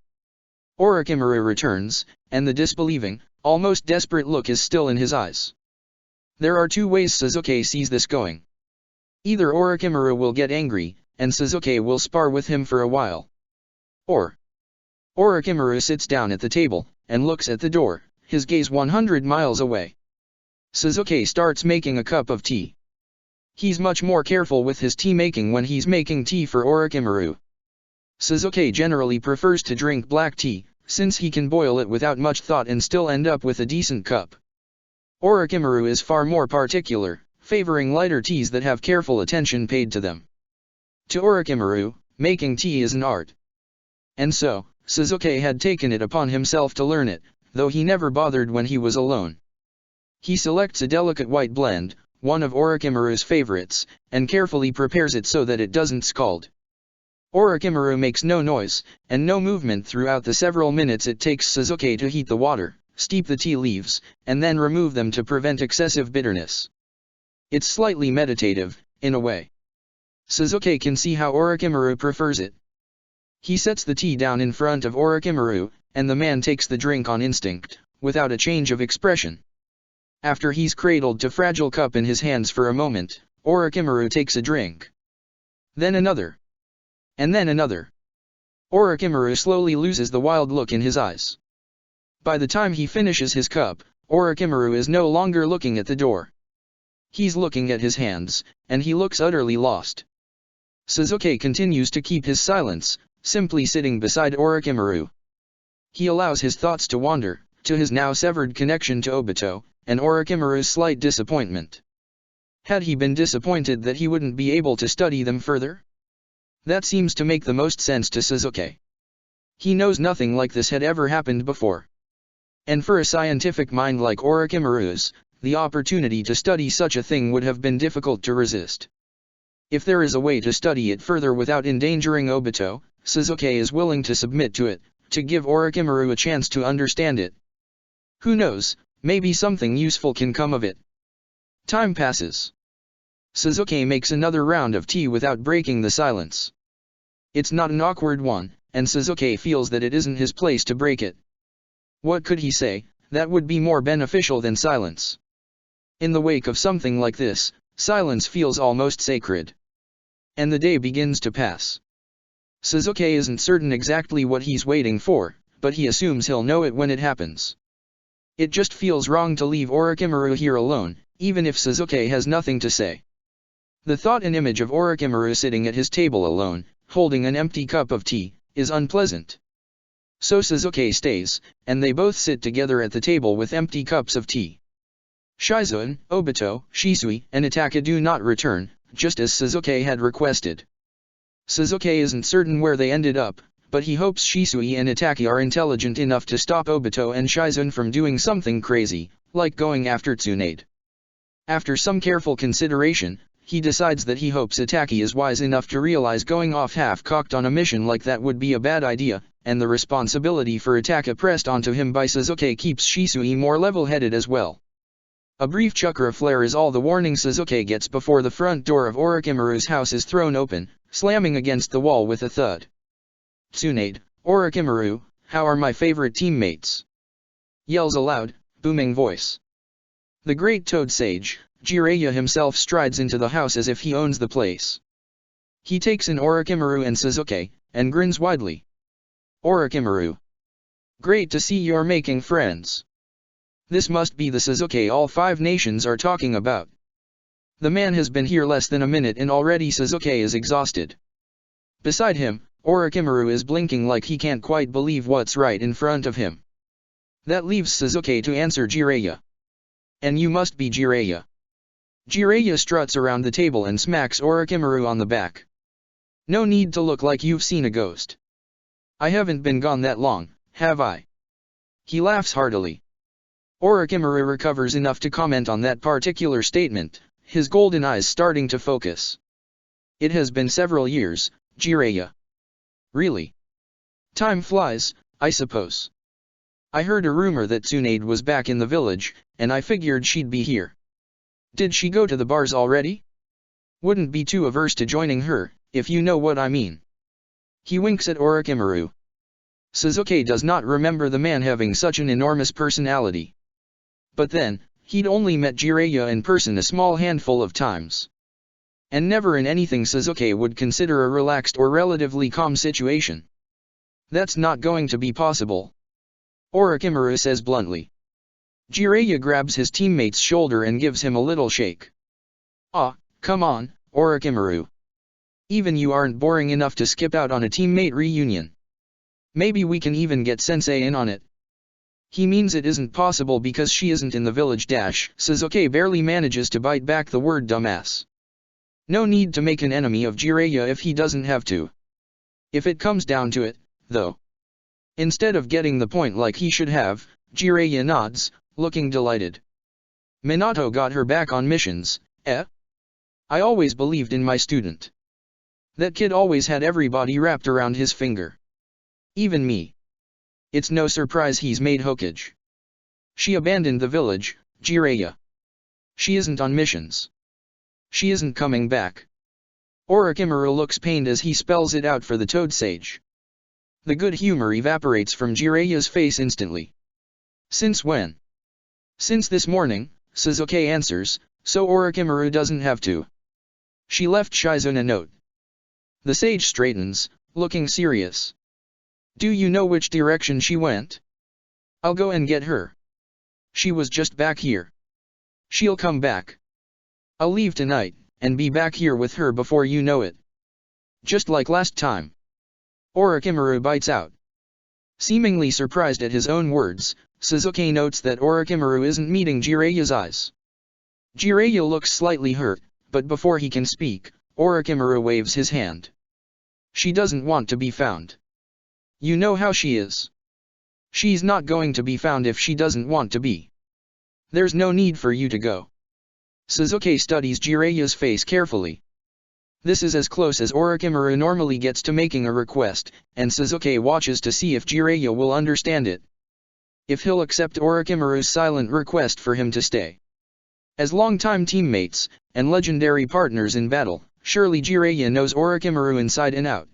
Orochimaru returns, and the disbelieving, almost desperate look is still in his eyes. There are 2 ways Suzuki sees this going. Either Orochimaru will get angry, and Suzuki will spar with him for a while. Or Orochimaru sits down at the table, and looks at the door, his gaze 100 miles away. Suzuki starts making a cup of tea. He's much more careful with his tea making when he's making tea for Orochimaru. Suzuki generally prefers to drink black tea, since he can boil it without much thought and still end up with a decent cup. Orochimaru is far more particular, favoring lighter teas that have careful attention paid to them. To Orochimaru, making tea is an art. And so, Suzuki had taken it upon himself to learn it, though he never bothered when he was alone. He selects a delicate white blend, one of Orochimaru's favorites, and carefully prepares it so that it doesn't scald. Orochimaru makes no noise, and no movement throughout the several minutes it takes Suzuki to heat the water, steep the tea leaves, and then remove them to prevent excessive bitterness. It's slightly meditative, in a way. Suzuki can see how Orochimaru prefers it. He sets the tea down in front of Orochimaru, and the man takes the drink on instinct, without a change of expression. After he's cradled the fragile cup in his hands for a moment, Orochimaru takes a drink. Then another. And then another. Orochimaru slowly loses the wild look in his eyes. By the time he finishes his cup, Orochimaru is no longer looking at the door. He's looking at his hands, and he looks utterly lost. Suzuki continues to keep his silence, simply sitting beside Orochimaru. He allows his thoughts to wander, to his now severed connection to Obito, and Orochimaru's slight disappointment. Had he been disappointed that he wouldn't be able to study them further? That seems to make the most sense to Suzuki. He knows nothing like this had ever happened before. And for a scientific mind like Orochimaru's, the opportunity to study such a thing would have been difficult to resist. If there is a way to study it further without endangering Obito, Suzuki is willing to submit to it, to give Orochimaru a chance to understand it. Who knows, maybe something useful can come of it. Time passes. Suzuki makes another round of tea without breaking the silence. It's not an awkward one, and Suzuki feels that it isn't his place to break it. What could he say that would be more beneficial than silence? In the wake of something like this, silence feels almost sacred. And the day begins to pass. Suzuki isn't certain exactly what he's waiting for, but he assumes he'll know it when it happens. It just feels wrong to leave Orochimaru here alone, even if Suzuki has nothing to say. The thought and image of Orochimaru sitting at his table alone, holding an empty cup of tea, is unpleasant. So Suzuki stays, and they both sit together at the table with empty cups of tea. Shizune, Obito, Shisui, and Itaka do not return, just as Suzuki had requested. Suzuki isn't certain where they ended up, but he hopes Shisui and Itaka are intelligent enough to stop Obito and Shizune from doing something crazy, like going after Tsunade. After some careful consideration, he decides that he hopes Itaka is wise enough to realize going off half-cocked on a mission like that would be a bad idea, and the responsibility for Itaka pressed onto him by Suzuki keeps Shisui more level-headed as well. A brief chakra flare is all the warning Suzuki gets before the front door of Orochimaru's house is thrown open, slamming against the wall with a thud. Tsunade, Orochimaru, how are my favorite teammates? Yells a loud, booming voice. The great Toad Sage, Jiraiya himself strides into the house as if he owns the place. He takes in Orochimaru and Suzuki, and grins widely. Orochimaru. Great to see you're making friends. This must be the Suzuki all 5 nations are talking about. The man has been here less than a minute and already Suzuki is exhausted. Beside him, Orochimaru is blinking like he can't quite believe what's right in front of him. That leaves Suzuki to answer Jiraiya. And you must be Jiraiya. Jiraiya struts around the table and smacks Orochimaru on the back. No need to look like you've seen a ghost. I haven't been gone that long, have I? He laughs heartily. Orochimaru recovers enough to comment on that particular statement, his golden eyes starting to focus. It has been several years, Jiraiya. Really? Time flies, I suppose. I heard a rumor that Tsunade was back in the village, and I figured she'd be here. Did she go to the bars already? Wouldn't be too averse to joining her, if you know what I mean. He winks at Orochimaru. Suzuki does not remember the man having such an enormous personality. But then, he'd only met Jiraiya in person a small handful of times. And never in anything Suzuki would consider a relaxed or relatively calm situation. That's not going to be possible. Orochimaru says bluntly. Jiraiya grabs his teammate's shoulder and gives him a little shake. Ah, come on, Orochimaru. Even you aren't boring enough to skip out on a teammate reunion. Maybe we can even get Sensei in on it. He means it isn't possible because she isn't in the village. Suzuki barely manages to bite back the word dumbass. No need to make an enemy of Jiraiya if he doesn't have to. If it comes down to it, though. Instead of getting the point like he should have, Jiraiya nods, looking delighted. Minato got her back on missions, eh? I always believed in my student. That kid always had everybody wrapped around his finger. Even me. It's no surprise he's made Hokage. She abandoned the village, Jiraiya. She isn't on missions. She isn't coming back. Orochimaru looks pained as he spells it out for the Toad Sage. The good humor evaporates from Jiraiya's face instantly. Since when? Since this morning, Sasuke answers, so Orochimaru doesn't have to. She left Shizune a note. The sage straightens, looking serious. Do you know which direction she went? I'll go and get her. She was just back here. She'll come back. I'll leave tonight, and be back here with her before you know it. Just like last time. Orochimaru bites out. Seemingly surprised at his own words, Sasuke notes that Orochimaru isn't meeting Jiraiya's eyes. Jiraiya looks slightly hurt, but before he can speak, Orochimaru waves his hand. She doesn't want to be found. You know how she is. She's not going to be found if she doesn't want to be. There's no need for you to go. Sasuke studies Jiraiya's face carefully. This is as close as Orochimaru normally gets to making a request, and Sasuke watches to see if Jiraiya will understand it. If he'll accept Orochimaru's silent request for him to stay. As longtime teammates, and legendary partners in battle, surely Jiraiya knows Orochimaru inside and out.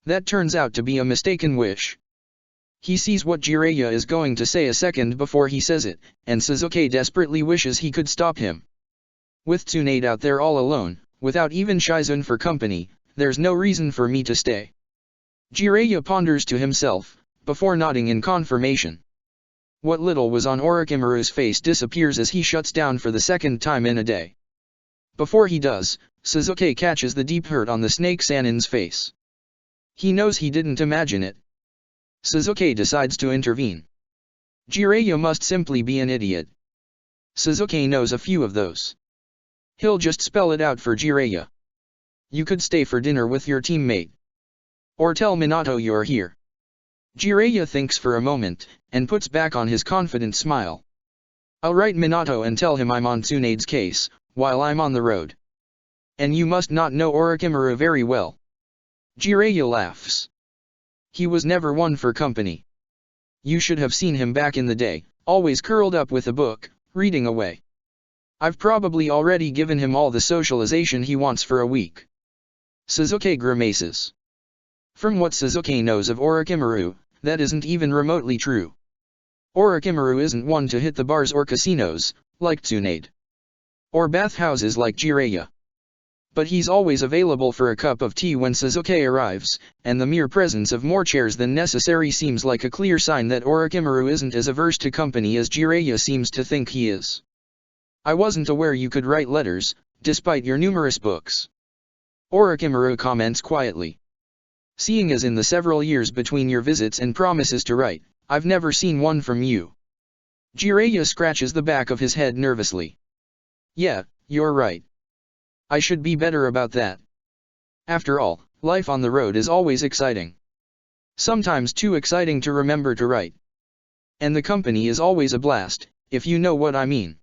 That turns out to be a mistaken wish. He sees what Jiraiya is going to say a second before he says it, and Sasuke desperately wishes he could stop him. With Tsunade out there all alone, without even Shizune for company, there's no reason for me to stay. Jiraiya ponders to himself, before nodding in confirmation. What little was on Orochimaru's face disappears as he shuts down for the second time in a day. Before he does, Sasuke catches the deep hurt on the snake Sanin's face. He knows he didn't imagine it. Sasuke decides to intervene. Jiraiya must simply be an idiot. Sasuke knows a few of those. He'll just spell it out for Jiraiya. You could stay for dinner with your teammate. Or tell Minato you're here. Jiraiya thinks for a moment, and puts back on his confident smile. I'll write Minato and tell him I'm on Tsunade's case, while I'm on the road. And you must not know Orochimaru very well. Jiraiya laughs. He was never one for company. You should have seen him back in the day, always curled up with a book, reading away. I've probably already given him all the socialization he wants for a week. Sasuke grimaces. From what Sasuke knows of Orochimaru, that isn't even remotely true. Orochimaru isn't one to hit the bars or casinos, like Tsunade. Or bathhouses like Jiraiya. But he's always available for a cup of tea when Sasuke arrives, and the mere presence of more chairs than necessary seems like a clear sign that Orochimaru isn't as averse to company as Jiraiya seems to think he is. I wasn't aware you could write letters, despite your numerous books. Orochimaru comments quietly. Seeing as in the several years between your visits and promises to write, I've never seen one from you. Jiraiya scratches the back of his head nervously. Yeah, you're right. I should be better about that. After all, life on the road is always exciting. Sometimes too exciting to remember to write. And the company is always a blast, if you know what I mean.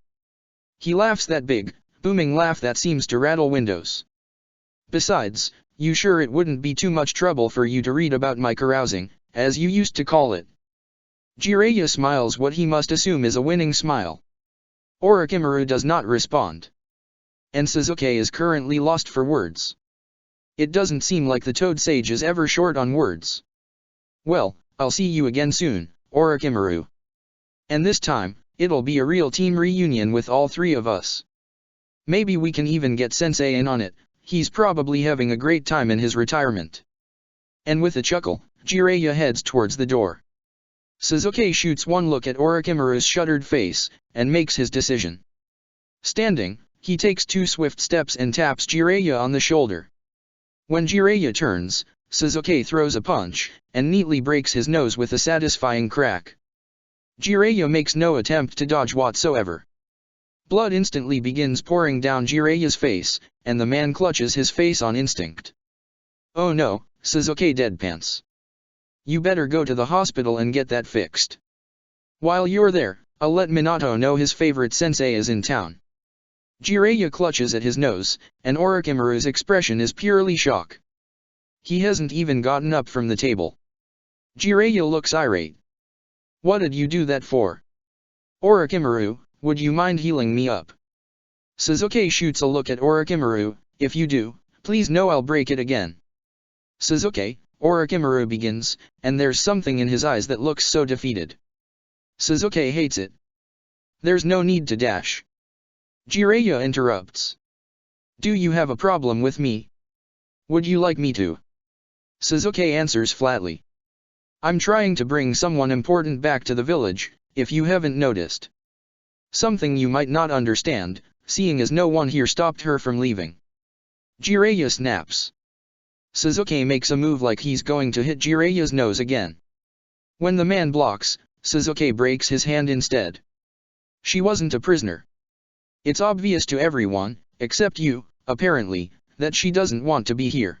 He laughs that big, booming laugh that seems to rattle windows. Besides, you sure it wouldn't be too much trouble for you to read about my carousing, as you used to call it? Jiraiya smiles what he must assume is a winning smile. Orochimaru does not respond. And Sasuke is currently lost for words. It doesn't seem like the Toad Sage is ever short on words. Well, I'll see you again soon, Orochimaru. And this time, it'll be a real team reunion with all three of us. Maybe we can even get Sensei in on it, he's probably having a great time in his retirement. And with a chuckle, Jiraiya heads towards the door. Sasuke shoots one look at Orochimaru's shuttered face, and makes his decision. Standing, he takes 2 swift steps and taps Jiraiya on the shoulder. When Jiraiya turns, Sasuke throws a punch, and neatly breaks his nose with a satisfying crack. Jiraiya makes no attempt to dodge whatsoever. Blood instantly begins pouring down Jiraiya's face, and the man clutches his face on instinct. Oh no, Sasuke deadpants. You better go to the hospital and get that fixed. While you're there, I'll let Minato know his favorite sensei is in town. Jiraiya clutches at his nose, and Orochimaru's expression is purely shock. He hasn't even gotten up from the table. Jiraiya looks irate. What did you do that for? Orochimaru, would you mind healing me up? Sasuke shoots a look at Orochimaru. If you do, please know I'll break it again. Sasuke, Orochimaru begins, and there's something in his eyes that looks so defeated. Sasuke hates it. There's no need to dash. Jiraiya interrupts. Do you have a problem with me? Would you like me to? Sasuke answers flatly. I'm trying to bring someone important back to the village, if you haven't noticed. Something you might not understand, seeing as no one here stopped her from leaving. Jiraiya snaps. Sasuke makes a move like he's going to hit Jiraiya's nose again. When the man blocks, Sasuke breaks his hand instead. She wasn't a prisoner. It's obvious to everyone, except you, apparently, that she doesn't want to be here.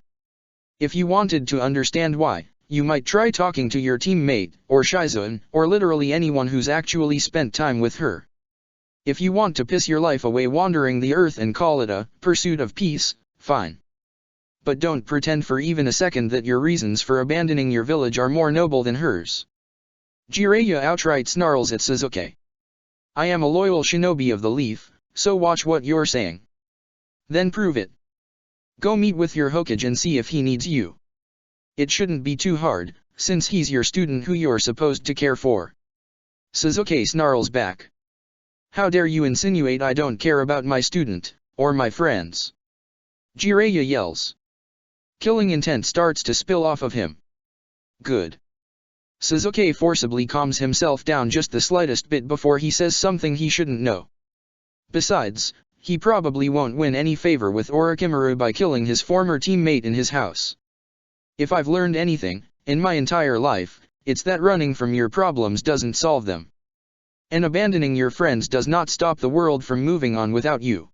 If you wanted to understand why, you might try talking to your teammate, or Shizen, or literally anyone who's actually spent time with her. If you want to piss your life away wandering the earth and call it a pursuit of peace, fine. But don't pretend for even a second that your reasons for abandoning your village are more noble than hers. Jiraiya outright snarls at Sasuke. I am a loyal shinobi of the leaf, so watch what you're saying. Then prove it. Go meet with your Hokage and see if he needs you. It shouldn't be too hard, since he's your student who you're supposed to care for. Sasuke snarls back. How dare you insinuate I don't care about my student, or my friends? Jiraiya yells. Killing intent starts to spill off of him. Good. Sasuke forcibly calms himself down just the slightest bit before he says something he shouldn't know. Besides, he probably won't win any favor with Orochimaru by killing his former teammate in his house. If I've learned anything, in my entire life, it's that running from your problems doesn't solve them. And abandoning your friends does not stop the world from moving on without you.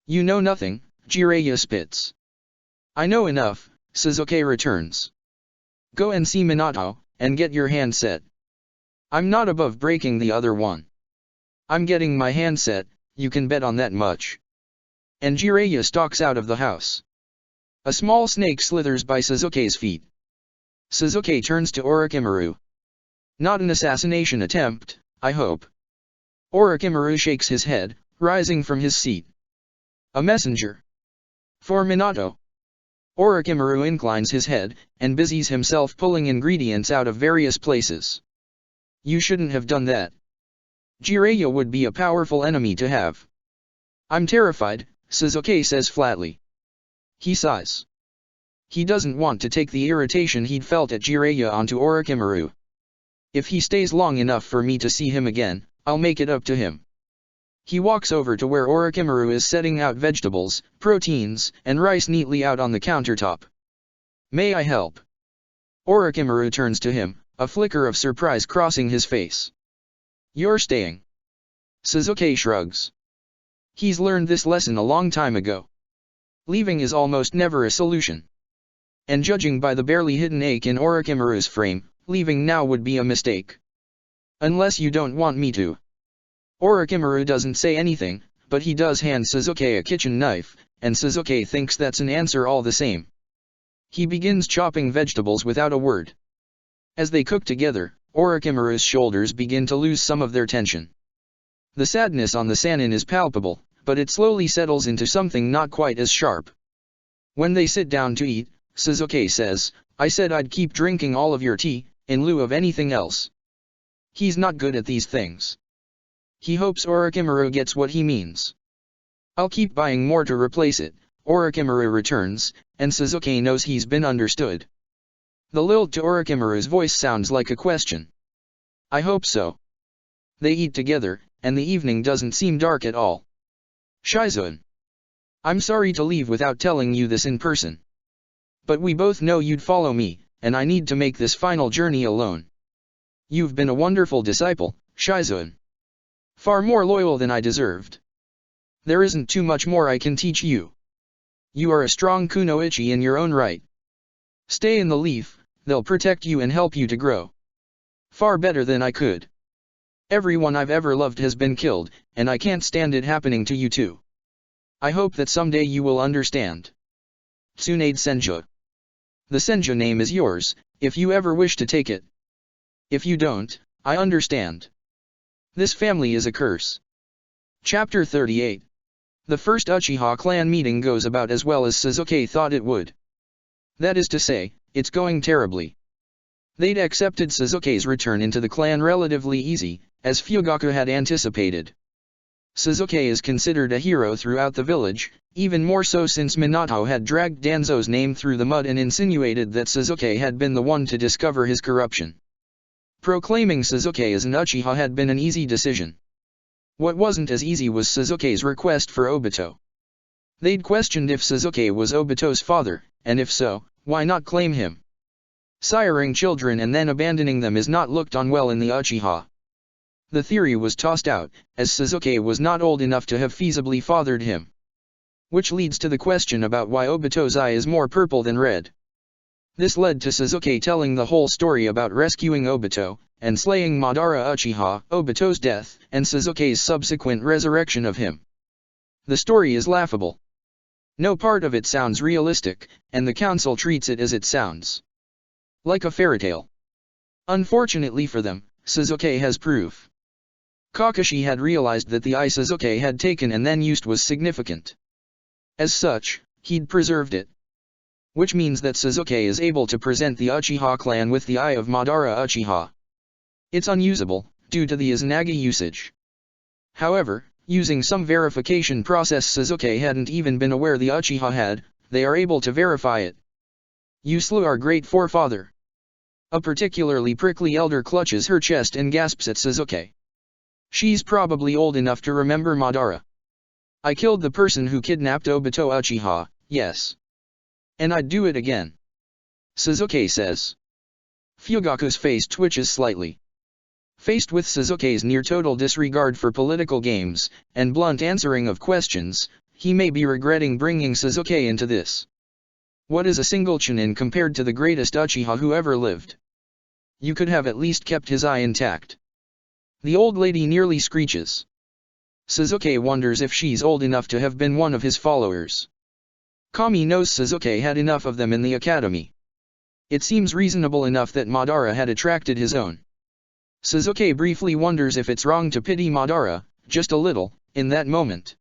You know nothing, Jiraiya spits. I know enough, Sasuke returns. Go and see Minato, and get your hand set. I'm not above breaking the other one. I'm getting my hand set, you can bet on that much. And Jiraiya stalks out of the house. A small snake slithers by Sasuke's feet. Sasuke turns to Orochimaru. Not an assassination attempt, I hope. Orochimaru shakes his head, rising from his seat. A messenger. For Minato. Orochimaru inclines his head, and busies himself pulling ingredients out of various places. You shouldn't have done that. Jiraiya would be a powerful enemy to have. I'm terrified, Sasuke says flatly. He sighs. He doesn't want to take the irritation he'd felt at Jiraiya onto Orochimaru. If he stays long enough for me to see him again, I'll make it up to him. He walks over to where Orochimaru is setting out vegetables, proteins, and rice neatly out on the countertop. May I help? Orochimaru turns to him, a flicker of surprise crossing his face. You're staying. Sasuke shrugs. He's learned this lesson a long time ago. Leaving is almost never a solution. And judging by the barely hidden ache in Orochimaru's frame, leaving now would be a mistake. Unless you don't want me to. Orochimaru doesn't say anything, but he does hand Sasuke a kitchen knife, and Sasuke thinks that's an answer all the same. He begins chopping vegetables without a word. As they cook together, Orochimaru's shoulders begin to lose some of their tension. The sadness on the Sannin is palpable, but it slowly settles into something not quite as sharp. When they sit down to eat, Sasuke says, I said I'd keep drinking all of your tea, in lieu of anything else. He's not good at these things. He hopes Orochimaru gets what he means. I'll keep buying more to replace it, Orochimaru returns, and Sasuke knows he's been understood. The lilt to Orochimaru's voice sounds like a question. I hope so. They eat together, and the evening doesn't seem dark at all. Shizen. I'm sorry to leave without telling you this in person. But we both know you'd follow me, and I need to make this final journey alone. You've been a wonderful disciple, Shizen. Far more loyal than I deserved. There isn't too much more I can teach you. You are a strong kunoichi in your own right. Stay in the leaf, they'll protect you and help you to grow. Far better than I could. Everyone I've ever loved has been killed, and I can't stand it happening to you too. I hope that someday you will understand. Tsunade Senju. The Senju name is yours, if you ever wish to take it. If you don't, I understand. This family is a curse. Chapter 38. The first Uchiha clan meeting goes about as well as Sasuke thought it would. That is to say, it's going terribly. They'd accepted Sasuke's return into the clan relatively easy, as Fugaku had anticipated. Sasuke is considered a hero throughout the village, even more so since Minato had dragged Danzo's name through the mud and insinuated that Sasuke had been the one to discover his corruption. Proclaiming Sasuke as an Uchiha had been an easy decision. What wasn't as easy was Sasuke's request for Obito. They'd questioned if Sasuke was Obito's father, and if so, why not claim him? Siring children and then abandoning them is not looked on well in the Uchiha. The theory was tossed out, as Sasuke was not old enough to have feasibly fathered him. Which leads to the question about why Obito's eye is more purple than red. This led to Sasuke telling the whole story about rescuing Obito, and slaying Madara Uchiha, Obito's death, and Sasuke's subsequent resurrection of him. The story is laughable. No part of it sounds realistic, and the council treats it as it sounds. Like a fairy tale. Unfortunately for them, Sasuke has proof. Kakashi had realized that the eye Sasuke had taken and then used was significant. As such, he'd preserved it. Which means that Sasuke is able to present the Uchiha clan with the eye of Madara Uchiha. It's unusable, due to the Izanagi usage. However, using some verification process Sasuke hadn't even been aware the Uchiha had, they are able to verify it. You slew our great forefather. A particularly prickly elder clutches her chest and gasps at Sasuke. She's probably old enough to remember Madara. I killed the person who kidnapped Obito Uchiha, yes. And I'd do it again. Sasuke says. Fugaku's face twitches slightly. Faced with Sasuke's near-total disregard for political games, and blunt answering of questions, he may be regretting bringing Sasuke into this. What is a single Chunin compared to the greatest Uchiha who ever lived? You could have at least kept his eye intact. The old lady nearly screeches. Sasuke wonders if she's old enough to have been one of his followers. Kami knows Sasuke had enough of them in the academy. It seems reasonable enough that Madara had attracted his own. Sasuke briefly wonders if it's wrong to pity Madara, just a little, in that moment.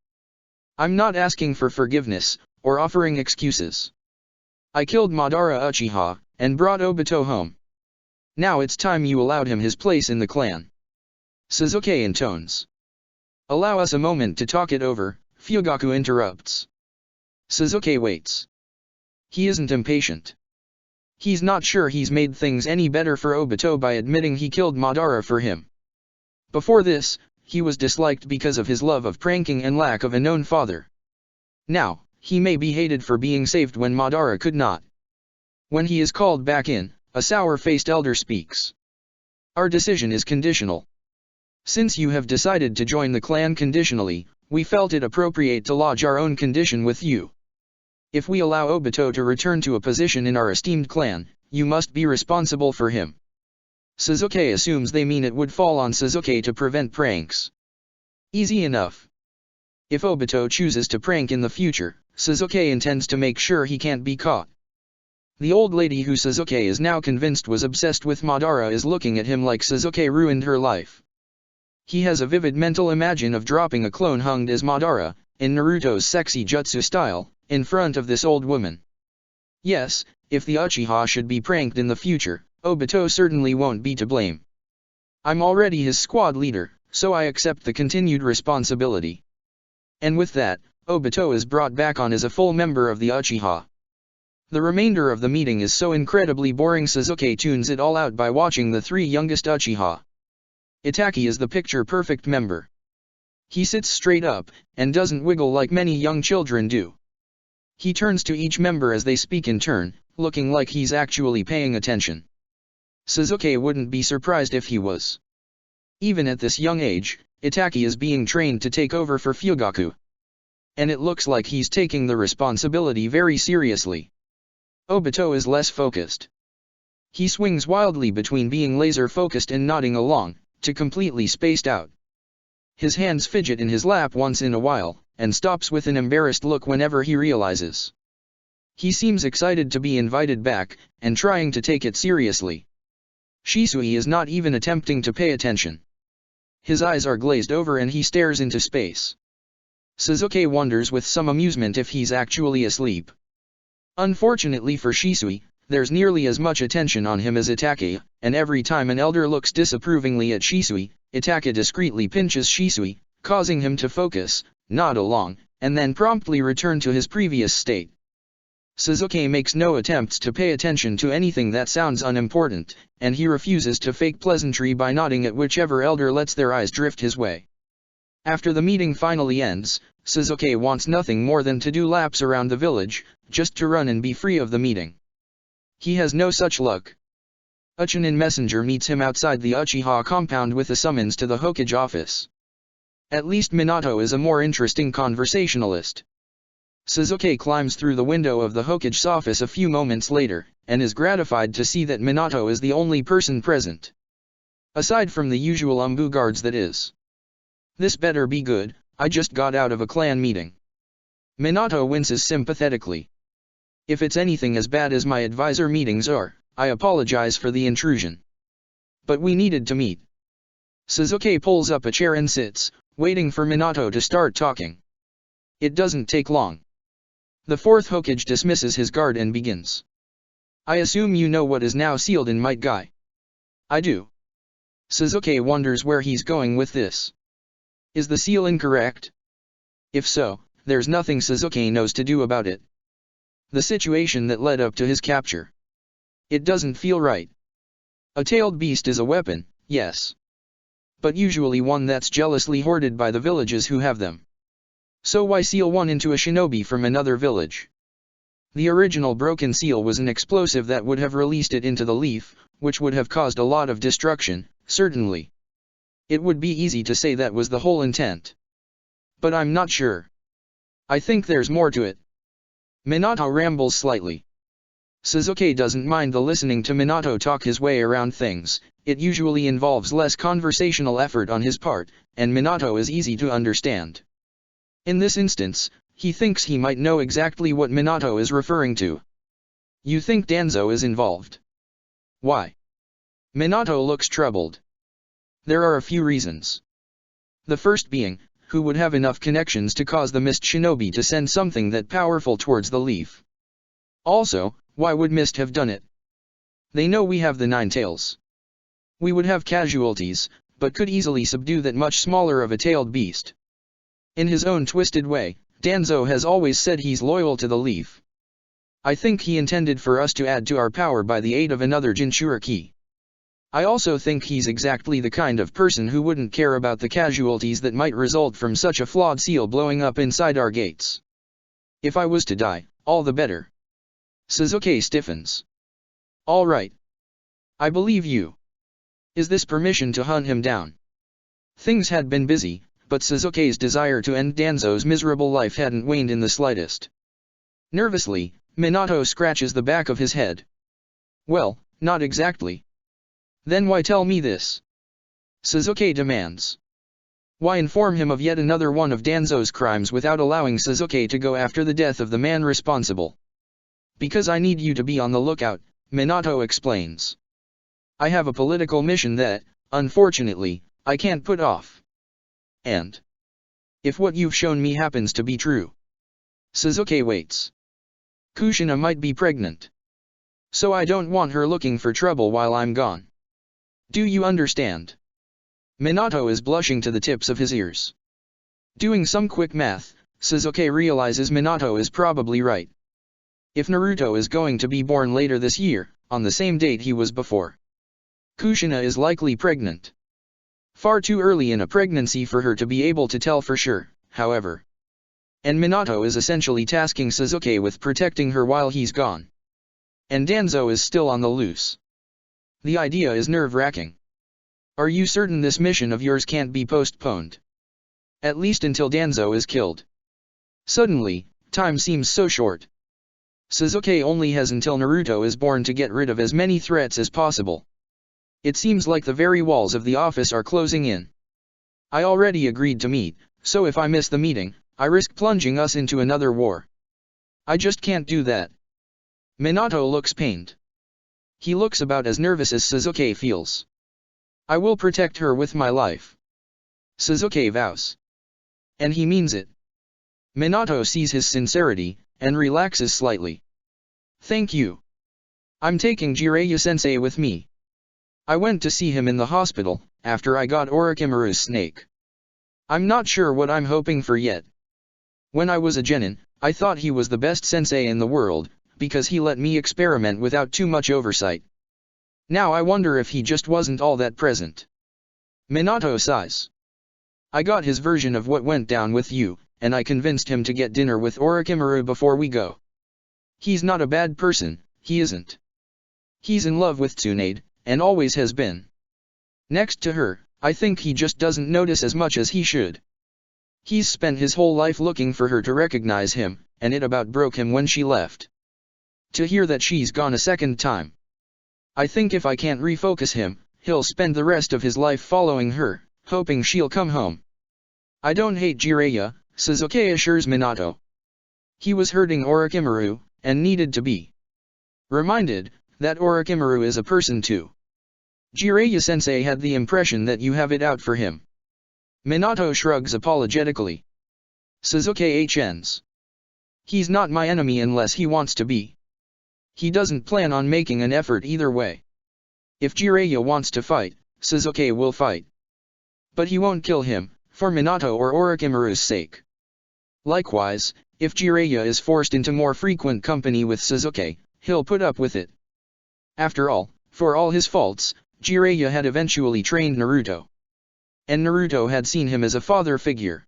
I'm not asking for forgiveness, or offering excuses. I killed Madara Uchiha, and brought Obito home. Now it's time you allowed him his place in the clan. Sasuke intones. Allow us a moment to talk it over, Fugaku interrupts. Sasuke waits. He isn't impatient. He's not sure he's made things any better for Obito by admitting he killed Madara for him. Before this, he was disliked because of his love of pranking and lack of a known father. Now, he may be hated for being saved when Madara could not. When he is called back in, a sour-faced elder speaks. Our decision is conditional. Since you have decided to join the clan conditionally, we felt it appropriate to lodge our own condition with you. If we allow Obito to return to a position in our esteemed clan, you must be responsible for him. Sasuke assumes they mean it would fall on Sasuke to prevent pranks. Easy enough. If Obito chooses to prank in the future, Sasuke intends to make sure he can't be caught. The old lady who Sasuke is now convinced was obsessed with Madara is looking at him like Sasuke ruined her life. He has a vivid mental image of dropping a clone hunged as Madara, in Naruto's sexy jutsu style, in front of this old woman. Yes, if the Uchiha should be pranked in the future, Obito certainly won't be to blame. I'm already his squad leader, so I accept the continued responsibility. And with that, Obito is brought back on as a full member of the Uchiha. The remainder of the meeting is so incredibly boring Sasuke tunes it all out by watching the three youngest Uchiha. Itachi is the picture-perfect member. He sits straight up, and doesn't wiggle like many young children do. He turns to each member as they speak in turn, looking like he's actually paying attention. Sasuke wouldn't be surprised if he was. Even at this young age, Itachi is being trained to take over for Fugaku. And it looks like he's taking the responsibility very seriously. Obito is less focused. He swings wildly between being laser-focused and nodding along, to completely spaced out. His hands fidget in his lap once in a while, and stops with an embarrassed look whenever he realizes. He seems excited to be invited back, and trying to take it seriously. Shisui is not even attempting to pay attention. his eyes are glazed over and he stares into space. Suzuki wonders with some amusement if he's actually asleep. Unfortunately for Shisui, there's nearly as much attention on him as Itake, and every time an elder looks disapprovingly at Shisui, Itake discreetly pinches Shisui, causing him to focus, nod along, and then promptly return to his previous state. Suzuki makes no attempts to pay attention to anything that sounds unimportant, and he refuses to fake pleasantry by nodding at whichever elder lets their eyes drift his way. After the meeting finally ends, Suzuki wants nothing more than to do laps around the village, just to run and be free of the meeting. He has no such luck. A Chunin messenger meets him outside the Uchiha compound with a summons to the Hokage office. At least Minato is a more interesting conversationalist. Suzuki climbs through the window of the Hokage's office a few moments later, and is gratified to see that Minato is the only person present. Aside from the usual Umbu guards that is. This better be good, I just got out of a clan meeting. Minato winces sympathetically. If it's anything as bad as my advisor meetings are, I apologize for the intrusion. But we needed to meet. Suzuki pulls up a chair and sits, waiting for Minato to start talking. It doesn't take long. The fourth Hokage dismisses his guard and begins. I assume you know what is now sealed in Might Guy. I do. Suzuki wonders where he's going with this. Is the seal incorrect? If so, there's nothing Suzuki knows to do about it. The situation that led up to his capture. It doesn't feel right. A tailed beast is a weapon, yes. But usually one that's jealously hoarded by the villages who have them. So why seal one into a shinobi from another village? The original broken seal was an explosive that would have released it into the leaf, which would have caused a lot of destruction, certainly. It would be easy to say that was the whole intent. But I'm not sure. I think there's more to it. Minato rambles slightly. Suzuki doesn't mind the listening to Minato talk his way around things. It usually involves less conversational effort on his part, and Minato is easy to understand. In this instance, he thinks he might know exactly what Minato is referring to. You think Danzo is involved? Why? Minato looks troubled. There are a few reasons. The first being, who would have enough connections to cause the Mist Shinobi to send something that powerful towards the leaf? Also, why would Mist have done it? They know we have the Nine Tails. We would have casualties, but could easily subdue that much smaller of a tailed beast. In his own twisted way, Danzo has always said he's loyal to the leaf. I think he intended for us to add to our power by the aid of another Jinchuriki. I also think he's exactly the kind of person who wouldn't care about the casualties that might result from such a flawed seal blowing up inside our gates. If I was to die, all the better. Suzuki stiffens. All right. I believe you. Is this permission to hunt him down? Things had been busy, but Suzuki's desire to end Danzo's miserable life hadn't waned in the slightest. Nervously, Minato scratches the back of his head. Well, not exactly. Then why tell me this? Suzuki demands. Why inform him of yet another one of Danzo's crimes without allowing Suzuki to go after the death of the man responsible? Because I need you to be on the lookout, Minato explains. I have a political mission that, unfortunately, I can't put off. And if what you've shown me happens to be true. Suzuki waits. Kushina might be pregnant. So I don't want her looking for trouble while I'm gone. Do you understand? Minato is blushing to the tips of his ears. Doing some quick math, Suzuki realizes Minato is probably right. If Naruto is going to be born later this year, on the same date he was before, Kushina is likely pregnant. Far too early in a pregnancy for her to be able to tell for sure, however. And Minato is essentially tasking Suzuki with protecting her while he's gone. And Danzo is still on the loose. The idea is nerve-wracking. Are you certain this mission of yours can't be postponed? At least until Danzo is killed. Suddenly, time seems so short. Suzuki only has until Naruto is born to get rid of as many threats as possible. It seems like the very walls of the office are closing in. I already agreed to meet, so if I miss the meeting, I risk plunging us into another war. I just can't do that. Minato looks pained. He looks about as nervous as Suzuki feels. I will protect her with my life. Sasuke vows. And he means it. Minato sees his sincerity, and relaxes slightly. Thank you. I'm taking Jiraiya-sensei with me. I went to see him in the hospital, after I got Orochimaru's snake. I'm not sure what I'm hoping for yet. When I was a genin, I thought he was the best sensei in the world, because he let me experiment without too much oversight. Now I wonder if he just wasn't all that present. Minato sighs. I got his version of what went down with you, and I convinced him to get dinner with Orochimaru before we go. He's not a bad person, he isn't. He's in love with Tsunade, and always has been. Next to her, I think he just doesn't notice as much as he should. He's spent his whole life looking for her to recognize him, and it about broke him when she left. To hear that she's gone a second time. I think if I can't refocus him, he'll spend the rest of his life following her, hoping she'll come home. I don't hate Jiraiya, Sasuke assures Minato. He was hurting Orochimaru, and needed to be reminded that Orochimaru is a person too. Jiraiya-sensei had the impression that you have it out for him. Minato shrugs apologetically. Sasuke hns. He's not my enemy unless he wants to be. He doesn't plan on making an effort either way. If Jiraiya wants to fight, Sasuke will fight. But he won't kill him, for Minato or Orochimaru's sake. Likewise, if Jiraiya is forced into more frequent company with Sasuke, he'll put up with it. After all, for all his faults, Jiraiya had eventually trained Naruto. And Naruto had seen him as a father figure.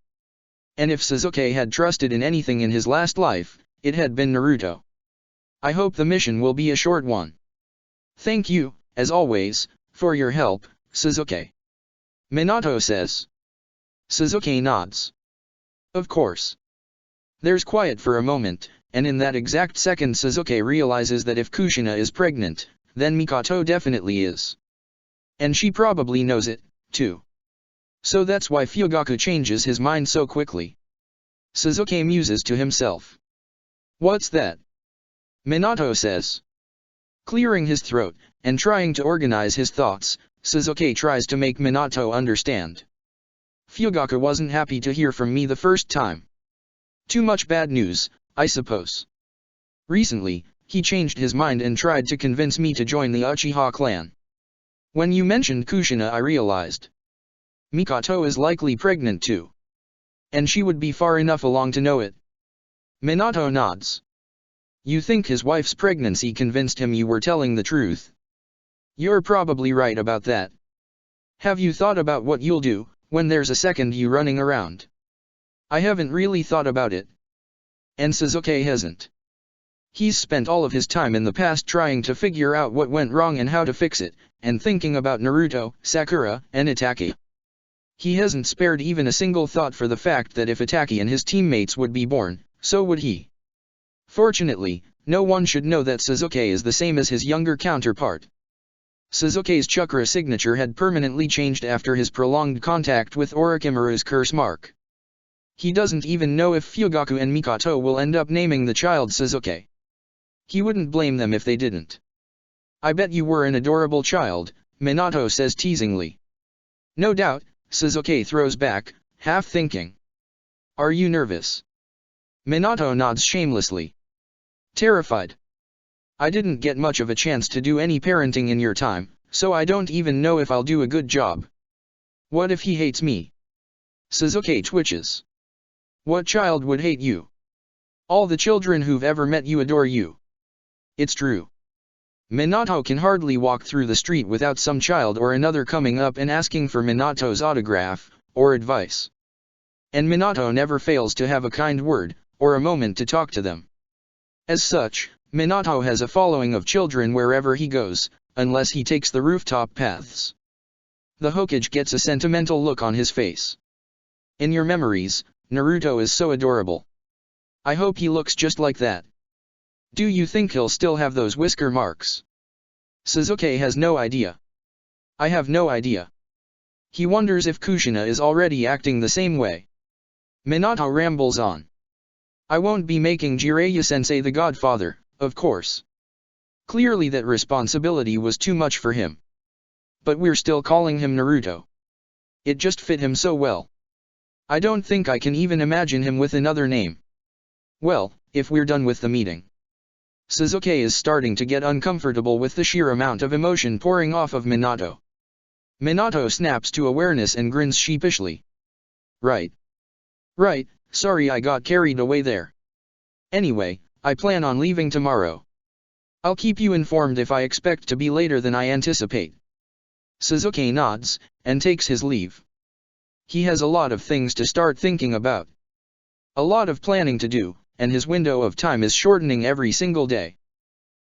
And if Sasuke had trusted in anything in his last life, it had been Naruto. I hope the mission will be a short one. Thank you, as always, for your help, Sasuke. Minato says. Sasuke nods. Of course. There's quiet for a moment, and in that exact second Sasuke realizes that if Kushina is pregnant, then Mikoto definitely is. And she probably knows it, too. So that's why Fugaku changes his mind so quickly. Sasuke muses to himself. What's that? Minato says. Clearing his throat, and trying to organize his thoughts, Sasuke tries to make Minato understand. Fugaku wasn't happy to hear from me the first time. Too much bad news, I suppose. Recently, he changed his mind and tried to convince me to join the Uchiha clan. When you mentioned Kushina, I realized. Mikoto is likely pregnant too. And she would be far enough along to know it. Minato nods. You think his wife's pregnancy convinced him you were telling the truth? You're probably right about that. Have you thought about what you'll do, when there's a second you running around? I haven't really thought about it. And Sasuke hasn't. He's spent all of his time in the past trying to figure out what went wrong and how to fix it, and thinking about Naruto, Sakura, and Itachi. He hasn't spared even a single thought for the fact that if Itachi and his teammates would be born, so would he. Fortunately, no one should know that Sasuke is the same as his younger counterpart. Sasuke's chakra signature had permanently changed after his prolonged contact with Orochimaru's curse mark. He doesn't even know if Fugaku and Mikoto will end up naming the child Sasuke. He wouldn't blame them if they didn't. I bet you were an adorable child, Minato says teasingly. No doubt, Sasuke throws back, half thinking. Are you nervous? Minato nods shamelessly. Terrified. I didn't get much of a chance to do any parenting in your time, so I don't even know if I'll do a good job. What if he hates me? Sasuke twitches. What child would hate you? All the children who've ever met you adore you. It's true. Minato can hardly walk through the street without some child or another coming up and asking for Minato's autograph, or advice. And Minato never fails to have a kind word, or a moment to talk to them. As such, Minato has a following of children wherever he goes, unless he takes the rooftop paths. The Hokage gets a sentimental look on his face. In your memories, Naruto is so adorable. I hope he looks just like that. Do you think he'll still have those whisker marks? Sasuke has no idea. I have no idea. He wonders if Kushina is already acting the same way. Minato rambles on. I won't be making Jiraiya-sensei the godfather, of course. Clearly that responsibility was too much for him. But we're still calling him Naruto. It just fit him so well. I don't think I can even imagine him with another name. Well, if we're done with the meeting. Sasuke is starting to get uncomfortable with the sheer amount of emotion pouring off of Minato. Minato snaps to awareness and grins sheepishly. Right. Right, sorry I got carried away there. Anyway, I plan on leaving tomorrow. I'll keep you informed if I expect to be later than I anticipate. Sasuke nods, and takes his leave. He has a lot of things to start thinking about. A lot of planning to do, and his window of time is shortening every single day.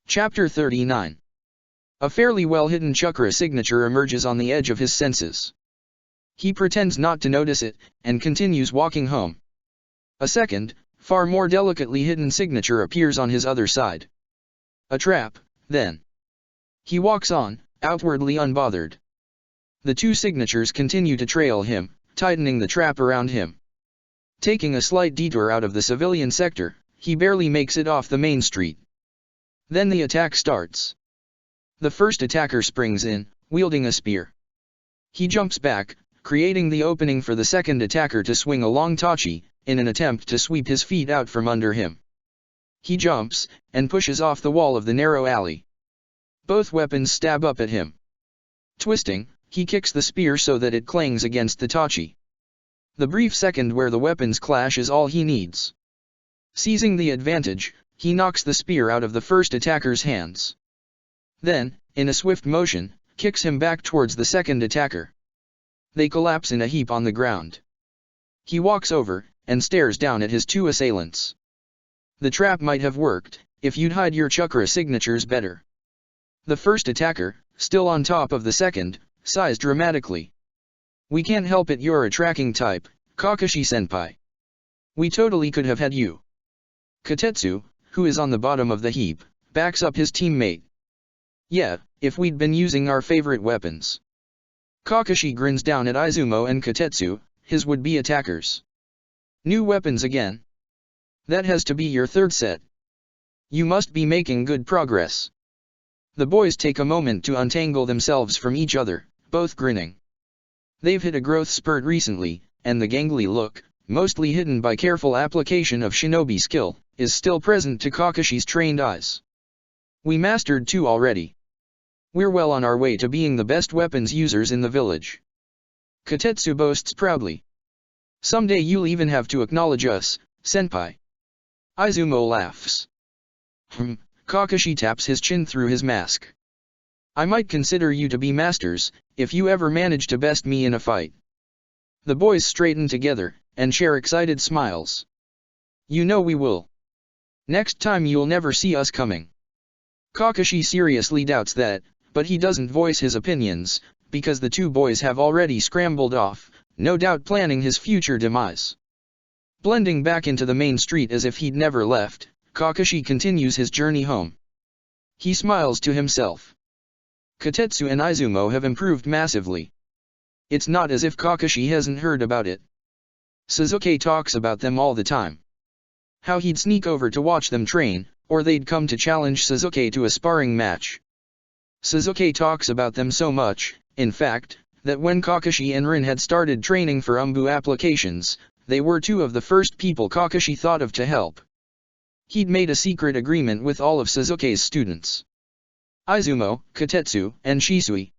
Chapter 39. A fairly well-hidden chakra signature emerges on the edge of his senses. He pretends not to notice it, and continues walking home. A second, far more delicately hidden signature appears on his other side. A trap, then. He walks on, outwardly unbothered. The two signatures continue to trail him, tightening the trap around him. Taking a slight detour out of the civilian sector, he barely makes it off the main street. Then the attack starts. The first attacker springs in, wielding a spear. He jumps back, creating the opening for the second attacker to swing a long tachi, in an attempt to sweep his feet out from under him. He jumps, and pushes off the wall of the narrow alley. Both weapons stab up at him. Twisting, he kicks the spear so that it clangs against the tachi. The brief second where the weapons clash is all he needs. Seizing the advantage, he knocks the spear out of the first attacker's hands. Then, in a swift motion, kicks him back towards the second attacker. They collapse in a heap on the ground. He walks over, and stares down at his two assailants. The trap might have worked, if you'd hide your chakra signatures better. The first attacker, still on top of the second, sighs dramatically. We can't help it, you're a tracking type, Kakashi-senpai. We totally could have had you. Katetsu, who is on the bottom of the heap, backs up his teammate. Yeah, if we'd been using our favorite weapons. Kakashi grins down at Izumo and Katetsu, his would-be attackers. New weapons again? That has to be your third set. You must be making good progress. The boys take a moment to untangle themselves from each other, both grinning. They've hit a growth spurt recently, and the gangly look, mostly hidden by careful application of shinobi skill, is still present to Kakashi's trained eyes. We mastered 2 already. We're well on our way to being the best weapons users in the village. Katetsu boasts proudly. Someday you'll even have to acknowledge us, senpai. Izumo laughs. Kakashi taps his chin through his mask. I might consider you to be masters, if you ever manage to best me in a fight. The boys straighten together, and share excited smiles. You know we will. Next time you'll never see us coming. Kakashi seriously doubts that, but he doesn't voice his opinions, because the two boys have already scrambled off, no doubt planning his future demise. Blending back into the main street as if he'd never left, Kakashi continues his journey home. He smiles to himself. Katetsu and Izumo have improved massively. It's not as if Kakashi hasn't heard about it. Sasuke talks about them all the time. How he'd sneak over to watch them train, or they'd come to challenge Sasuke to a sparring match. Sasuke talks about them so much, in fact, that when Kakashi and Rin had started training for Umbu applications, they were 2 of the first people Kakashi thought of to help. He'd made a secret agreement with all of Sasuke's students. Izumo, Katetsu, and Shisui.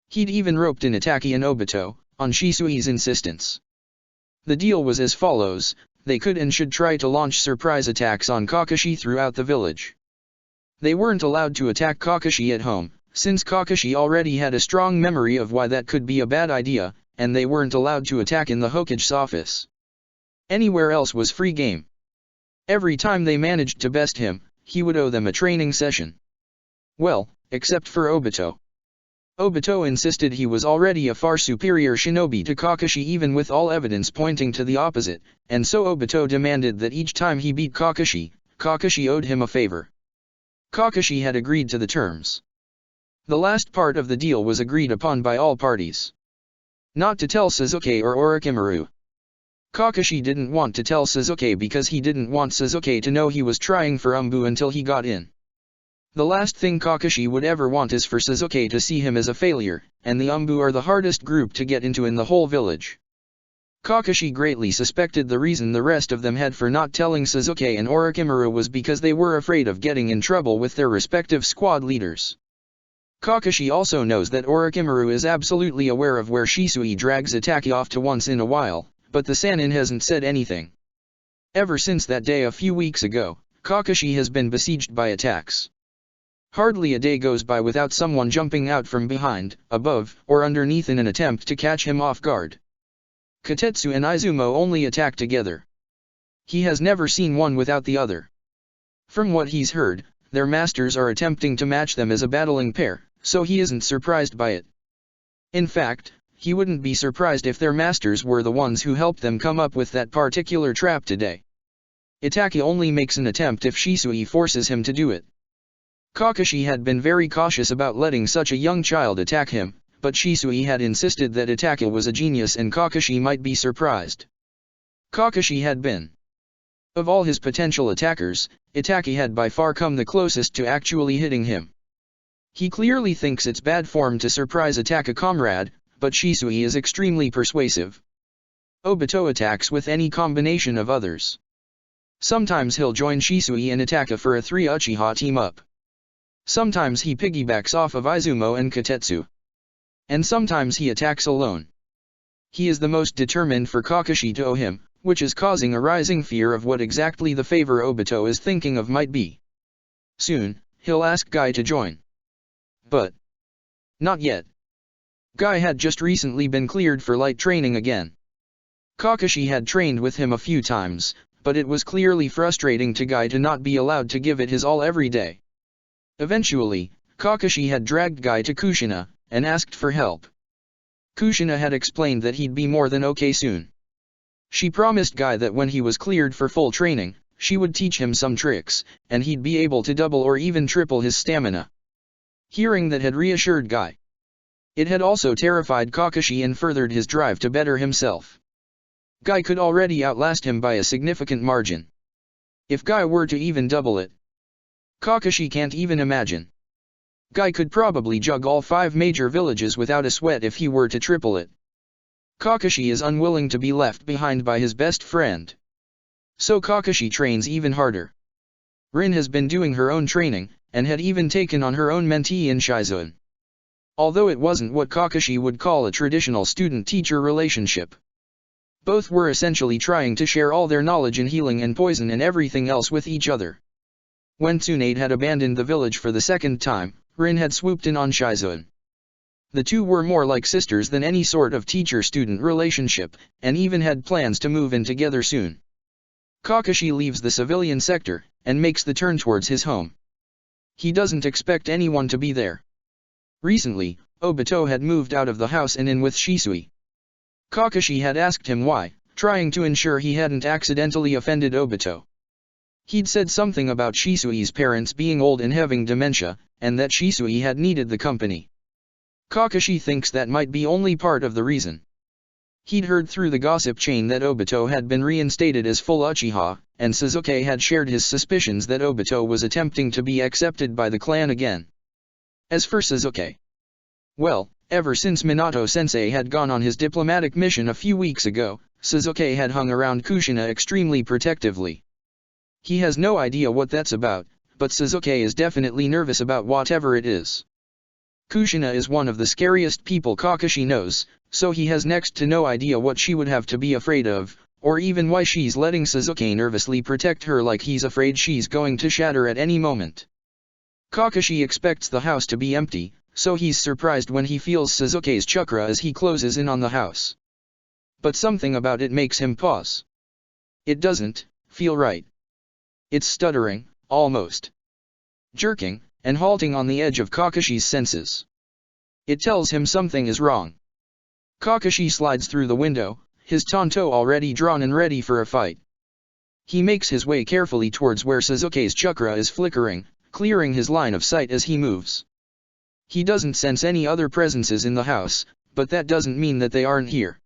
He'd even roped in Itaki and Obito, on Shisui's insistence. The deal was as follows: they could and should try to launch surprise attacks on Kakashi throughout the village. They weren't allowed to attack Kakashi at home, since Kakashi already had a strong memory of why that could be a bad idea, and they weren't allowed to attack in the Hokage's office. Anywhere else was free game. Every time they managed to best him, he would owe them a training session. Well, except for Obito. Obito insisted he was already a far superior shinobi to Kakashi even with all evidence pointing to the opposite, and so Obito demanded that each time he beat Kakashi, Kakashi owed him a favor. Kakashi had agreed to the terms. The last part of the deal was agreed upon by all parties. Not to tell Sasuke or Orochimaru. Kakashi didn't want to tell Sasuke because he didn't want Sasuke to know he was trying for Umbu until he got in. The last thing Kakashi would ever want is for Sasuke to see him as a failure, and the Umbu are the hardest group to get into in the whole village. Kakashi greatly suspected the reason the rest of them had for not telling Sasuke and Orochimaru was because they were afraid of getting in trouble with their respective squad leaders. Kakashi also knows that Orochimaru is absolutely aware of where Shisui drags Itachi off to once in a while, but the Sannin hasn't said anything. Ever since that day a few weeks ago, Kakashi has been besieged by attacks. Hardly a day goes by without someone jumping out from behind, above, or underneath in an attempt to catch him off guard. Kotetsu and Izumo only attack together. He has never seen one without the other. From what he's heard, their masters are attempting to match them as a battling pair, so he isn't surprised by it. In fact, he wouldn't be surprised if their masters were the ones who helped them come up with that particular trap today. Itachi only makes an attempt if Shisui forces him to do it. Kakashi had been very cautious about letting such a young child attack him, but Shisui had insisted that Itachi was a genius and Kakashi might be surprised. Kakashi had been. Of all his potential attackers, Itachi had by far come the closest to actually hitting him. He clearly thinks it's bad form to surprise attack a comrade, but Shisui is extremely persuasive. Obito attacks with any combination of others. Sometimes he'll join Shisui and Itachi for a 3 Uchiha team-up. Sometimes he piggybacks off of Izumo and Kotetsu. And sometimes he attacks alone. He is the most determined for Kakashi to owe him, which is causing a rising fear of what exactly the favor Obito is thinking of might be. Soon, he'll ask Guy to join. But not yet. Guy had just recently been cleared for light training again. Kakashi had trained with him a few times, but it was clearly frustrating to Guy to not be allowed to give it his all every day. Eventually, Kakashi had dragged Guy to Kushina, and asked for help. Kushina had explained that he'd be more than okay soon. She promised Guy that when he was cleared for full training, she would teach him some tricks, and he'd be able to double or even triple his stamina. Hearing that had reassured Guy. It had also terrified Kakashi and furthered his drive to better himself. Guy could already outlast him by a significant margin. If Guy were to even double it, Kakashi can't even imagine. Guy could probably jug all 5 major villages without a sweat if he were to triple it. Kakashi is unwilling to be left behind by his best friend. So Kakashi trains even harder. Rin has been doing her own training, and had even taken on her own mentee in Shizoan. Although it wasn't what Kakashi would call a traditional student-teacher relationship. Both were essentially trying to share all their knowledge in healing and poison and everything else with each other. When Tsunade had abandoned the village for the second time, Rin had swooped in on Shizoan. The two were more like sisters than any sort of teacher-student relationship, and even had plans to move in together soon. Kakashi leaves the civilian sector, and makes the turn towards his home. He doesn't expect anyone to be there. Recently, Obito had moved out of the house and in with Shisui. Kakashi had asked him why, trying to ensure he hadn't accidentally offended Obito. He'd said something about Shisui's parents being old and having dementia, and that Shisui had needed the company. Kakashi thinks that might be only part of the reason. He'd heard through the gossip chain that Obito had been reinstated as full Uchiha, and Sasuke had shared his suspicions that Obito was attempting to be accepted by the clan again. As for Sasuke, well, ever since Minato-sensei had gone on his diplomatic mission a few weeks ago, Sasuke had hung around Kushina extremely protectively. He has no idea what that's about, but Sasuke is definitely nervous about whatever it is. Kushina is one of the scariest people Kakashi knows, so he has next to no idea what she would have to be afraid of, or even why she's letting Sasuke nervously protect her like he's afraid she's going to shatter at any moment. Kakashi expects the house to be empty, so he's surprised when he feels Sasuke's chakra as he closes in on the house. But something about it makes him pause. It doesn't feel right. It's stuttering, almost jerking, and halting on the edge of Kakashi's senses. It tells him something is wrong. Kakashi slides through the window, his tanto already drawn and ready for a fight. He makes his way carefully towards where Sasuke's chakra is flickering, clearing his line of sight as he moves. He doesn't sense any other presences in the house, but that doesn't mean that they aren't here.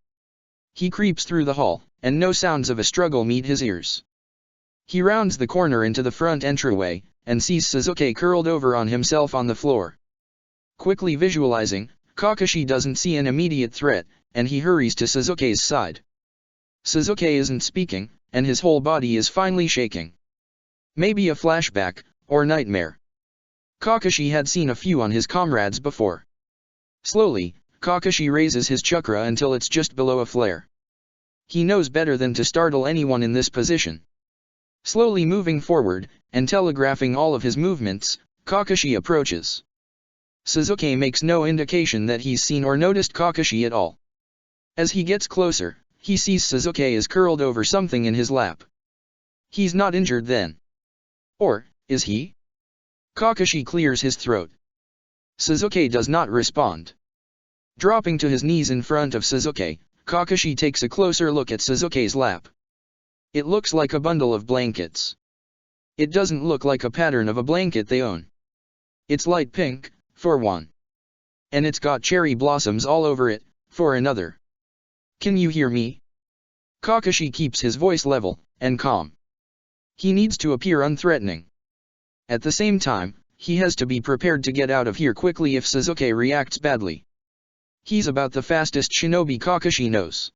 He creeps through the hall, and no sounds of a struggle meet his ears. He rounds the corner into the front entryway, and sees Sasuke curled over on himself on the floor. Quickly visualizing, Kakashi doesn't see an immediate threat, and he hurries to Sasuke's side. Sasuke isn't speaking, and his whole body is finally shaking. Maybe a flashback, or nightmare. Kakashi had seen a few on his comrades before. Slowly, Kakashi raises his chakra until it's just below a flare. He knows better than to startle anyone in this position. Slowly moving forward, and telegraphing all of his movements, Kakashi approaches. Sasuke makes no indication that he's seen or noticed Kakashi at all. As he gets closer, he sees Sasuke is curled over something in his lap. He's not injured then. Or, is he? Kakashi clears his throat. Sasuke does not respond. Dropping to his knees in front of Sasuke, Kakashi takes a closer look at Sasuke's lap. It looks like a bundle of blankets. It doesn't look like a pattern of a blanket they own. It's light pink, for one. And it's got cherry blossoms all over it, for another. Can you hear me? Kakashi keeps his voice level, and calm. He needs to appear unthreatening. At the same time, he has to be prepared to get out of here quickly if Sasuke reacts badly. He's about the fastest shinobi Kakashi knows.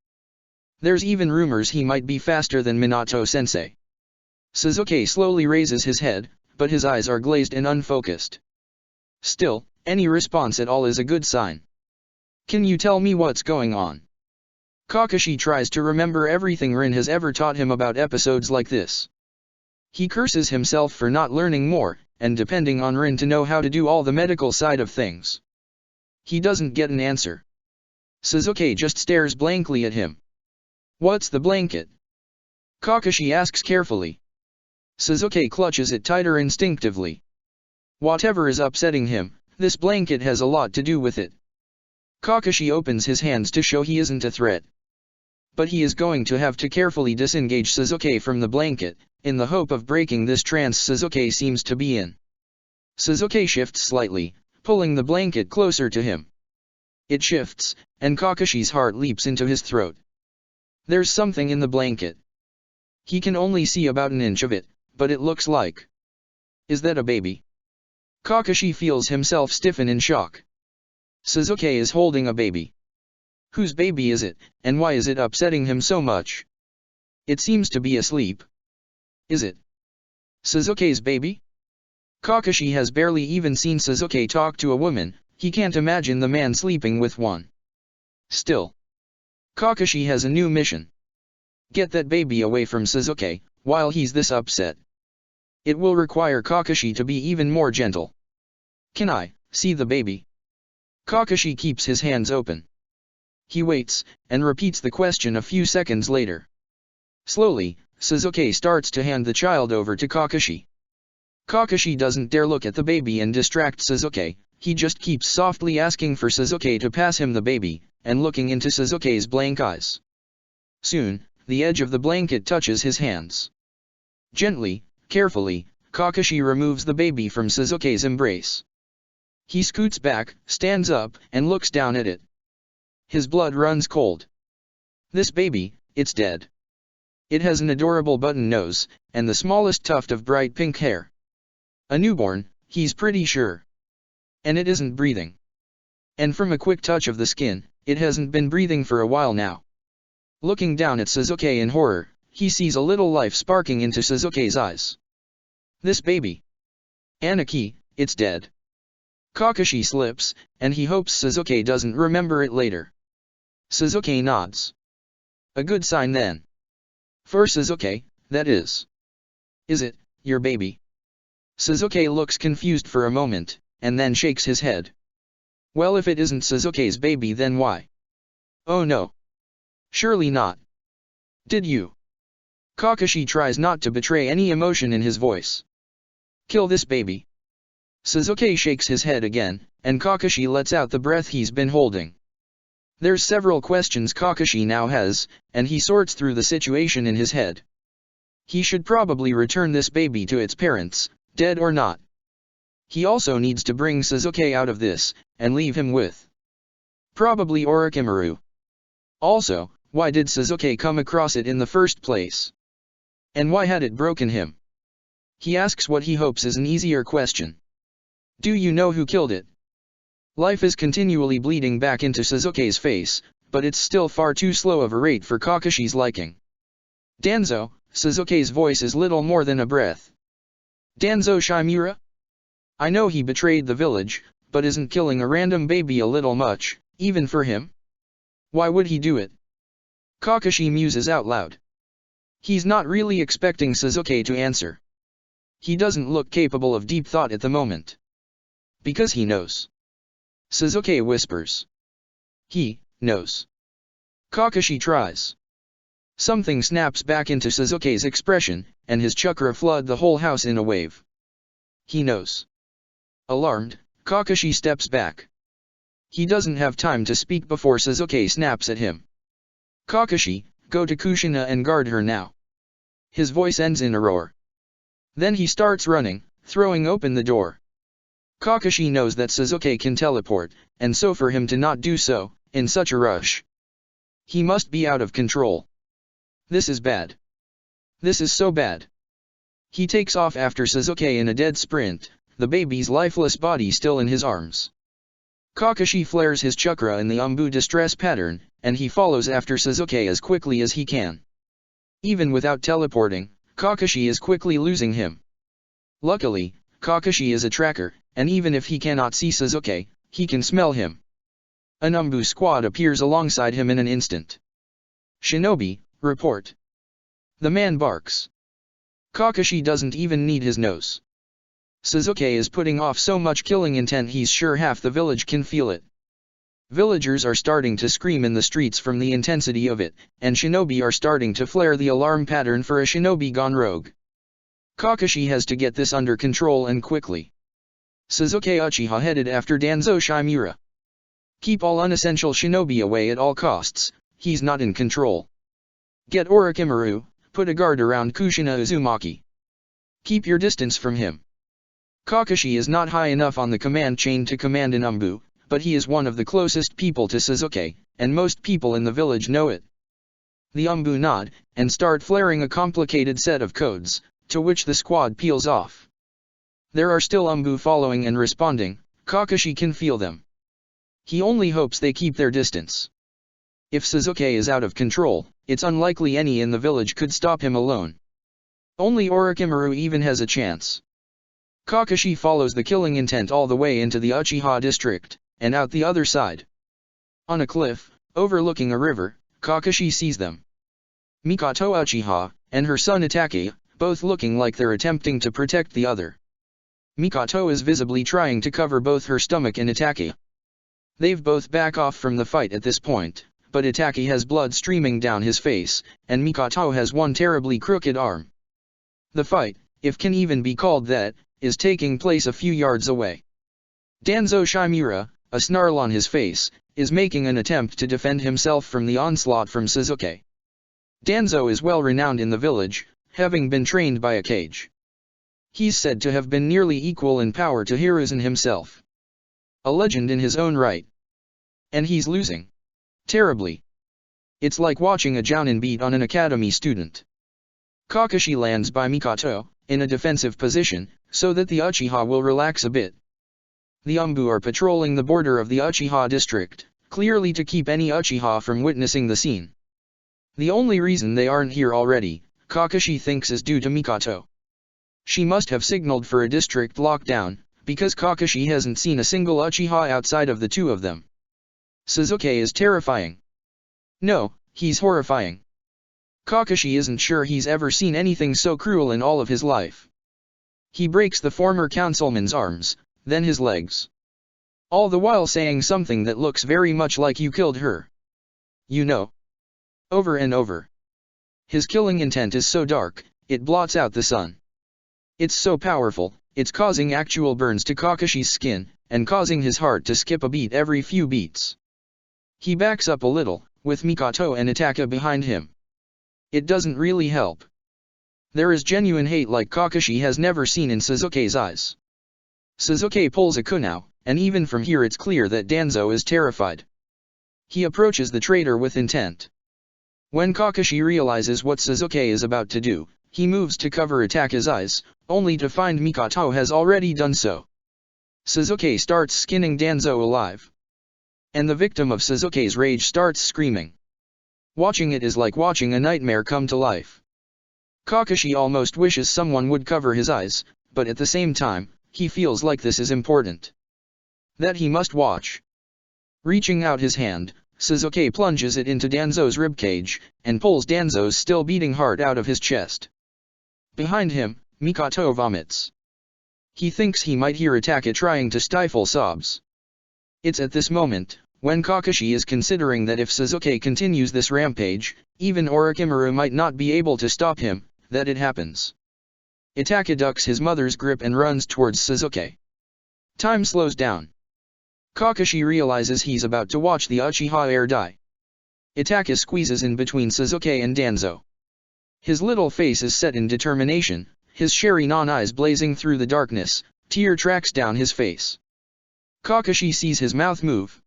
There's even rumors he might be faster than Minato-sensei. Sasuke slowly raises his head, but his eyes are glazed and unfocused. Still, any response at all is a good sign. Can you tell me what's going on? Kakashi tries to remember everything Rin has ever taught him about episodes like this. He curses himself for not learning more, and depending on Rin to know how to do all the medical side of things. He doesn't get an answer. Sasuke just stares blankly at him. What's the blanket? Kakashi asks carefully. Sasuke clutches it tighter instinctively. Whatever is upsetting him, this blanket has a lot to do with it. Kakashi opens his hands to show he isn't a threat. But he is going to have to carefully disengage Sasuke from the blanket, in the hope of breaking this trance Sasuke seems to be in. Sasuke shifts slightly, pulling the blanket closer to him. It shifts, and Kakashi's heart leaps into his throat. There's something in the blanket. He can only see about an inch of it, but it looks like. Is that a baby? Kakashi feels himself stiffen in shock. Sasuke is holding a baby. Whose baby is it, and why is it upsetting him so much? It seems to be asleep. Is it Sasuke's baby? Kakashi has barely even seen Sasuke talk to a woman, he can't imagine the man sleeping with one. Still, Kakashi has a new mission. Get that baby away from Sasuke, while he's this upset. It will require Kakashi to be even more gentle. Can I see the baby? Kakashi keeps his hands open. He waits, and repeats the question a few seconds later. Slowly, Sasuke starts to hand the child over to Kakashi. Kakashi doesn't dare look at the baby and distract Sasuke, he just keeps softly asking for Sasuke to pass him the baby, and looking into Sasuke's blank eyes. Soon, the edge of the blanket touches his hands. Gently, carefully, Kakashi removes the baby from Sasuke's embrace. He scoots back, stands up, and looks down at it. His blood runs cold. This baby, it's dead. It has an adorable button nose, and the smallest tuft of bright pink hair. A newborn, he's pretty sure. And it isn't breathing. And from a quick touch of the skin, it hasn't been breathing for a while now. Looking down at Sasuke in horror, he sees a little life sparking into Sasuke's eyes. This baby. Aniki, it's dead. Kakashi slips, and he hopes Sasuke doesn't remember it later. Sasuke nods. A good sign then. For Sasuke, that is. Is it, your baby? Sasuke looks confused for a moment, and then shakes his head. Well, if it isn't Sasuke's baby, then why? Oh no. Surely not. Did you? Kakashi tries not to betray any emotion in his voice. Kill this baby. Sasuke shakes his head again, and Kakashi lets out the breath he's been holding. There's several questions Kakashi now has, and he sorts through the situation in his head. He should probably return this baby to its parents, dead or not. He also needs to bring Sasuke out of this, and leave him with probably Orochimaru. Also, why did Sasuke come across it in the first place? And why had it broken him? He asks what he hopes is an easier question. Do you know who killed it? Life is continually bleeding back into Suzuki's face, but it's still far too slow of a rate for Kakashi's liking. Danzo, Suzuki's voice is little more than a breath. Danzo Shimura? I know he betrayed the village, but isn't killing a random baby a little much, even for him? Why would he do it? Kakashi muses out loud. He's not really expecting Suzuki to answer. He doesn't look capable of deep thought at the moment. Because he knows. Suzuki whispers. He knows. Kakashi tries. Something snaps back into Suzuki's expression, and his chakra flood the whole house in a wave. He knows. Alarmed, Kakashi steps back. He doesn't have time to speak before Suzuki snaps at him. Kakashi, go to Kushina and guard her now. His voice ends in a roar. Then he starts running, throwing open the door. Kakashi knows that Suzuki can teleport, and so for him to not do so, in such a rush. He must be out of control. This is bad. This is so bad. He takes off after Suzuki in a dead sprint, the baby's lifeless body still in his arms. Kakashi flares his chakra in the Umbu distress pattern, and he follows after Suzuki as quickly as he can. Even without teleporting, Kakashi is quickly losing him. Luckily, Kakashi is a tracker, and even if he cannot see Suzuki, he can smell him. An Umbu squad appears alongside him in an instant. Shinobi, report. The man barks. Kakashi doesn't even need his nose. Suzuki is putting off so much killing intent he's sure half the village can feel it. Villagers are starting to scream in the streets from the intensity of it, and shinobi are starting to flare the alarm pattern for a shinobi gone rogue. Kakashi has to get this under control and quickly. Suzuki Uchiha headed after Danzo Shimura. Keep all unessential shinobi away at all costs, he's not in control. Get Orochimaru, put a guard around Kushina Uzumaki. Keep your distance from him. Kakashi is not high enough on the command chain to command an Umbu, but he is one of the closest people to Suzuki, and most people in the village know it. The Umbu nod, and start flaring a complicated set of codes, to which the squad peels off. There are still Umbu following and responding, Kakashi can feel them. He only hopes they keep their distance. If Suzuki is out of control, it's unlikely any in the village could stop him alone. Only Orochimaru even has a chance. Kakashi follows the killing intent all the way into the Uchiha district, and out the other side. On a cliff, overlooking a river, Kakashi sees them. Mikoto Uchiha, and her son Itachi, both looking like they're attempting to protect the other. Mikoto is visibly trying to cover both her stomach and Itachi. They've both back off from the fight at this point, but Itachi has blood streaming down his face, and Mikoto has one terribly crooked arm. The fight, if can even be called that, is taking place a few yards away. Danzo Shimura, a snarl on his face, is making an attempt to defend himself from the onslaught from Suzuki. Danzo is well renowned in the village, having been trained by a Kage. He's said to have been nearly equal in power to Hiruzen himself. A legend in his own right. And he's losing. Terribly. It's like watching a jounin beat on an academy student. Kakashi lands by Mikoto, in a defensive position, so that the Uchiha will relax a bit. The Umbu are patrolling the border of the Uchiha district, clearly to keep any Uchiha from witnessing the scene. The only reason they aren't here already, Kakashi thinks, is due to Mikoto. She must have signaled for a district lockdown, because Kakashi hasn't seen a single Uchiha outside of the two of them. Suzuki is terrifying. No, he's horrifying. Kakashi isn't sure he's ever seen anything so cruel in all of his life. He breaks the former councilman's arms, then his legs. All the while saying something that looks very much like "you killed her." You know. Over and over. His killing intent is so dark, it blots out the sun. It's so powerful, it's causing actual burns to Kakashi's skin, and causing his heart to skip a beat every few beats. He backs up a little, with Mikoto and Itachi behind him. It doesn't really help. There is genuine hate like Kakashi has never seen in Suzuki's eyes. Suzuki pulls a kunao, and even from here it's clear that Danzo is terrified. He approaches the traitor with intent. When Kakashi realizes what Suzuki is about to do, he moves to cover Itachi's eyes, only to find Mikoto has already done so. Suzuki starts skinning Danzo alive. And the victim of Suzuki's rage starts screaming. Watching it is like watching a nightmare come to life. Kakashi almost wishes someone would cover his eyes, but at the same time, he feels like this is important. That he must watch. Reaching out his hand, Suzuki plunges it into Danzo's ribcage, and pulls Danzo's still beating heart out of his chest. Behind him, Mikoto vomits. He thinks he might hear Itaka trying to stifle sobs. It's at this moment, when Kakashi is considering that if Suzuki continues this rampage, even Orochimaru might not be able to stop him, that it happens. Itaka ducks his mother's grip and runs towards Suzuki. Time slows down. Kakashi realizes he's about to watch the Uchiha heir die. Itaka squeezes in between Suzuki and Danzo. His little face is set in determination, his Sharingan eyes blazing through the darkness, tear tracks down his face. Kakashi sees his mouth move.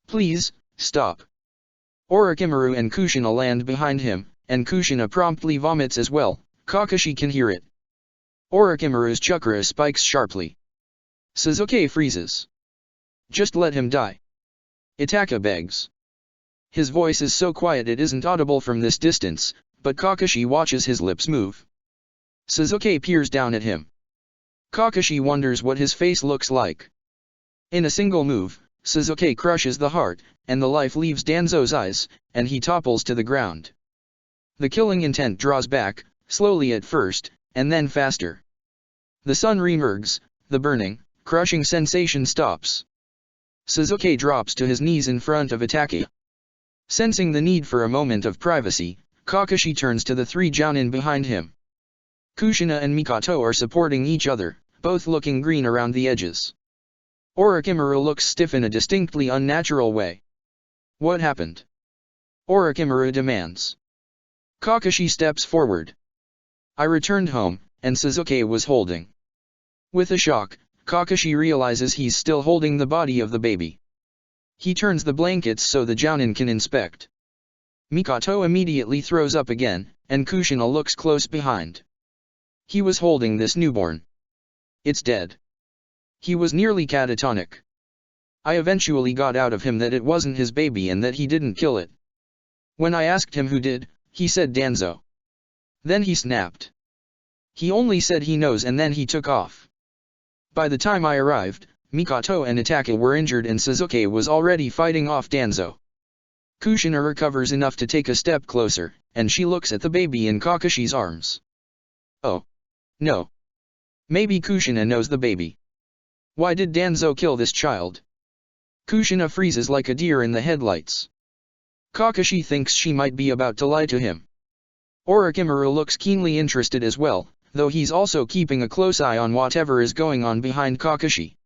Please, stop. Orochimaru and Kushina land behind him, and Kushina promptly vomits as well. Kakashi can hear it. Orochimaru's chakra spikes sharply. Suzuki freezes. Just let him die. Itaka begs. His voice is so quiet it isn't audible from this distance, but Kakashi watches his lips move. Suzuki peers down at him. Kakashi wonders what his face looks like. In a single move, Suzuki crushes the heart, and the life leaves Danzo's eyes, and he topples to the ground. The killing intent draws back, slowly at first, and then faster. The sun reemerges, the burning, crushing sensation stops. Suzuki drops to his knees in front of Itaka. Sensing the need for a moment of privacy, Kakashi turns to the three jounin behind him. Kushina and Mikoto are supporting each other, both looking green around the edges. Orochimaru looks stiff in a distinctly unnatural way. What happened? Orochimaru demands. Kakashi steps forward. I returned home, and Suzuki was holding. With a shock, Kakashi realizes he's still holding the body of the baby. He turns the blankets so the jounin can inspect. Mikoto immediately throws up again, and Kushina looks close behind. He was holding this newborn. It's dead. He was nearly catatonic. I eventually got out of him that it wasn't his baby and that he didn't kill it. When I asked him who did, he said Danzo. Then he snapped. He only said he knows and then he took off. By the time I arrived, Mikoto and Itaka were injured and Suzuki was already fighting off Danzo. Kushina recovers enough to take a step closer, and she looks at the baby in Kakashi's arms. Oh. No. Maybe Kushina knows the baby. Why did Danzo kill this child? Kushina freezes like a deer in the headlights. Kakashi thinks she might be about to lie to him. Orochimaru looks keenly interested as well, though he's also keeping a close eye on whatever is going on behind Kakashi.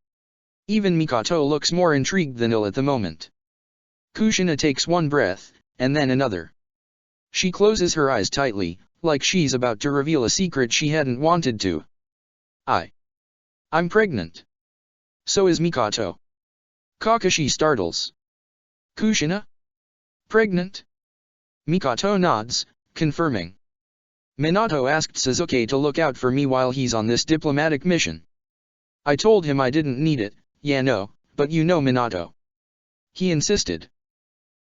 Even Mikoto looks more intrigued than ill at the moment. Kushina takes one breath, and then another. She closes her eyes tightly, like she's about to reveal a secret she hadn't wanted to. I'm pregnant. So is Mikoto. Kakashi startles. Kushina? Pregnant? Mikoto nods, confirming. Minato asked Suzuki to look out for me while he's on this diplomatic mission. I told him I didn't need it, yeah no, but you know Minato. He insisted.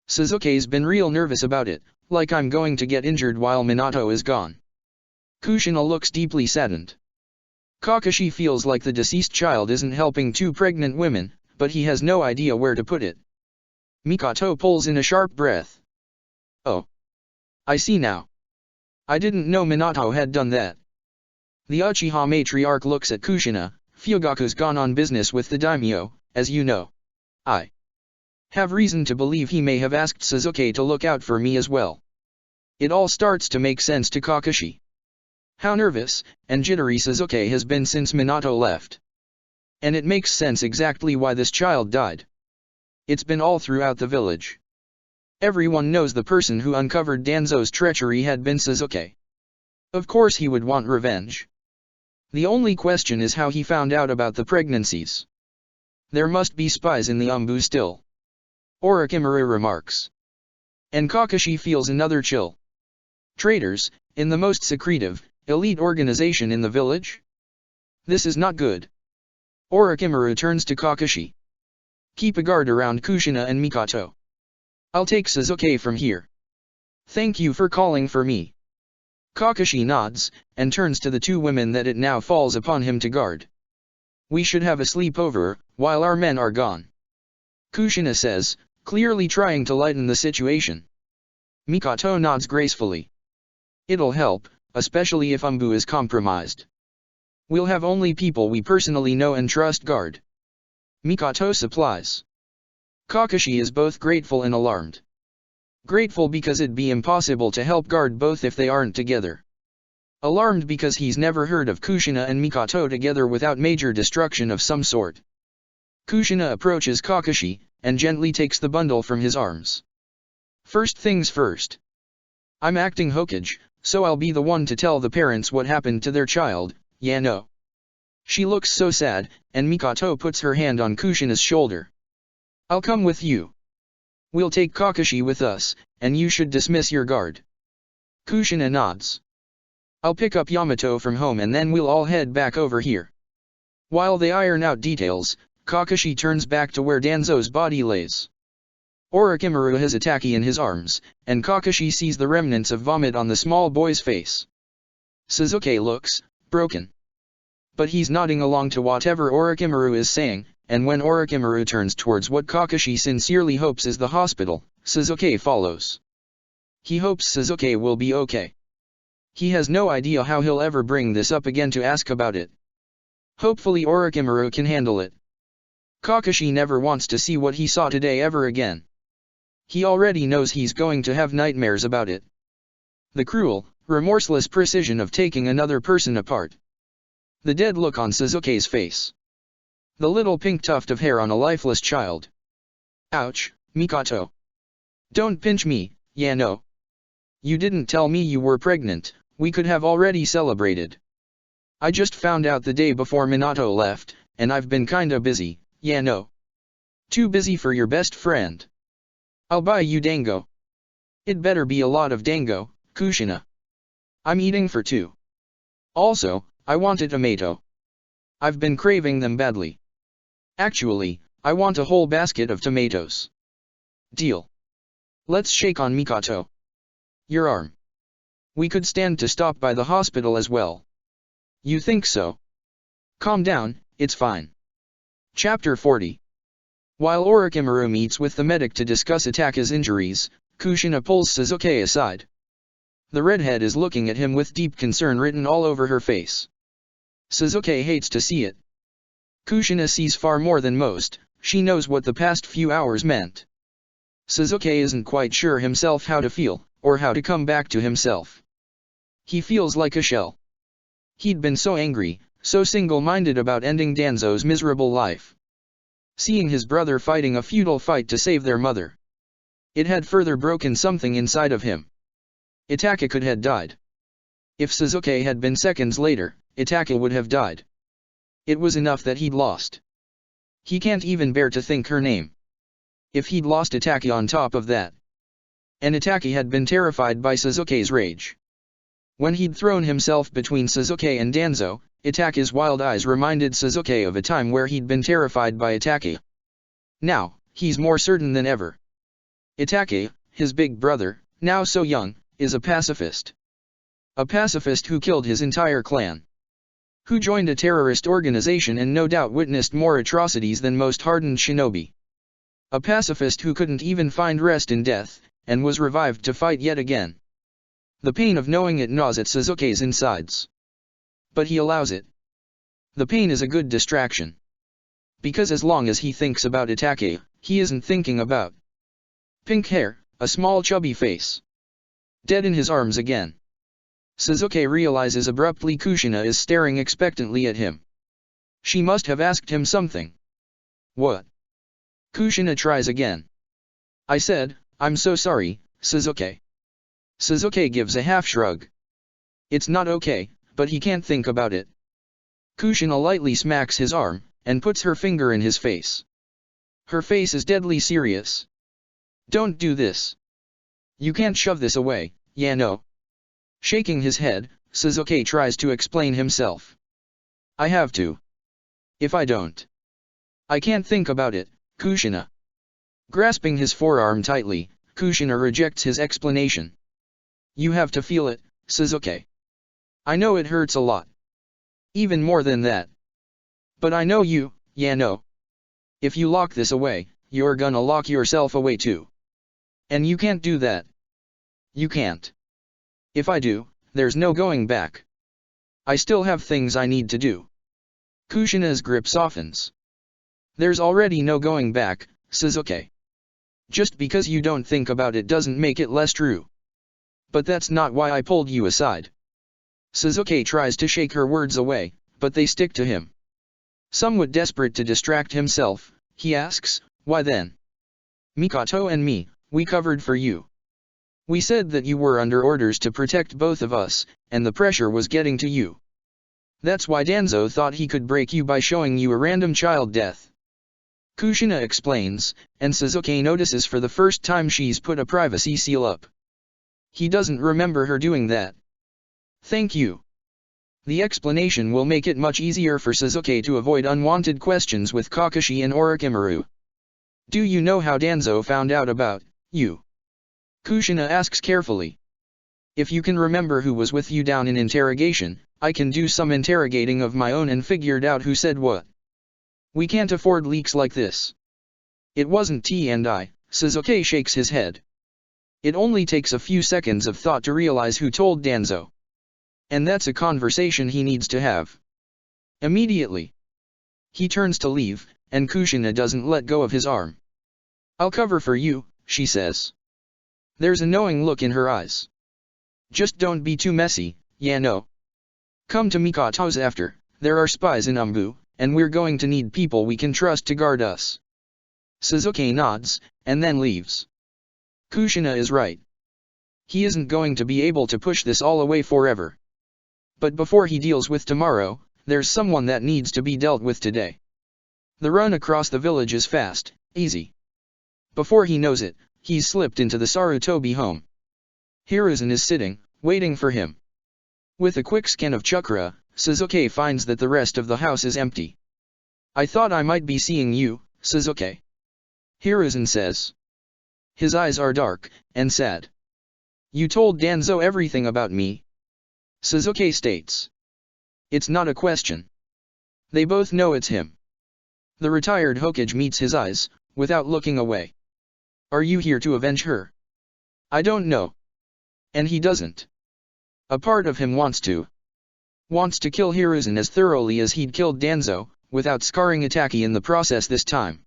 Suzuki's been real nervous about it, like I'm going to get injured while Minato is gone. Kushina looks deeply saddened. Kakashi feels like the deceased child isn't helping two pregnant women, but he has no idea where to put it. Mikoto pulls in a sharp breath. Oh. I see now. I didn't know Minato had done that. The Uchiha matriarch looks at Kushina. Fugaku's gone on business with the daimyo, as you know. I have reason to believe he may have asked Suzuki to look out for me as well. It all starts to make sense to Kakashi. How nervous and jittery Suzuki has been since Minato left. And it makes sense exactly why this child died. It's been all throughout the village. Everyone knows the person who uncovered Danzo's treachery had been Suzuki. Of course he would want revenge. The only question is how he found out about the pregnancies. There must be spies in the Umbu still. Orochimaru remarks. And Kakashi feels another chill. Traitors, in the most secretive, elite organization in the village? This is not good. Orochimaru turns to Kakashi. Keep a guard around Kushina and Mikoto. I'll take Sasuke from here. Thank you for calling for me. Kakashi nods, and turns to the two women that it now falls upon him to guard. We should have a sleepover, while our men are gone. Kushina says, clearly trying to lighten the situation. Mikoto nods gracefully. It'll help, especially if Umbu is compromised. We'll have only people we personally know and trust guard. Mikoto supplies. Kakashi is both grateful and alarmed. Grateful because it'd be impossible to help guard both if they aren't together. Alarmed because he's never heard of Kushina and Mikoto together without major destruction of some sort. Kushina approaches Kakashi, and gently takes the bundle from his arms. First things first. I'm acting Hokage, so I'll be the one to tell the parents what happened to their child, yeah no. She looks so sad, and Mikoto puts her hand on Kushina's shoulder. I'll come with you. We'll take Kakashi with us, and you should dismiss your guard. Kushina nods. I'll pick up Yamato from home and then we'll all head back over here. While they iron out details, Kakashi turns back to where Danzo's body lays. Orochimaru has Itaki in his arms, and Kakashi sees the remnants of vomit on the small boy's face. Sasuke looks broken. But he's nodding along to whatever Orochimaru is saying, and when Orochimaru turns towards what Kakashi sincerely hopes is the hospital, Sasuke follows. He hopes Sasuke will be okay. He has no idea how he'll ever bring this up again to ask about it. Hopefully Orochimaru can handle it. Kakashi never wants to see what he saw today ever again. He already knows he's going to have nightmares about it. The cruel, remorseless precision of taking another person apart. The dead look on Sasuke's face. The little pink tuft of hair on a lifeless child. Ouch, Mikoto. Don't pinch me, yeah no. You didn't tell me you were pregnant, we could have already celebrated. I just found out the day before Minato left, and I've been kinda busy, yeah no. Too busy for your best friend. I'll buy you dango. It better be a lot of dango, Kushina. I'm eating for two. Also, I want a tomato. I've been craving them badly. Actually, I want a whole basket of tomatoes. Deal. Let's shake on Mikoto. Your arm. We could stand to stop by the hospital as well. You think so? Calm down, it's fine. Chapter 40. While Orochimaru meets with the medic to discuss Itaka's injuries, Kushina pulls Sasuke aside. The redhead is looking at him with deep concern written all over her face. Sasuke hates to see it. Kushina sees far more than most, she knows what the past few hours meant. Sasuke isn't quite sure himself how to feel, or how to come back to himself. He feels like a shell. He'd been so angry, so single-minded about ending Danzo's miserable life. Seeing his brother fighting a futile fight to save their mother. It had further broken something inside of him. Itaka could have died. If Sasuke had been seconds later, Itaka would have died. It was enough that he'd lost. He can't even bear to think her name. If he'd lost Itaka on top of that. And Itaka had been terrified by Sasuke's rage. When he'd thrown himself between Sasuke and Danzo, Itaka's wild eyes reminded Sasuke of a time where he'd been terrified by Itaka. Now, he's more certain than ever. Itaka, his big brother, now so young, is a pacifist. A pacifist who killed his entire clan. Who joined a terrorist organization and no doubt witnessed more atrocities than most hardened shinobi. A pacifist who couldn't even find rest in death, and was revived to fight yet again. The pain of knowing it gnaws at Sasuke's insides. But he allows it. The pain is a good distraction. Because as long as he thinks about Itaka, he isn't thinking about pink hair, a small chubby face. Dead in his arms again. Sasuke realizes abruptly Kushina is staring expectantly at him. She must have asked him something. What? Kushina tries again. I said, I'm so sorry, Sasuke. Sasuke gives a half shrug. It's not okay, but he can't think about it. Kushina lightly smacks his arm, and puts her finger in his face. Her face is deadly serious. Don't do this. You can't shove this away, yeah no. Shaking his head, Sasuke tries to explain himself. I have to. If I don't, I can't think about it, Kushina. Grasping his forearm tightly, Kushina rejects his explanation. You have to feel it, Suzuki. I know it hurts a lot. Even more than that. But I know you, Yano. If you lock this away, you're gonna lock yourself away too. And you can't do that. You can't. If I do, there's no going back. I still have things I need to do. Kushina's grip softens. There's already no going back, Suzuki. Just because you don't think about it doesn't make it less true. But that's not why I pulled you aside. Suzuki tries to shake her words away, but they stick to him. Somewhat desperate to distract himself, he asks, why then? Mikoto and me, we covered for you. We said that you were under orders to protect both of us, and the pressure was getting to you. That's why Danzo thought he could break you by showing you a random child death. Kushina explains, and Suzuki notices for the first time she's put a privacy seal up. He doesn't remember her doing that. Thank you. The explanation will make it much easier for Suzuki to avoid unwanted questions with Kakashi and Orochimaru. Do you know how Danzo found out about you? Kushina asks carefully. If you can remember who was with you down in interrogation, I can do some interrogating of my own and figured out who said what. We can't afford leaks like this. It wasn't T&I, Suzuki shakes his head. It only takes a few seconds of thought to realize who told Danzo. And that's a conversation he needs to have. Immediately. He turns to leave, and Kushina doesn't let go of his arm. I'll cover for you, she says. There's a knowing look in her eyes. Just don't be too messy, Yano. Come to Mikoto's after, there are spies in Umbu, and we're going to need people we can trust to guard us. Suzuki nods, and then leaves. Kushina is right. He isn't going to be able to push this all away forever. But before he deals with tomorrow, there's someone that needs to be dealt with today. The run across the village is fast, easy. Before he knows it, he's slipped into the Sarutobi home. Hiruzen is sitting, waiting for him. With a quick scan of Chakra, Suzuki finds that the rest of the house is empty. I thought I might be seeing you, Suzuki. Hiruzen says. His eyes are dark, and sad. You told Danzo everything about me? Suzuki states. It's not a question. They both know it's him. The retired Hokage meets his eyes, without looking away. Are you here to avenge her? I don't know. And he doesn't. A part of him wants to. Wants to kill Hiruzen as thoroughly as he'd killed Danzo, without scarring Itaki in the process this time.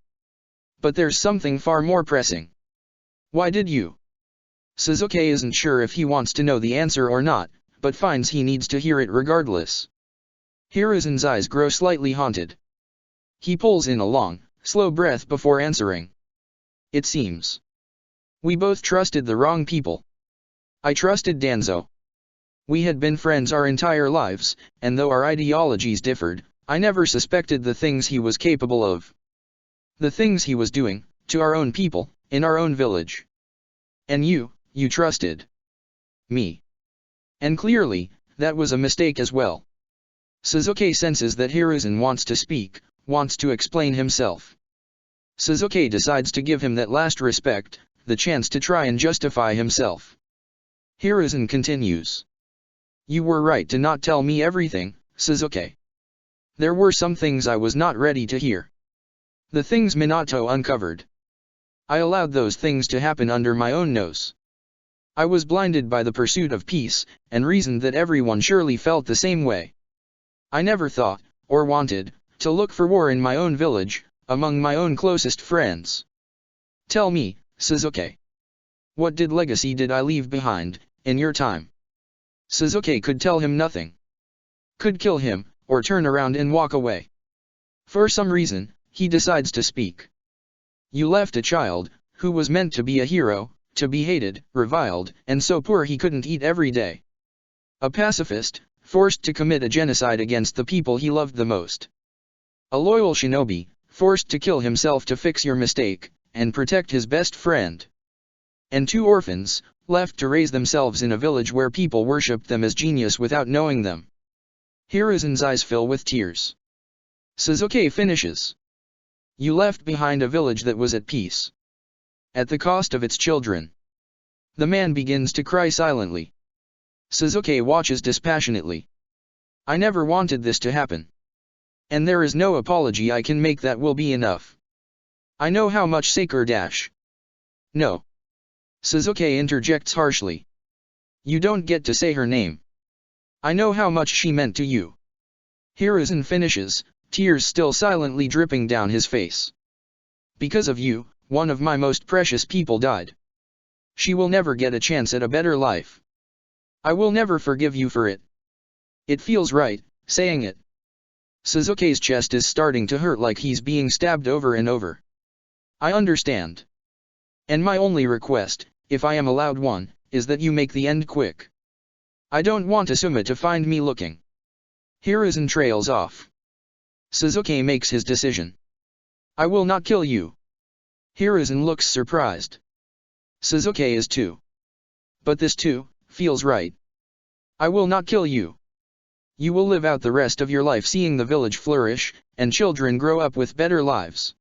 But there's something far more pressing. Why did you? Suzuki isn't sure if he wants to know the answer or not, but finds he needs to hear it regardless. Hiruzen's eyes grow slightly haunted. He pulls in a long, slow breath before answering. It seems. We both trusted the wrong people. I trusted Danzo. We had been friends our entire lives, and though our ideologies differed, I never suspected the things he was capable of. The things he was doing, to our own people, in our own village. And you trusted me. And clearly, that was a mistake as well. Suzuki senses that Hiruzen wants to speak, wants to explain himself. Suzuki decides to give him that last respect, the chance to try and justify himself. Hiruzen continues. You were right to not tell me everything, Suzuki. There were some things I was not ready to hear. The things Minato uncovered. I allowed those things to happen under my own nose. I was blinded by the pursuit of peace, and reasoned that everyone surely felt the same way. I never thought, or wanted, to look for war in my own village, among my own closest friends. Tell me, Suzuki. What legacy did I leave behind, in your time? Suzuki could tell him nothing. Could kill him, or turn around and walk away. For some reason, he decides to speak. You left a child, who was meant to be a hero, to be hated, reviled, and so poor he couldn't eat every day. A pacifist, forced to commit a genocide against the people he loved the most. A loyal shinobi, forced to kill himself to fix your mistake, and protect his best friend. And 2 orphans, left to raise themselves in a village where people worshipped them as genius without knowing them. Hiruzen's eyes fill with tears. Suzuki finishes. You left behind a village that was at peace. At the cost of its children. The man begins to cry silently. Suzuki watches dispassionately. I never wanted this to happen. And there is no apology I can make that will be enough. I know how much Saker dash. No. Suzuki interjects harshly. You don't get to say her name. I know how much she meant to you. Hiruzen finishes, tears still silently dripping down his face. Because of you, one of my most precious people died. She will never get a chance at a better life. I will never forgive you for it. It feels right, saying it. Suzuki's chest is starting to hurt like he's being stabbed over and over. I understand. And my only request, if I am allowed one, is that you make the end quick. I don't want Asuma to find me looking. Hiruzen trails off. Suzuki makes his decision. I will not kill you. Hiruzen looks surprised. Suzuki is too. But this too, feels right. I will not kill you. You will live out the rest of your life seeing the village flourish, and children grow up with better lives.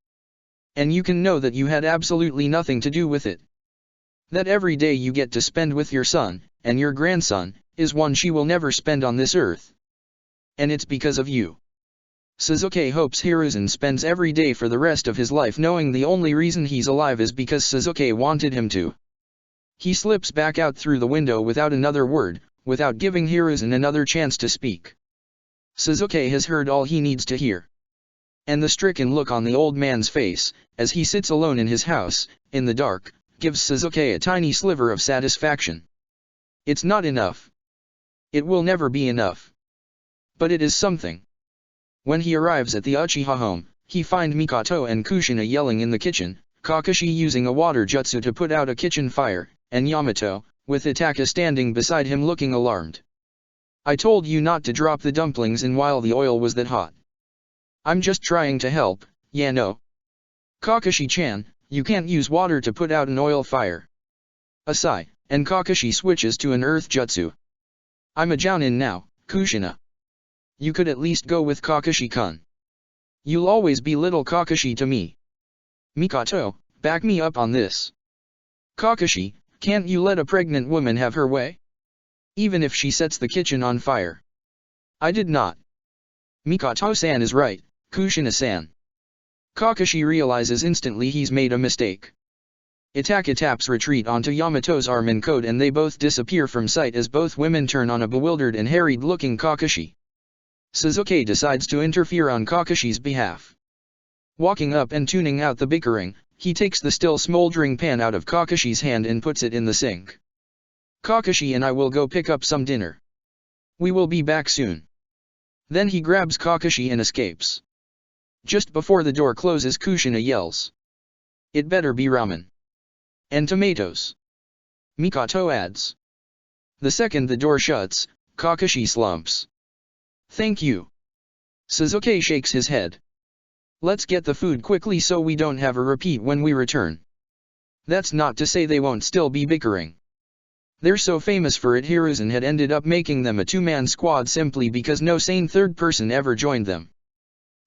And you can know that you had absolutely nothing to do with it. That every day you get to spend with your son, and your grandson, is one she will never spend on this earth. And it's because of you. Suzuki hopes Hiruzen spends every day for the rest of his life knowing the only reason he's alive is because Suzuki wanted him to. He slips back out through the window without another word, without giving Hiruzen another chance to speak. Suzuki has heard all he needs to hear. And the stricken look on the old man's face, as he sits alone in his house, in the dark, gives Suzuki a tiny sliver of satisfaction. It's not enough. It will never be enough. But it is something. When he arrives at the Uchiha home, he finds Mikoto and Kushina yelling in the kitchen, Kakashi using a water jutsu to put out a kitchen fire, and Yamato, with Itaka standing beside him looking alarmed. I told you not to drop the dumplings in while the oil was that hot. I'm just trying to help, yeah no. Kakashi-chan, you can't use water to put out an oil fire. A sigh, and Kakashi switches to an earth jutsu. I'm a jounin now, Kushina. You could at least go with Kakashi-kun. You'll always be little Kakashi to me. Mikoto, back me up on this. Kakashi, can't you let a pregnant woman have her way? Even if she sets the kitchen on fire. I did not. Mikoto-san is right, Kushina-san. Kakashi realizes instantly he's made a mistake. Itaka taps retreat onto Yamato's arm in code and they both disappear from sight as both women turn on a bewildered and harried-looking Kakashi. Suzuki decides to interfere on Kakashi's behalf. Walking up and tuning out the bickering, he takes the still smoldering pan out of Kakashi's hand and puts it in the sink. Kakashi and I will go pick up some dinner. We will be back soon. Then he grabs Kakashi and escapes. Just before the door closes, Kushina yells. It better be ramen. And tomatoes. Mikoto adds. The second the door shuts, Kakashi slumps. Thank you. Suzuki shakes his head. Let's get the food quickly so we don't have a repeat when we return. That's not to say they won't still be bickering. They're so famous for it. Hiruzen had ended up making them a two-man squad simply because no sane third person ever joined them.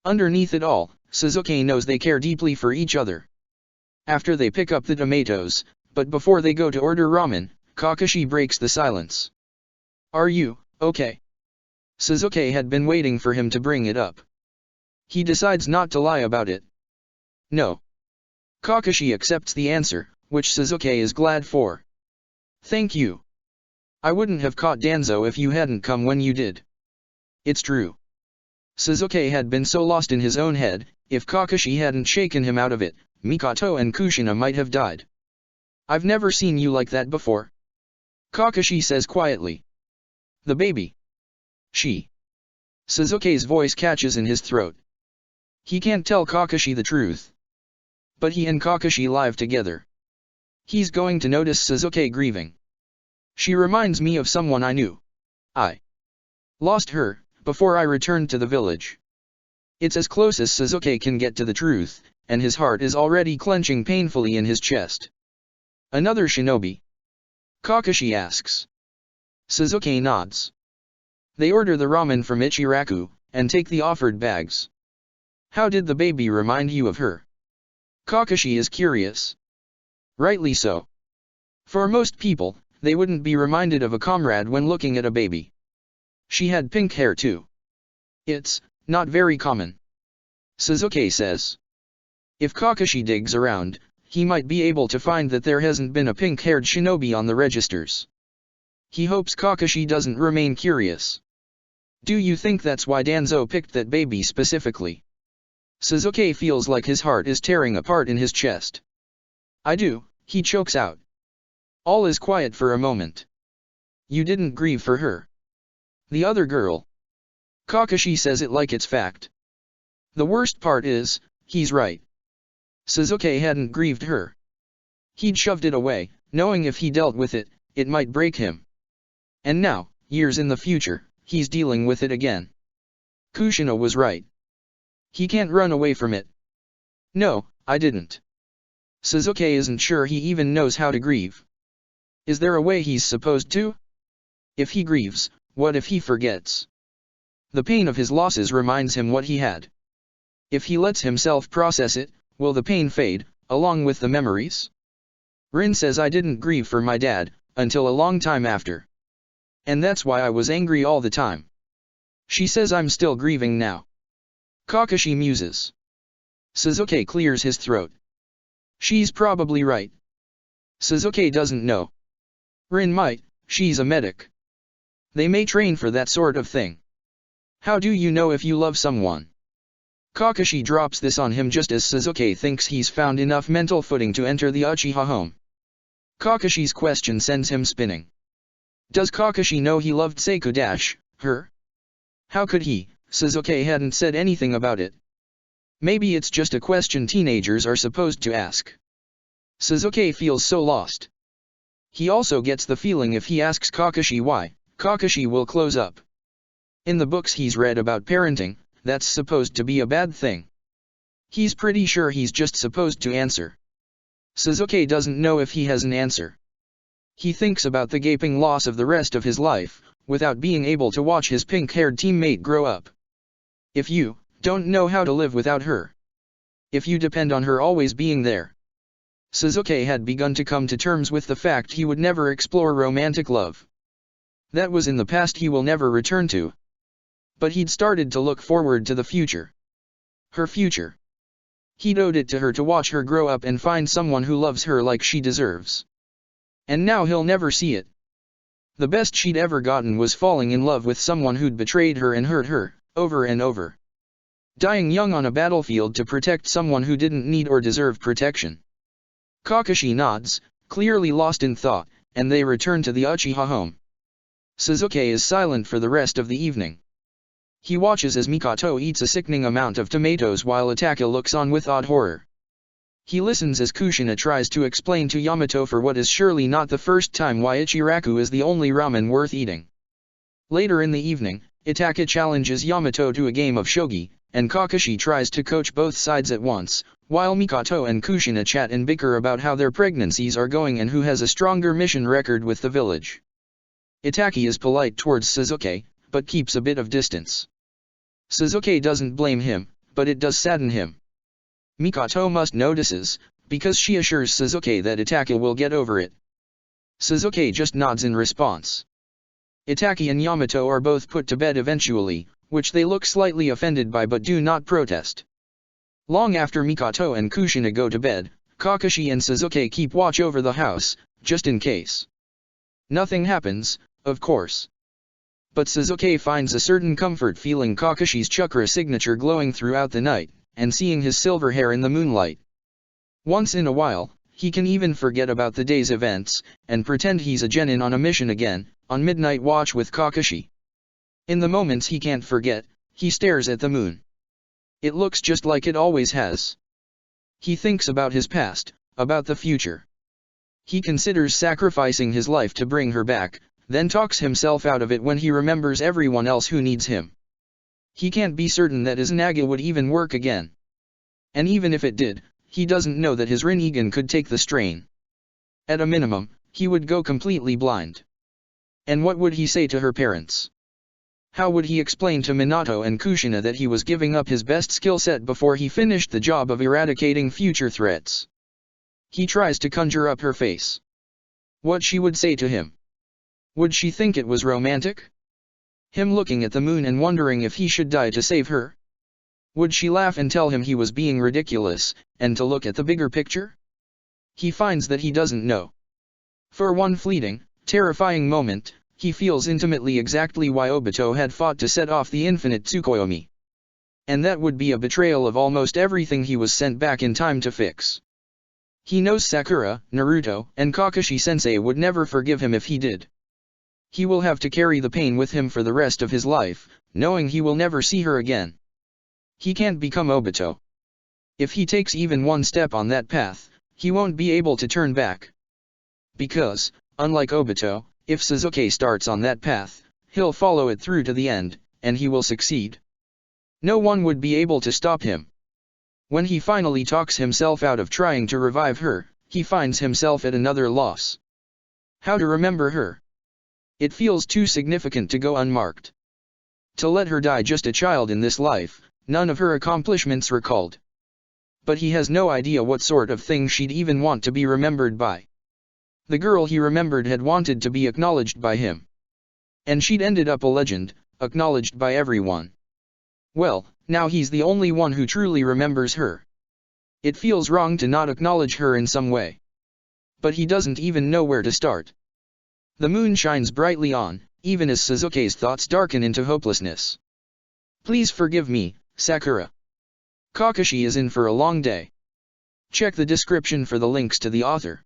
Underneath it all, Suzuki knows they care deeply for each other. After they pick up the tomatoes, but before they go to order ramen, Kakashi breaks the silence. Are you okay? Suzuki had been waiting for him to bring it up. He decides not to lie about it. No. Kakashi accepts the answer, which Suzuki is glad for. Thank you. I wouldn't have caught Danzo if you hadn't come when you did. It's true. Suzuki had been so lost in his own head, if Kakashi hadn't shaken him out of it, Mikoto and Kushina might have died. I've never seen you like that before. Kakashi says quietly. The baby. She. Suzuki's voice catches in his throat. He can't tell Kakashi the truth. But he and Kakashi live together. He's going to notice Suzuki grieving. She reminds me of someone I knew. I lost her, before I returned to the village. It's as close as Suzuki can get to the truth, and his heart is already clenching painfully in his chest. Another shinobi? Kakashi asks. Suzuki nods. They order the ramen from Ichiraku, and take the offered bags. How did the baby remind you of her? Kakashi is curious. Rightly so. For most people, they wouldn't be reminded of a comrade when looking at a baby. She had pink hair too. It's not very common. Sasuke says. If Kakashi digs around, he might be able to find that there hasn't been a pink-haired shinobi on the registers. He hopes Kakashi doesn't remain curious. Do you think that's why Danzo picked that baby specifically? Sasuke feels like his heart is tearing apart in his chest. I do, he chokes out. All is quiet for a moment. You didn't grieve for her. The other girl. Kakashi says it like it's fact. The worst part is, he's right. Sasuke hadn't grieved her. He'd shoved it away, knowing if he dealt with it, it might break him. And now, years in the future, he's dealing with it again. Kushina was right. He can't run away from it. No, I didn't. Sasuke isn't sure he even knows how to grieve. Is there a way he's supposed to? If he grieves, what if he forgets? The pain of his losses reminds him what he had. If he lets himself process it, will the pain fade, along with the memories? Rin says I didn't grieve for my dad, until a long time after. And that's why I was angry all the time. She says I'm still grieving now. Kakashi muses. Sasuke clears his throat. She's probably right. Sasuke doesn't know. Rin might, she's a medic. They may train for that sort of thing. How do you know if you love someone? Kakashi drops this on him just as Sasuke thinks he's found enough mental footing to enter the Uchiha home. Kakashi's question sends him spinning. Does Kakashi know he loved Seiko her? How could he? Sasuke hadn't said anything about it. Maybe it's just a question teenagers are supposed to ask. Sasuke feels so lost. He also gets the feeling if he asks Kakashi why, Kakashi will close up. In the books he's read about parenting, that's supposed to be a bad thing. He's pretty sure he's just supposed to answer. Sasuke doesn't know if he has an answer. He thinks about the gaping loss of the rest of his life, without being able to watch his pink-haired teammate grow up. If you don't know how to live without her. If you depend on her always being there. Sasuke had begun to come to terms with the fact he would never explore romantic love. That was in the past he will never return to. But he'd started to look forward to the future. Her future. He'd owed it to her to watch her grow up and find someone who loves her like she deserves. And now he'll never see it. The best she'd ever gotten was falling in love with someone who'd betrayed her and hurt her, over and over. Dying young on a battlefield to protect someone who didn't need or deserve protection. Kakashi nods, clearly lost in thought, and they return to the Uchiha home. Sasuke is silent for the rest of the evening. He watches as Mikoto eats a sickening amount of tomatoes while Itachi looks on with odd horror. He listens as Kushina tries to explain to Yamato for what is surely not the first time why Ichiraku is the only ramen worth eating. Later in the evening, Itachi challenges Yamato to a game of shogi, and Kakashi tries to coach both sides at once, while Mikoto and Kushina chat and bicker about how their pregnancies are going and who has a stronger mission record with the village. Itachi is polite towards Sasuke, but keeps a bit of distance. Sasuke doesn't blame him, but it does sadden him. Mikoto must notices, because she assures Sasuke that Itachi will get over it. Sasuke just nods in response. Itachi and Yamato are both put to bed eventually, which they look slightly offended by but do not protest. Long after Mikoto and Kushina go to bed, Kakashi and Sasuke keep watch over the house, just in case. Nothing happens, of course. But Sasuke finds a certain comfort feeling Kakashi's chakra signature glowing throughout the night, and seeing his silver hair in the moonlight. Once in a while, he can even forget about the day's events, and pretend he's a genin on a mission again, on midnight watch with Kakashi. In the moments he can't forget, he stares at the moon. It looks just like it always has. He thinks about his past, about the future. He considers sacrificing his life to bring her back, then talks himself out of it when he remembers everyone else who needs him. He can't be certain that Izanagi would even work again. And even if it did, he doesn't know that his Rinnegan could take the strain. At a minimum, he would go completely blind. And what would he say to her parents? How would he explain to Minato and Kushina that he was giving up his best skill set before he finished the job of eradicating future threats? He tries to conjure up her face. What she would say to him? Would she think it was romantic? Him looking at the moon and wondering if he should die to save her? Would she laugh and tell him he was being ridiculous, and to look at the bigger picture? He finds that he doesn't know. For one fleeting, terrifying moment, he feels intimately exactly why Obito had fought to set off the infinite Tsukuyomi. And that would be a betrayal of almost everything he was sent back in time to fix. He knows Sakura, Naruto, and Kakashi-sensei would never forgive him if he did. He will have to carry the pain with him for the rest of his life, knowing he will never see her again. He can't become Obito. If he takes even one step on that path, he won't be able to turn back. Because, unlike Obito, if Sasuke starts on that path, he'll follow it through to the end, and he will succeed. No one would be able to stop him. When he finally talks himself out of trying to revive her, he finds himself at another loss. How to remember her? It feels too significant to go unmarked. To let her die just a child in this life, none of her accomplishments recalled. But he has no idea what sort of thing she'd even want to be remembered by. The girl he remembered had wanted to be acknowledged by him. And she'd ended up a legend, acknowledged by everyone. Well, now he's the only one who truly remembers her. It feels wrong to not acknowledge her in some way. But he doesn't even know where to start. The moon shines brightly on, even as Sasuke's thoughts darken into hopelessness. Please forgive me, Sakura. Kakashi is in for a long day. Check the description for the links to the author.